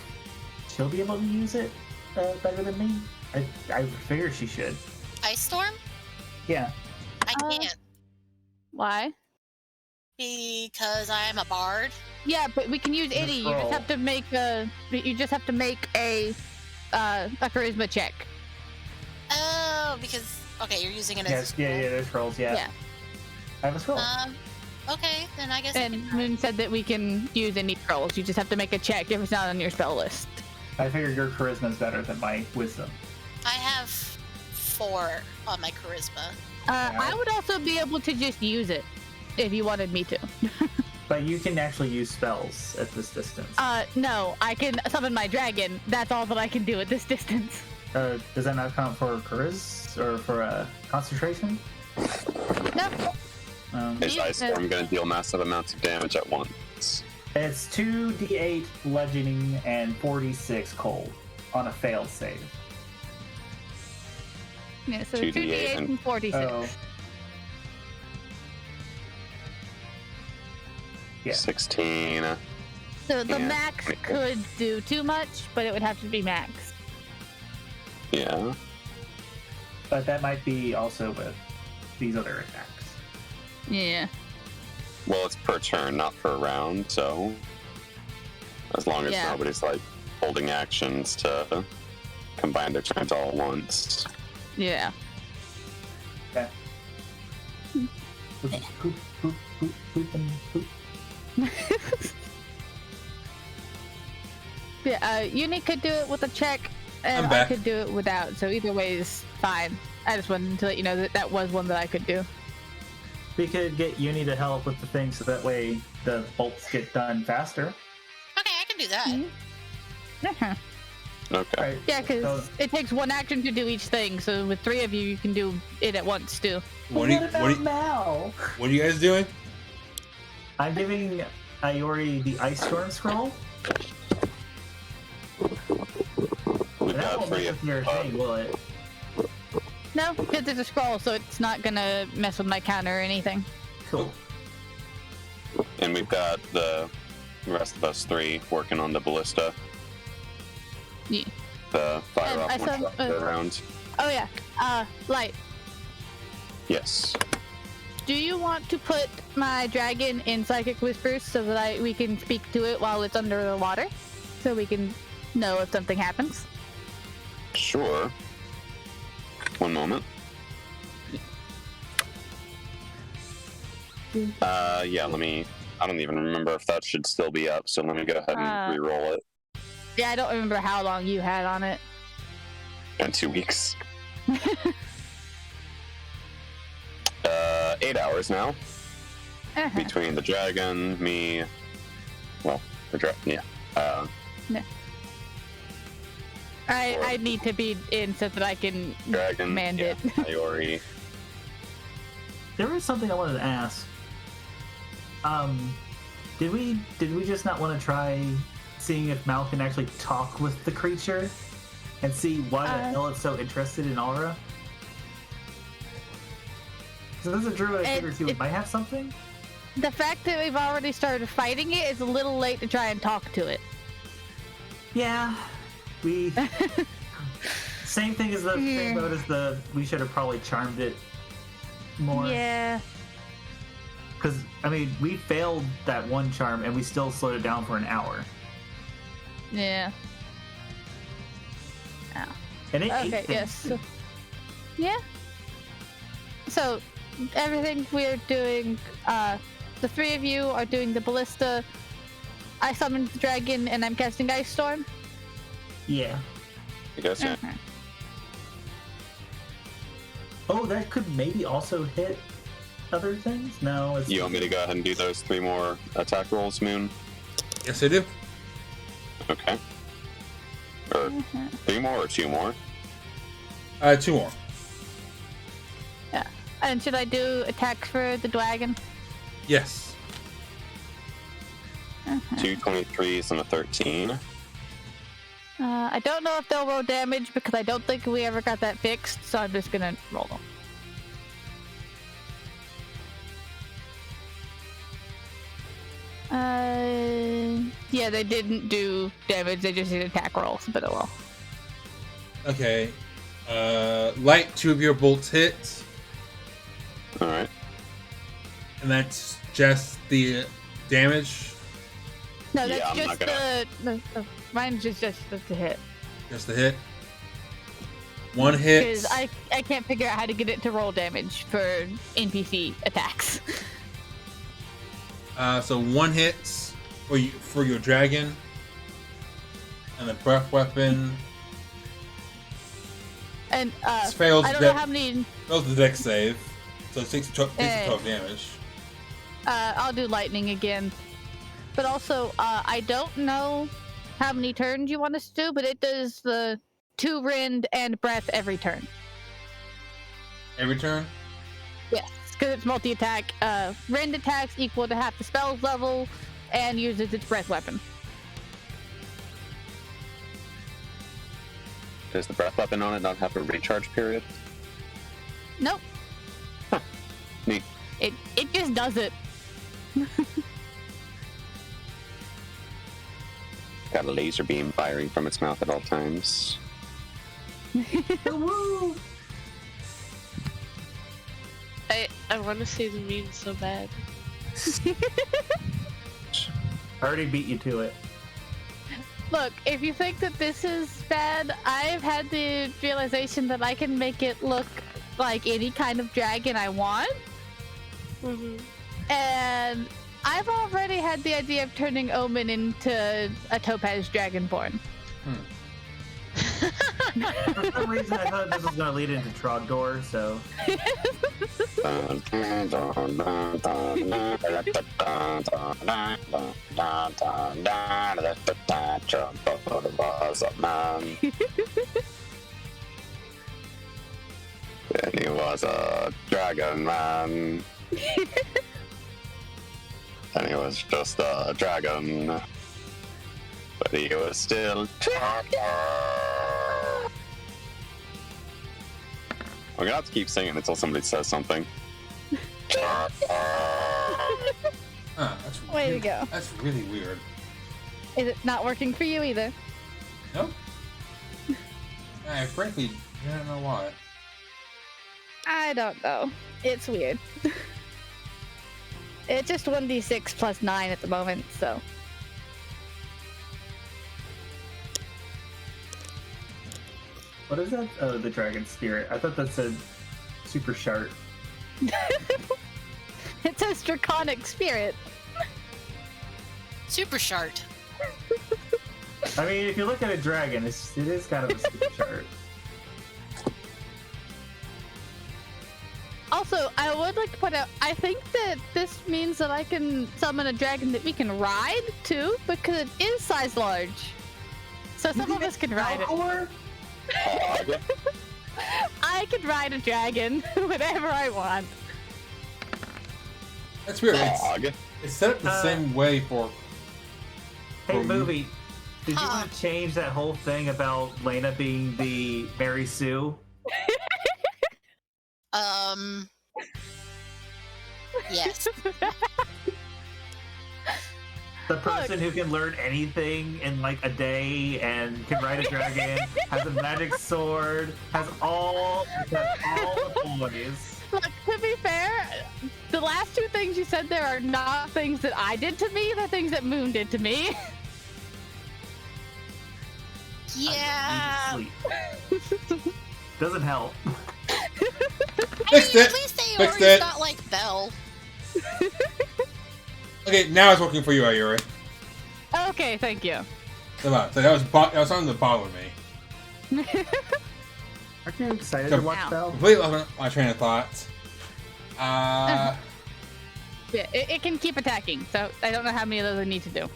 she'll be able to use it better than me. I figure she should. Ice Storm? Yeah. I can't. Why? Because I'm a bard. Yeah, but we can use any. You just have to make a. You just have to make a charisma check. Oh, because you're using it as. Yeah. There's scrolls. Yeah. I have a scroll. Okay, then I guess. And Moon said that we can use any scrolls. You just have to make a check if it's not on your spell list. I figure your charisma is better than my wisdom. I have 4 on my charisma. I would also be able to just use it if you wanted me to. But you can actually use spells at this distance. No, I can summon my dragon. That's all that I can do at this distance. Does that not count for charisma or for concentration? No. Is Ice Storm going to deal massive amounts of damage at once? It's 2d8 bludgeoning and 46 cold on a failed save. Yeah, so 2d8 and 46. Oh. Yeah. 16. So the max could do too much, but it would have to be max. Yeah. But that might be also with these other attacks. Yeah. Well, it's per turn, not per round, so as long as nobody's like holding actions to combine their turns all at once. Yeah. Okay. Poop, poop, poop, poop, and poop. Yeah, Uni could do it with a check, and I could do it without, so either way is fine. I just wanted to let you know that that was one that I could do. We could get Uni to help with the thing so that way the bolts get done faster. Okay, I do that. Uh-huh. Okay. Right. Yeah, because So- it takes one action to do each thing. So with 3 of you, you can do it at once too. What are Mal? you guys doing? I'm giving Ayori the Ice Storm scroll. We've That got won't 3 mess with your thing, will it? No, because it's a scroll, so it's not gonna mess with my counter or anything. Cool. and we've got the rest of us 3 working on the ballista. Yeah. The fire And off I one saw- shot per round. Oh yeah. Lyte, Yes. do you want to put my dragon in Psychic Whispers so that we can speak to it while it's under the water, so we can know if something happens? Sure. One moment. Yeah, let me. I don't even remember if that should still be up, so let me go ahead and re-roll it Yeah, I don't remember how long you had on it. in 2 weeks. 8 hours now Uh-huh. between the dragon, me. Well, the dragon, yeah. I need to be in so that I can Dragon, command yeah, it. Ayori. There was something I wanted to ask. Did we just not want to try seeing if Mal can actually talk with the creature and see why the hell it's so interested in Aura? So as a druid, I figured he might have something. The fact that we've already started fighting it is a little late to try and talk to it. Yeah, we. Same thing as the same boat as the. We should have probably charmed it more. Yeah. Because I mean, we failed that one charm and we still slowed it down for an hour. Yeah. And it ate Okay. things, Yes. too. Yeah. So everything we're doing, the 3 of you are doing the ballista. I summoned the dragon and I'm casting Ice Storm. Yeah. I guess, yeah. Uh-huh. Oh, that could maybe also hit other things. No, it's. You want me to go ahead and do those 3 more attack rolls, Moon? Yes, I do. Okay. Or 3 more or 2 more? 2 more. And should I do attacks for the dragon? Yes. 2 23s and a 13. I don't know if they'll roll damage because I don't think we ever got that fixed, so I'm just gonna roll them. Yeah, they didn't do damage, they just did attack rolls, but oh well. Okay. Light, 2 of your bolts hit, Alright. and that's just the damage. No, Yeah, that's I'm not just gonna- the mine's just the hit. Just the hit. 1 hit. Because I can't figure out how to get it to roll damage for NPC attacks. So 1 hit for your dragon, and the breath weapon And fails. I don't know how many. Fails the dex save, so it takes 12 damage. I'll do lightning again. But also, I don't know how many turns you want us to do, but it does the 2 rend and breath every turn. Every turn. Yes, because it's multi-attack. Rend attacks equal to half the spell's level, and uses its breath weapon. Does the breath weapon on it not have a recharge period? Nope. Neat. It just does it. Got a laser beam firing from its mouth at all times. Woo! I want to say the meme so bad. I already beat you to it. Look, if you think that this is bad, I've had the realization that I can make it look like any kind of dragon I want. And I've already had the idea of turning Omen into a topaz dragonborn. For some reason, I thought this was gonna lead into Trogdor, so. And he was a dragon man. And he was just a dragon. But he was still dragon. We're gonna have to keep singing until somebody says something. That's Way to really, go. That's really weird. Is it not working for you either? Nope. I frankly don't know why. I don't know. It's weird. It's just 1d6 plus 9 at the moment, so. What is that? Oh, the dragon spirit. I thought that said super sharp. It says draconic spirit. Super shart. I mean, if you look at a dragon, it is kind of a super sharp. Also, I would like to point out, I think that this means that I can summon a dragon that we can ride too, because it is size large. So some of us can ride it. I can ride a dragon whenever I want. That's weird. It's set up the same way for. Hey, movie. Did you want to change that whole thing about Lena being the Mary Sue? Yes. The person who can learn anything in like a day and can ride a dragon, has a magic sword, has all the boys. Look, to be fair, the last two things you said there are not things that I did to me, they're things that Moon did to me. Yeah. Sleep. Doesn't help. Fixed it. At least Fixed Ayori's it. not like Belle. Okay, now it's working for you, Ayori. Okay, thank you. So that was something that bothered me. Aren't you excited So- to watch Ow. Belle? Completely lost my train of thought. Yeah, it can keep attacking, so I don't know how many of those I need to do.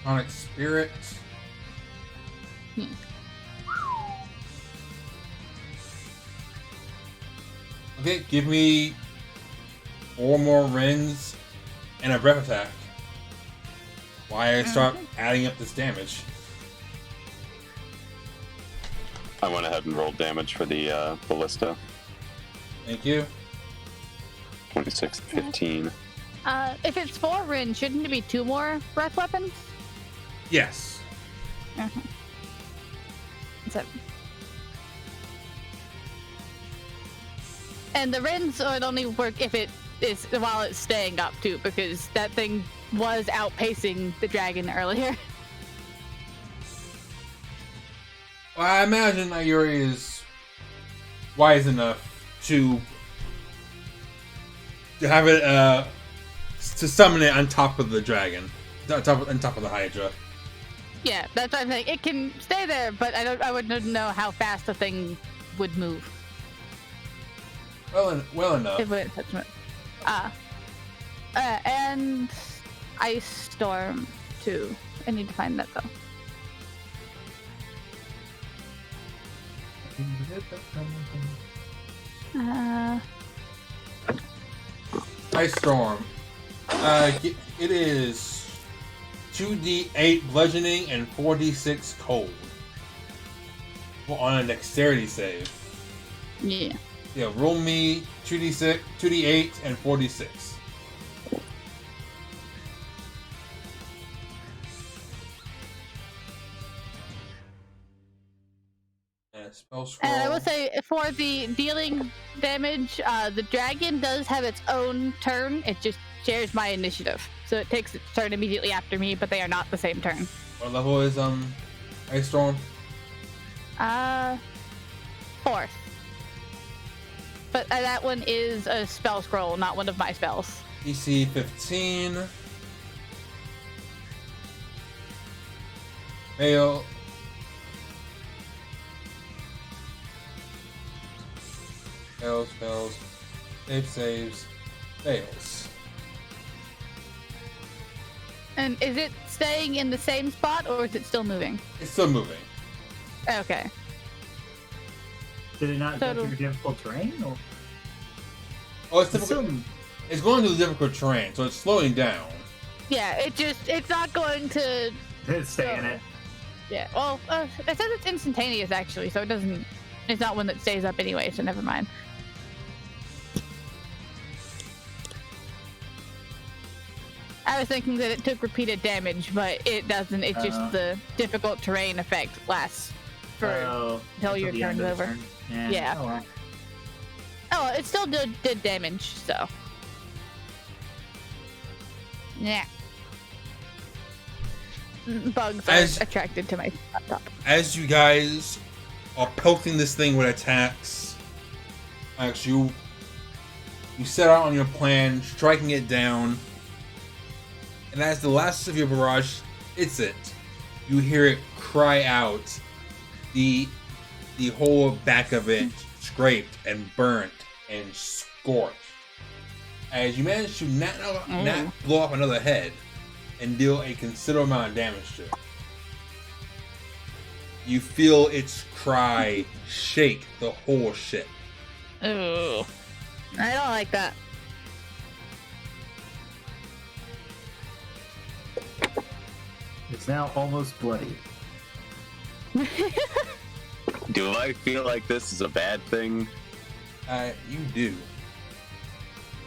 Sonic Spirit. Okay, give me 4 more rings and a breath attack. Why I start adding up this damage? I went ahead and rolled damage for the ballista. Thank you. 26, 15. If it's 4 Rin, shouldn't it be 2 more breath weapons? Yes. So. And the Rins would only work if it is while it's staying up too, because that thing was outpacing the dragon earlier. Well, I imagine Ayori is wise enough to have it to summon it on top of the dragon, on top of the Hydra. Yeah, that's what I'm saying. It can stay there, but I wouldn't know how fast the thing would move. Well enough. It wouldn't touch me. And Ice Storm too. I need to find that though. Ice Storm. It is 2d8 bludgeoning and 4d6 cold. Well, on a dexterity save. Yeah. Yeah, roll me 2d8 and 4d6. Spell scroll. And I will say, for the dealing damage, the dragon does have its own turn. It just shares my initiative. So it takes its turn immediately after me, but they are not the same turn. What level is Ice Storm? 4th. But that one is a spell scroll, not one of my spells. DC 15. Fail. Fails. Saves. Fails. And is it staying in the same spot or is it still moving? It's still moving. Okay. Did it not go So- through difficult terrain? Or? Oh, it's It's difficult. still- It's going to the difficult terrain, so it's slowing down. Yeah, it's not going to. It's staying it. Yeah. Well, it says it's instantaneous actually, so it doesn't. It's not one that stays up anyway, so never mind. I was thinking that it took repeated damage, but it doesn't. It's just the difficult terrain effect lasts for until your the end turn's of the over. turn. Yeah. Oh, well. Oh, it still did damage, so. Yeah. Bugs are attracted to my laptop. As you guys are pelting this thing with attacks, actually, you set out on your plan, striking it down, and as the last of your barrage hits it, you hear it cry out. The whole back of it scraped and burnt and scorched. As you manage to not blow up another head and deal a considerable amount of damage to it. You feel its cry shake the whole ship. Ooh. I don't like that. It's now almost bloody. Do I feel like this is a bad thing? You do.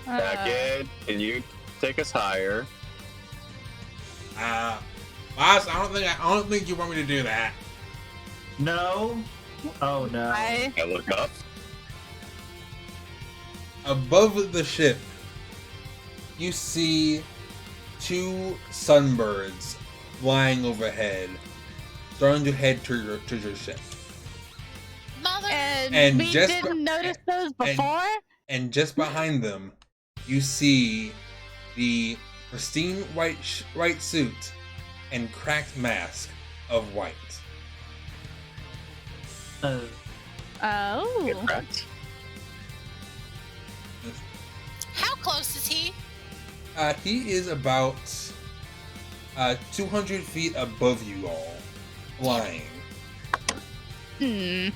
Again, can you take us higher? Boss, I don't think you want me to do that. No. Oh no. I I look up. Above the ship, you see two Sunbirds flying overhead, starting to head to your ship. Mother. and we just didn't notice those before. And just behind them, you see the pristine white suit and cracked mask of White. Oh. Correct. How close is he? He is about 200 feet above you all, flying. Hmm.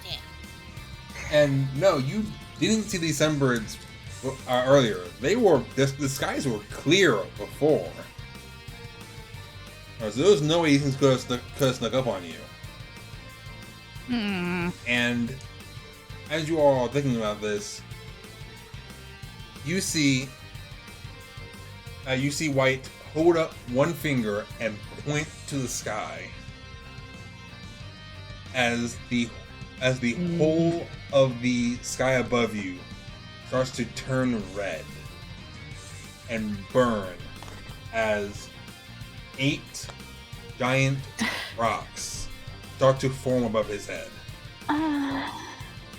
Damn. And no, you didn't see these Sunbirds earlier. The skies were clear before. So there was no way these things could have snuck up on you. Hmm. And as you all are thinking about this, you see White hold up one finger and point to the sky as the whole of the sky above you starts to turn red and burn as 8 giant rocks start to form above his head.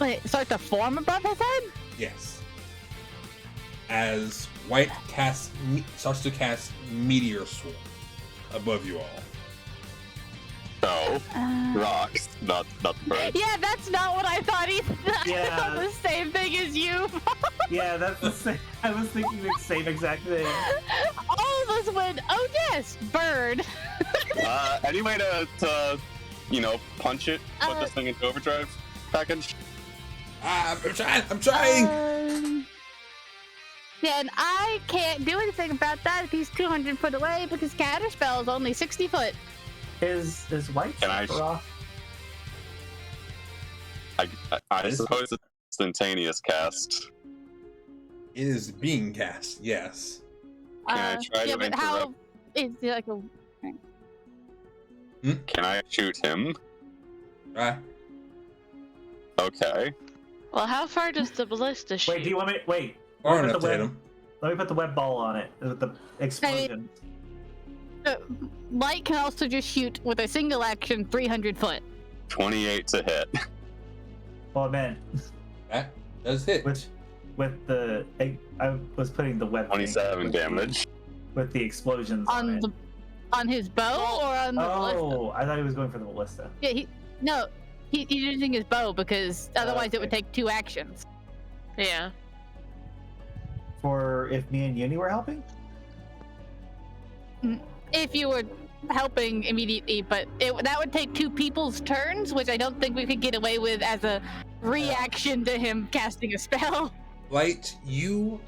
Wait, start to form above his head? Yes. As White starts to cast Meteor Swarm above you all. No, rocks, not the bird. Yeah, that's not what I thought either. Yeah. I thought the same thing as you. Yeah, that's the same. I was thinking the same exact thing. All of us went, oh yes, bird. Any way to punch it, put this thing into overdrive package? I'm trying! Yeah, and I can't do anything about that if he's 200 foot away because Counterspell is only 60 foot. Is White Can I- super off? I suppose it's instantaneous cast. It is being cast, yes. Can I try yeah, to but how interrupt? is it like a Can I shoot him? Right? Okay. Well, how far does the ballista shoot? Wait, do you want me? Wait. Far Let me enough put to the hit web- him. Let me put the web ball on it with the explosion. Lyte can also just shoot with a single action 300 foot. 28 to hit. Well, I meant That does hit. with the I was putting the web thing 27 with damage. with the explosions on On it. the On his bow or on the ballista? Oh, I thought he was going for the ballista. Yeah, he's using his bow because otherwise it would Okay. take 2 actions. Yeah. For if me and Uni were helping? If you were helping immediately, but that would take 2 people's turns, which I don't think we could get away with as a reaction to him casting a spell. Lyte, you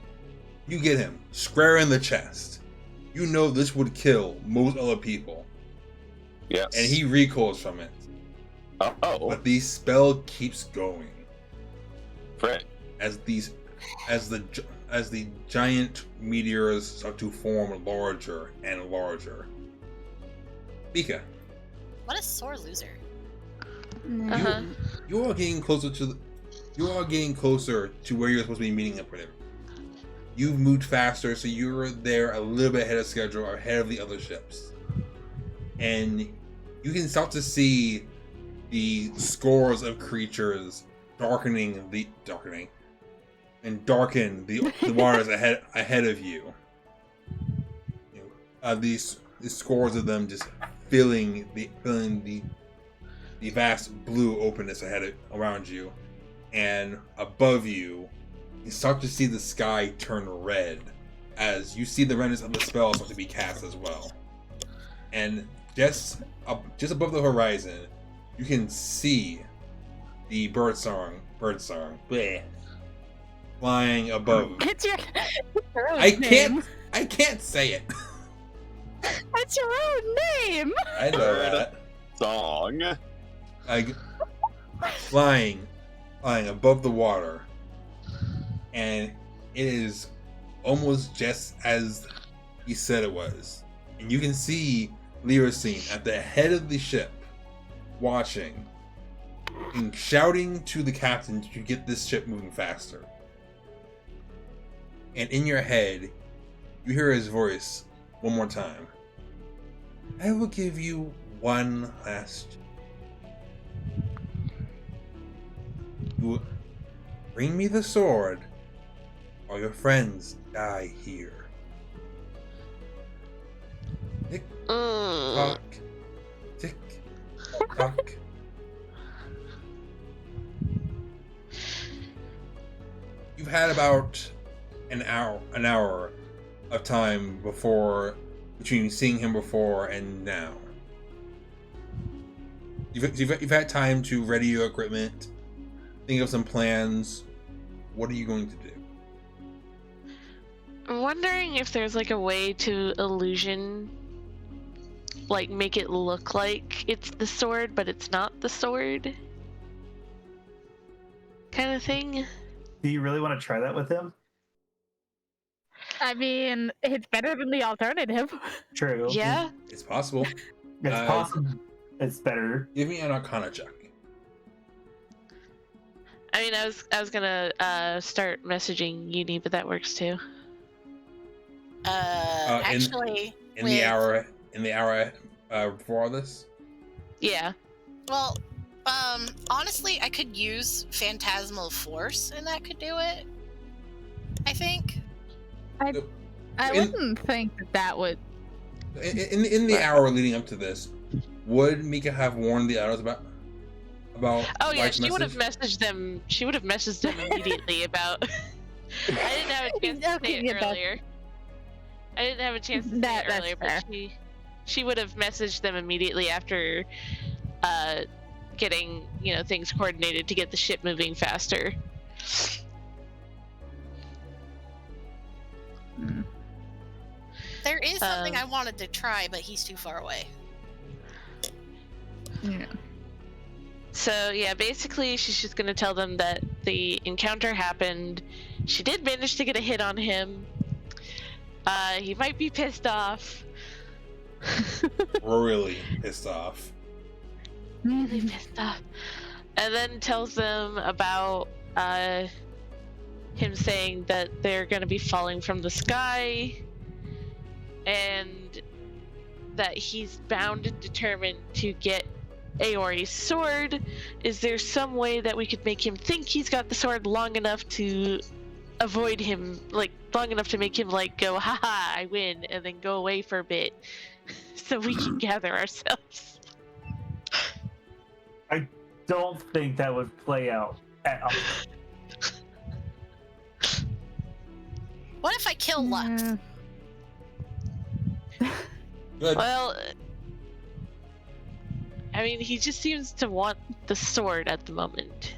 get him square in the chest. You know this would kill most other people, Yes. and he recoils from it. Oh, But the spell keeps going frick. as the giant meteors start to form larger and larger. Mika, What a sore loser. Uh-huh. you are getting closer to where you're supposed to be meeting up with him. You've moved faster, so you're there a little bit ahead of schedule, or ahead of the other ships, and you can start to see the scores of creatures darken the waters ahead of you. These scores of them just filling the vast blue openness around you, and above you, you start to see the sky turn red as you see the redness of the spell start to be cast as well. And just above the horizon, you can see the birdsong bleh, flying above. It's your own I name. can't say it. That's your own name. I know that. Song. Flying above the water, and it is almost just as he said it was. And you can see Lyricine at the head of the ship, watching and shouting to the captain to get this ship moving faster. And in your head, you hear his voice one more time. I will give you one last. You will bring me the sword, or your friends die here. Tick tock, tick tock. You've had about an hour of time between seeing him before and now. You've had time to ready your equipment, think of some plans. What are you going to do? I'm wondering if there's like a way to illusion, like make it look like it's the sword, but it's not the sword, kind of thing. Do you really want to try that with him? I mean, it's better than the alternative. True. Yeah. It's possible. It's possible. It's better. Give me an Arcana check. I mean, I was gonna start messaging Uni, but that works too. Actually, In the hour before all this. Yeah. well, honestly, I could use Phantasmal Force, and that could do it. I think. I wouldn't think that would. In the hour leading up to this, would Mika have warned the others about? Oh yeah, Lyte's she would have message? messaged them. She would have messaged them immediately about. I didn't have a chance to Okay, say it yeah, that's- earlier. I didn't have a chance to say That's it earlier, fair. but she would have messaged them immediately after getting things coordinated to get the ship moving faster. There is something I wanted to try, but he's too far away. Yeah. So yeah, basically she's just gonna tell them that the encounter happened. She did manage to get a hit on him. He might be pissed off. Really pissed off. Really pissed off. And then tells them about him saying that they're gonna be falling from the sky, and that he's bound and determined to get Ayori's sword. Is there some way that we could make him think he's got the sword long enough to avoid him, like long enough to make him like go, haha, I win, and then go away for a bit so we can gather ourselves. Don't think that would play out at all. What if I kill Lux? Good. Well, I mean, he just seems to want the sword at the moment.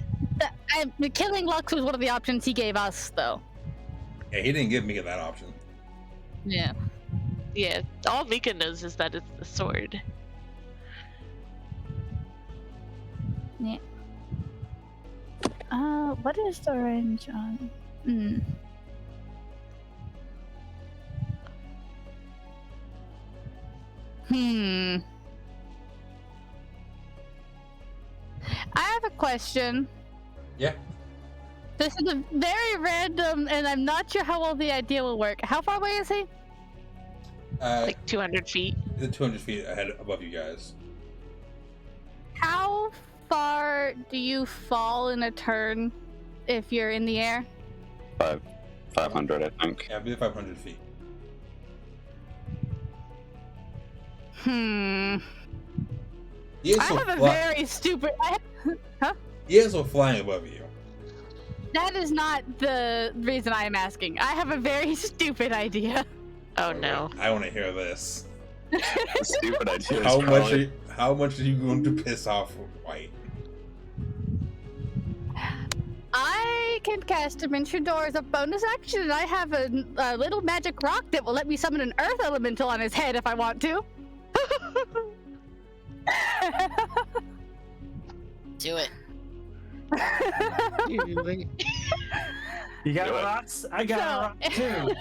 Killing Lux was one of the options he gave us, though. Yeah, he didn't give Mika that option. Yeah. Yeah, all Mika knows is that it's the sword. Yeah. What is the range on? I have a question. Yeah. This is a very random, and I'm not sure how well the idea will work. How far away is he? Like 200 feet. The 200 feet ahead above you guys. How far do you fall in a turn if you're in the air? 500, I think. Yeah, I believe 500 feet. He is I so have a fly- very stupid. He is so flying above you. That is not the reason I am asking. I have a very stupid idea. Oh no. I want to hear this. The stupid idea is How much are you going to piss off White? I can cast Dimension Door as a bonus action, and I have a little magic rock that will let me summon an earth elemental on his head if I want to. Do it. You got Do it. rocks? I got a rock too.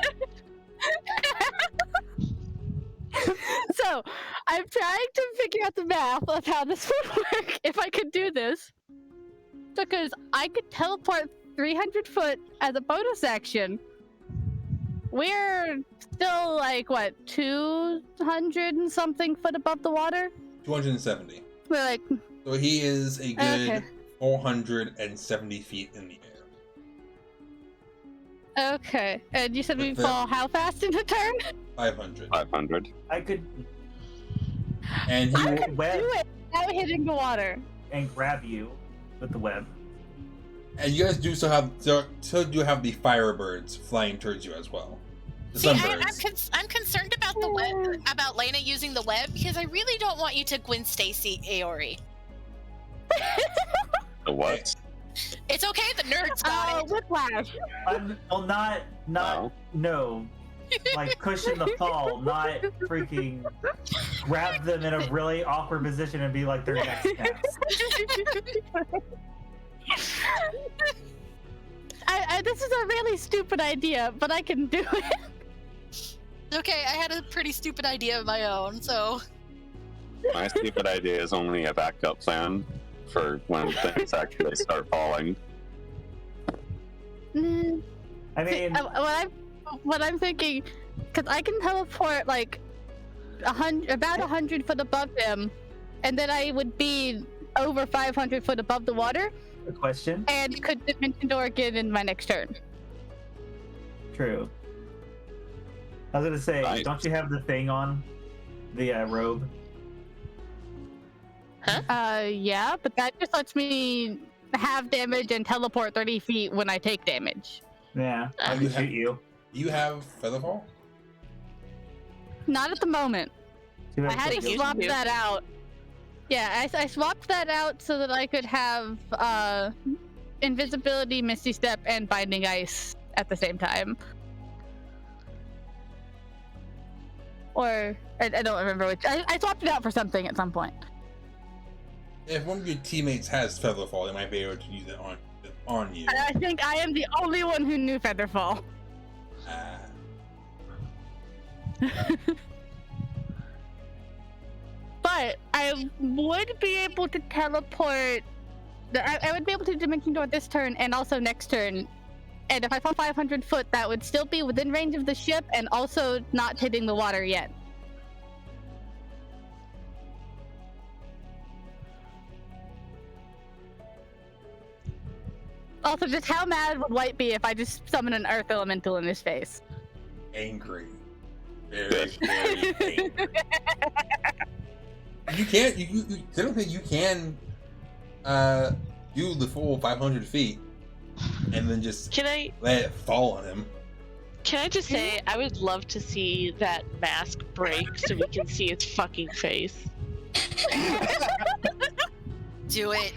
So, I'm trying to figure out the math of how this would work if I could do this. Because I could teleport 300 foot as a bonus action. We're still like, what, 200 and something foot above the water? 270. We're like, So he is a good Okay. 470 feet in the air. okay. And you said we But- fall how fast in a turn? 500. 500. I could And he I will, could web do it without hitting the water. and grab you with the web. and you guys do still have the Firebirds flying towards you as well. The See, Sunbirds. I'm concerned about the web, about Lena using the web, because I really don't want you to Gwen Stacy Ayori. The what? It's okay, the nerds got it. Whiplash. Well, not Wow. no. Like cushion the fall, not freaking grab them in a really awkward position and be like their next cast. This is a really stupid idea, but I can do it. Okay, I had a pretty stupid idea of my own, so My stupid idea is only a backup plan for when things actually start falling. I mean, What I'm thinking, because I can teleport like about 100 foot above them, and then I would be over 500 foot above the water, a question. and could Dimension Door again in my next turn. True. I was gonna say, Right. don't you have the thing on the robe? Yeah, but that just lets me have damage and teleport 30 feet when I take damage. Yeah, I You can have- shoot you. Do you have Featherfall? Not at the moment. You I have had to to use swap you. that out. Yeah, I swapped that out so that I could have invisibility, Misty Step, and Binding Ice at the same time. Or I don't remember which. I swapped it out for something at some point. If one of your teammates has Featherfall, they might be able to use it on you. And I think I am the only one who knew Featherfall. But I would be able to teleport. I would be able to Dimension Door this turn and also next turn. And if I fall 500 foot, that would still be within range of the ship and also not hitting the water yet. Also, just how mad would Lyte be if I just summon an earth elemental in his face? Angry. Very, very angry. You can't. You technically you can do the full 500 feet and then just Can I let it fall on him. just say I would love to see that mask break so we can see its fucking face. Do it.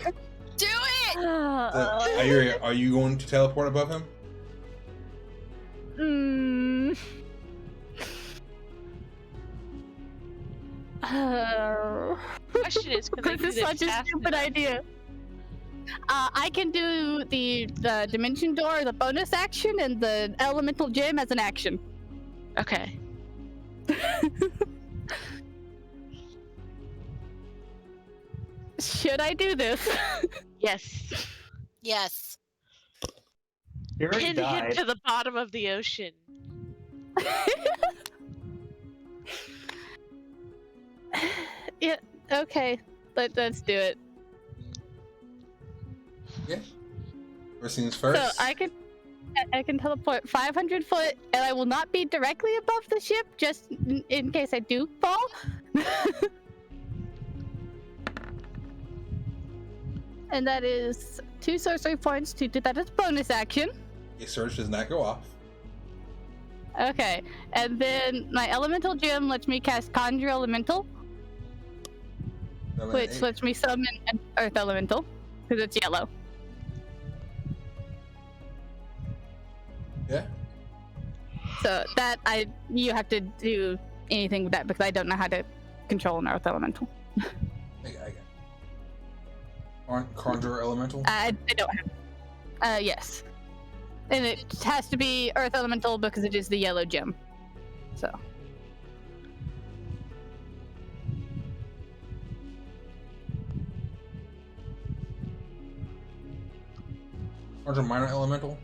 Do it. Ayori, are you going to teleport above him? Question is, can I do This is such a fast stupid enough? idea. I can do the dimension door, the bonus action, and the elemental gem as an action. Okay. Should I do this? Yes. Yes. You already Pin him died. to the bottom of the ocean. Yeah. Okay. Let's do it. Yeah. First things first. So I can teleport 500 foot, and I will not be directly above the ship, just in case I do fall. And that is 2 sorcery points to do that as bonus action. Your search does not go off. Okay, and then my elemental gem lets me cast Conjure Elemental, which lets me summon an Earth Elemental, because it's yellow. Yeah. So that you have to do anything with that because I don't know how to control an Earth Elemental. I got Conjure Elemental? I don't have. Yes. And it has to be Earth Elemental because it is the yellow gem. So. Conjure Minor Elemental?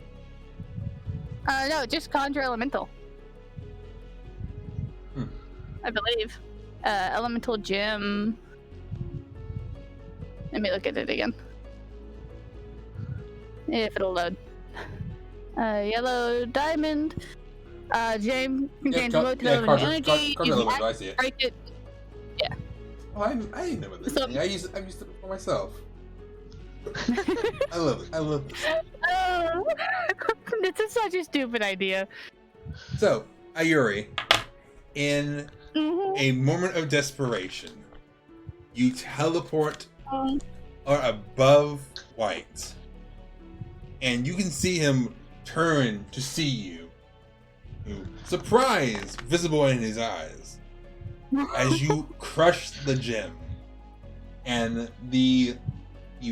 No, just Conjure Elemental. I believe. Elemental gem. Let me look at it again. If it'll load. Yellow diamond. Gem contains remote element energy. Conjure You Elemental, I see it. break it. Oh, I didn't know this So- thing. I used it for myself. I love it. I love this. Oh, this is such a stupid idea. So, Ayori, in Mhm. a moment of desperation, you teleport or above White, and you can see him turn to see you. Surprise visible in his eyes as you crush the gem, and the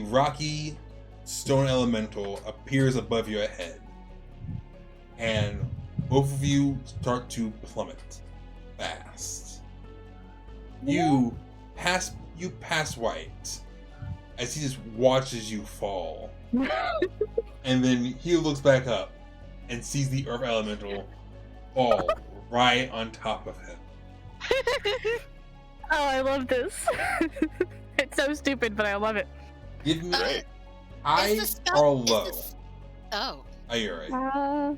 rocky stone elemental appears above your head, and both of you start to plummet fast. You pass White as he just watches you fall, and then he looks back up and sees the earth elemental fall right on top of him. Oh, I love this. It's so stupid, but I love it. Give me Great. high Is the spell- or is low, this- Oh. Ayori.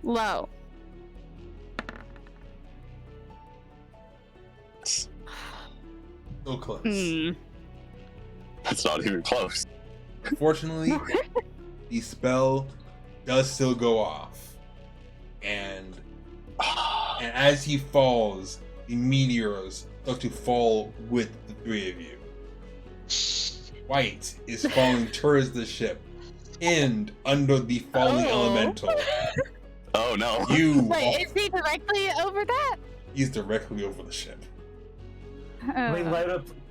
Low. So close. That's not even close. Unfortunately, the spell does still go off, and as he falls, the meteors start to fall with the three of you. White is falling towards the ship, and under the falling Oh. elemental. Oh no. You, Wait, is he directly over that? he's directly over the ship.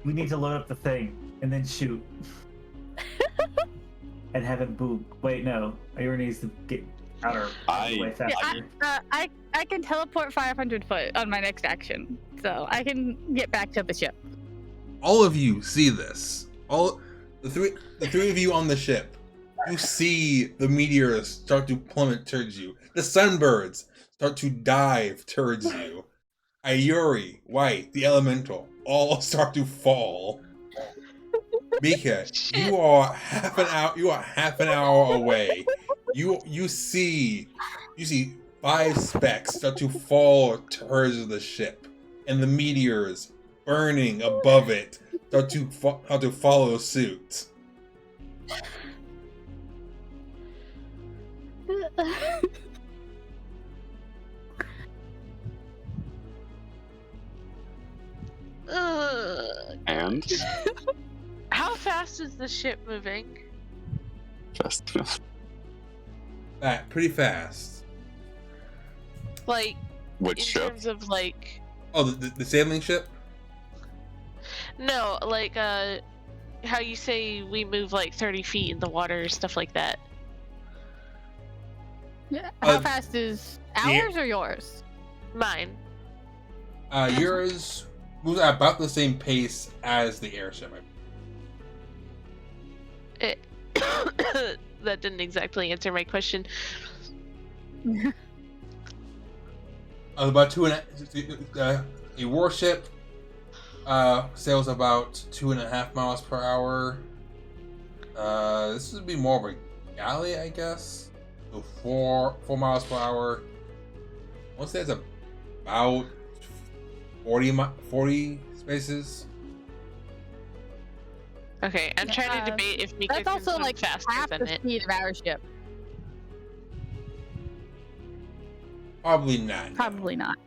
We need to load up the thing and then shoot. And have him boom. Wait, no. Ayori needs to get out of the way faster. I can teleport 500 foot on my next action, so I can get back to the ship. All of you see this. All the three of you on the ship. You see the meteors start to plummet towards you. The Sunbirds start to dive towards you. Ayori, White, the Elemental, all start to fall. Mika, you are half an hour away. You see 5 specks start to fall towards the ship. and the meteors burning above it start to follow suit. And How fast is the ship moving? just Pretty fast. Like, which in ship? terms of like, Oh, the sailing ship? no, like, how you say we move like 30 feet in the water, stuff like that. How fast is ours or yours? Mine. Yours moves at about the same pace as the airship. It that didn't exactly answer my question. About a warship sails about 2.5 miles per hour. This would be more of a galley, I guess. So 4 miles per hour. I want to say it's about 40 spaces. Okay, I'm trying to debate if Mika That's can also swim like faster half than the it. speed of our ship. Probably not. Probably not.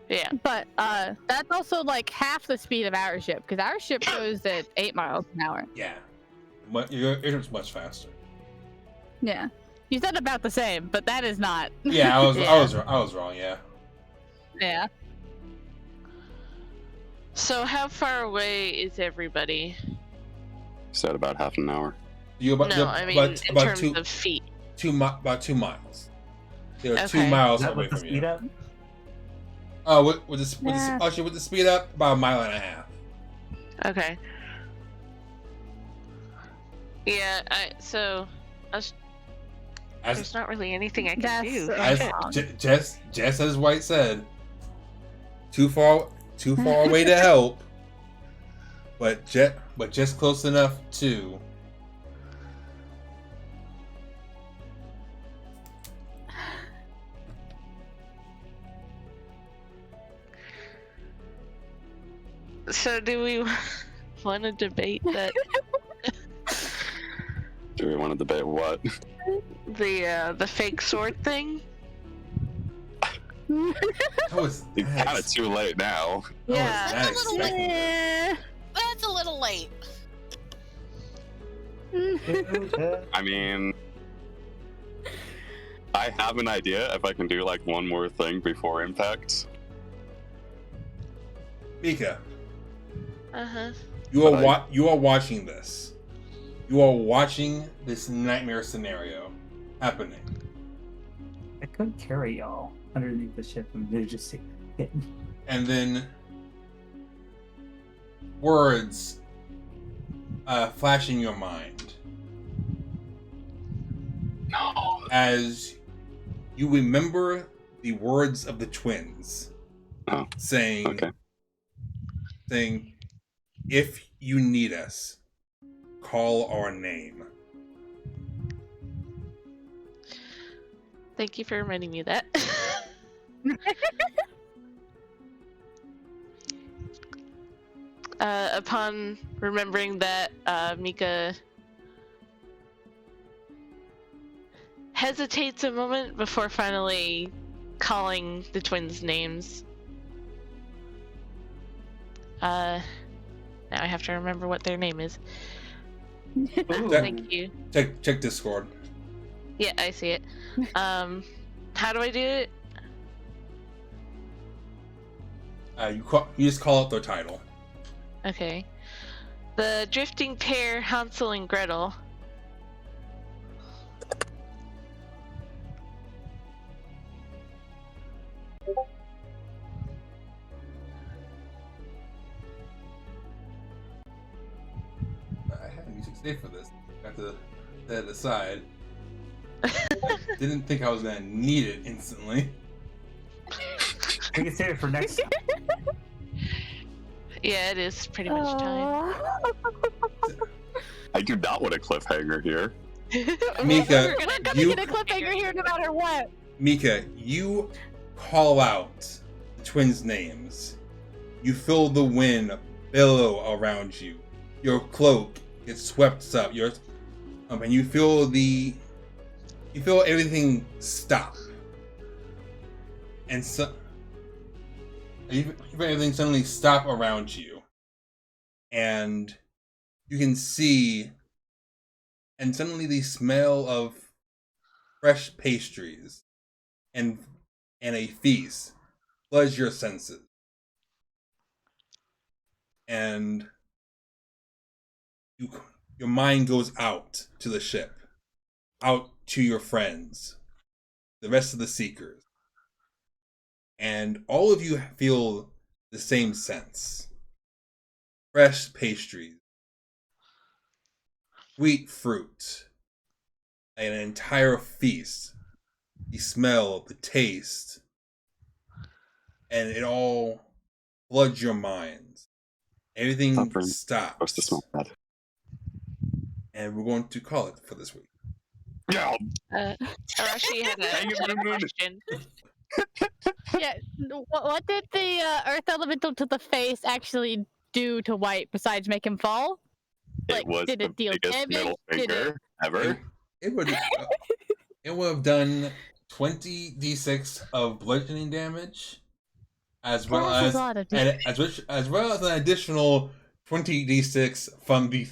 Yeah. But that's also like half the speed of our ship, because our ship goes at 8 miles an hour. Yeah. Your airship's much faster. Yeah. You said about the same, but that is not. Yeah, I was Yeah. I was wrong. Yeah. Yeah. So how far away is everybody? Said about half an hour. No, I mean in about terms of feet. about 2 miles. They're Okay. 2 Is miles that away with the from speed you. up? With the Yeah. actually with the speed up, about 1.5 miles. Okay. Yeah, As there's not really anything I can That's, do. uh, Shit. just as White said, too far away to help, but just close enough to. So do we want to debate that Do we want to debate what? the fake sword thing? That was It's kind of too late now. Yeah. That That's a was little nice. Eh. That's a little late. I mean, I have an idea if I can do like one more thing before impact. Mika, Uh-huh. you are But you are watching this. You are watching this nightmare scenario happening. I could carry y'all underneath the ship and they're just hitting. And then words flash in your mind No. as you remember the words of the twins Oh, saying, okay. if you need us, call our name. Thank you for reminding me of that. Upon remembering that, Mika hesitates a moment before finally calling the twins' names. Now I have to remember what their name is. Ooh. Thank you. Check Discord. Yeah, I see it. How do I do it? You just call out their title. Okay. The drifting pair, Hansel and Gretel. I had a music save for this. Got to set it aside. Didn't think I was gonna need it instantly. We can save it for next time. Yeah, it is pretty much time. I do not want a cliffhanger here. Mika, We're gonna you- get a cliffhanger here no matter what. Mika, you call out twins' names. You feel the wind billow around you. Your cloak gets swept up. And you feel everything stop. And so you feel everything suddenly stop around you. And you can see, and suddenly the smell of fresh pastries and a feast floods your senses. And your mind goes out to the ship, out to your friends, the rest of the Seekers. And all of you feel the same sense. Fresh pastries, sweet fruit, an entire feast. The smell, the taste, and it all floods your minds. Everything Supposed stops. to smell bad. And we're going to call it for this week. Yeah. Arashi had a question. Yeah. What did the Earth Elemental to the face actually do to White besides make him fall? It was did the it deal biggest damage? middle Did finger ever. It would have done 20d6 of bludgeoning damage, as well That's as a lot of damage. as well as an additional 20d6 from the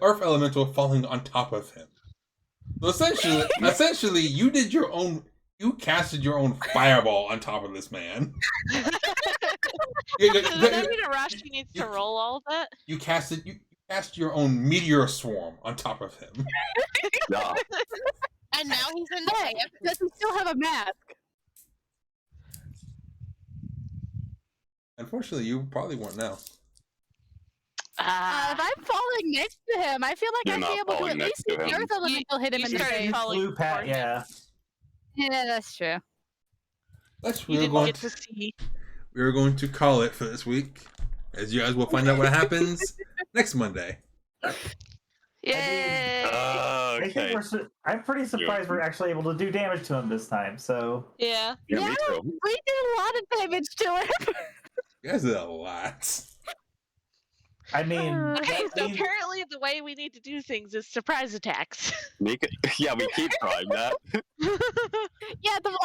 Earth Elemental falling on top of him. So essentially, you casted your own fireball on top of this man. Does that mean Arashi needs to roll all of that? You cast your own Meteor Swarm on top of him. Yeah. And now he's in the Hey, does he still have a mask? Unfortunately, you probably won't now. If I'm falling next to him, I feel like You're I'd not be able to falling at next least to see the him. Earth Elemental hit him you in the started face. falling Flew pat, before him. yeah. Yeah, that's true. You didn't get to see. We're going to call it for this week, as you guys will find out what happens next Monday. Yay! I think Okay. I'm pretty surprised we're actually able to do damage to him this time. So Yeah. Yeah, me Yeah. too. We did a lot of damage to him. You guys did a lot. I mean, Okay, that so means- apparently the way we need to do things is surprise attacks. Mika, yeah, we keep trying that. Yeah, the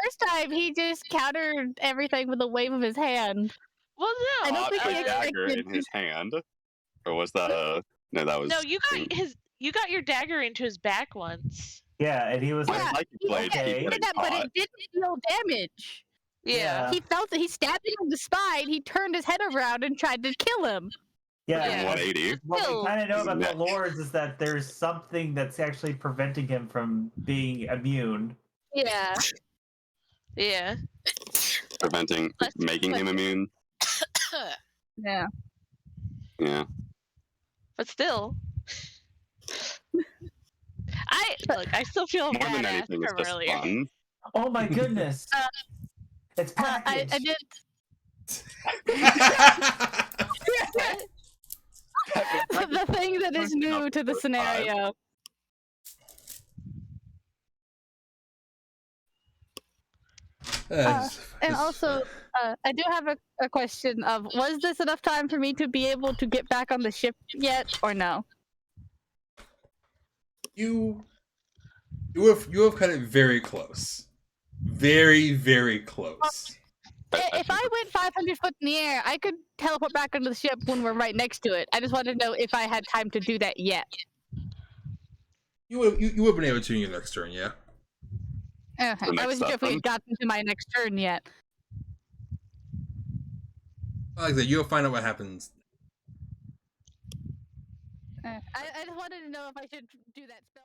first time he just countered everything with a wave of his hand. Well, I no. don't think A he dagger expected. in his hand, or was that a? No, that was. No, you got your dagger into his back once. yeah, and he was My Yeah, like, psychic blade okay. keep He getting did that, but caught. it didn't deal damage. Yeah. He felt that he stabbed him in the spine. He turned his head around and tried to kill him. yeah. Yeah. 180. What we Still- kind of know about Yeah. the lords is that there's something that's actually preventing him from being immune. Yeah. Yeah. Preventing making him immune. Yeah. Yeah. But still. I still feel More than badass anything, it's from just earlier. fun. Oh my goodness! It's I packaged. did. The thing that is new to the scenario. And also, I do have a question of, was this enough time for me to be able to get back on the ship yet, or no? you have cut it very close, very, very close. If I went 500 foot in the air, I could teleport back onto the ship when we're right next to it. I just wanted to know if I had time to do that yet. You would have been able to in your next turn, yeah. Okay. I next wasn't sure if we up, had gotten to my next turn yet. Like that, you'll find out what happens. I just wanted to know if I should do that spell.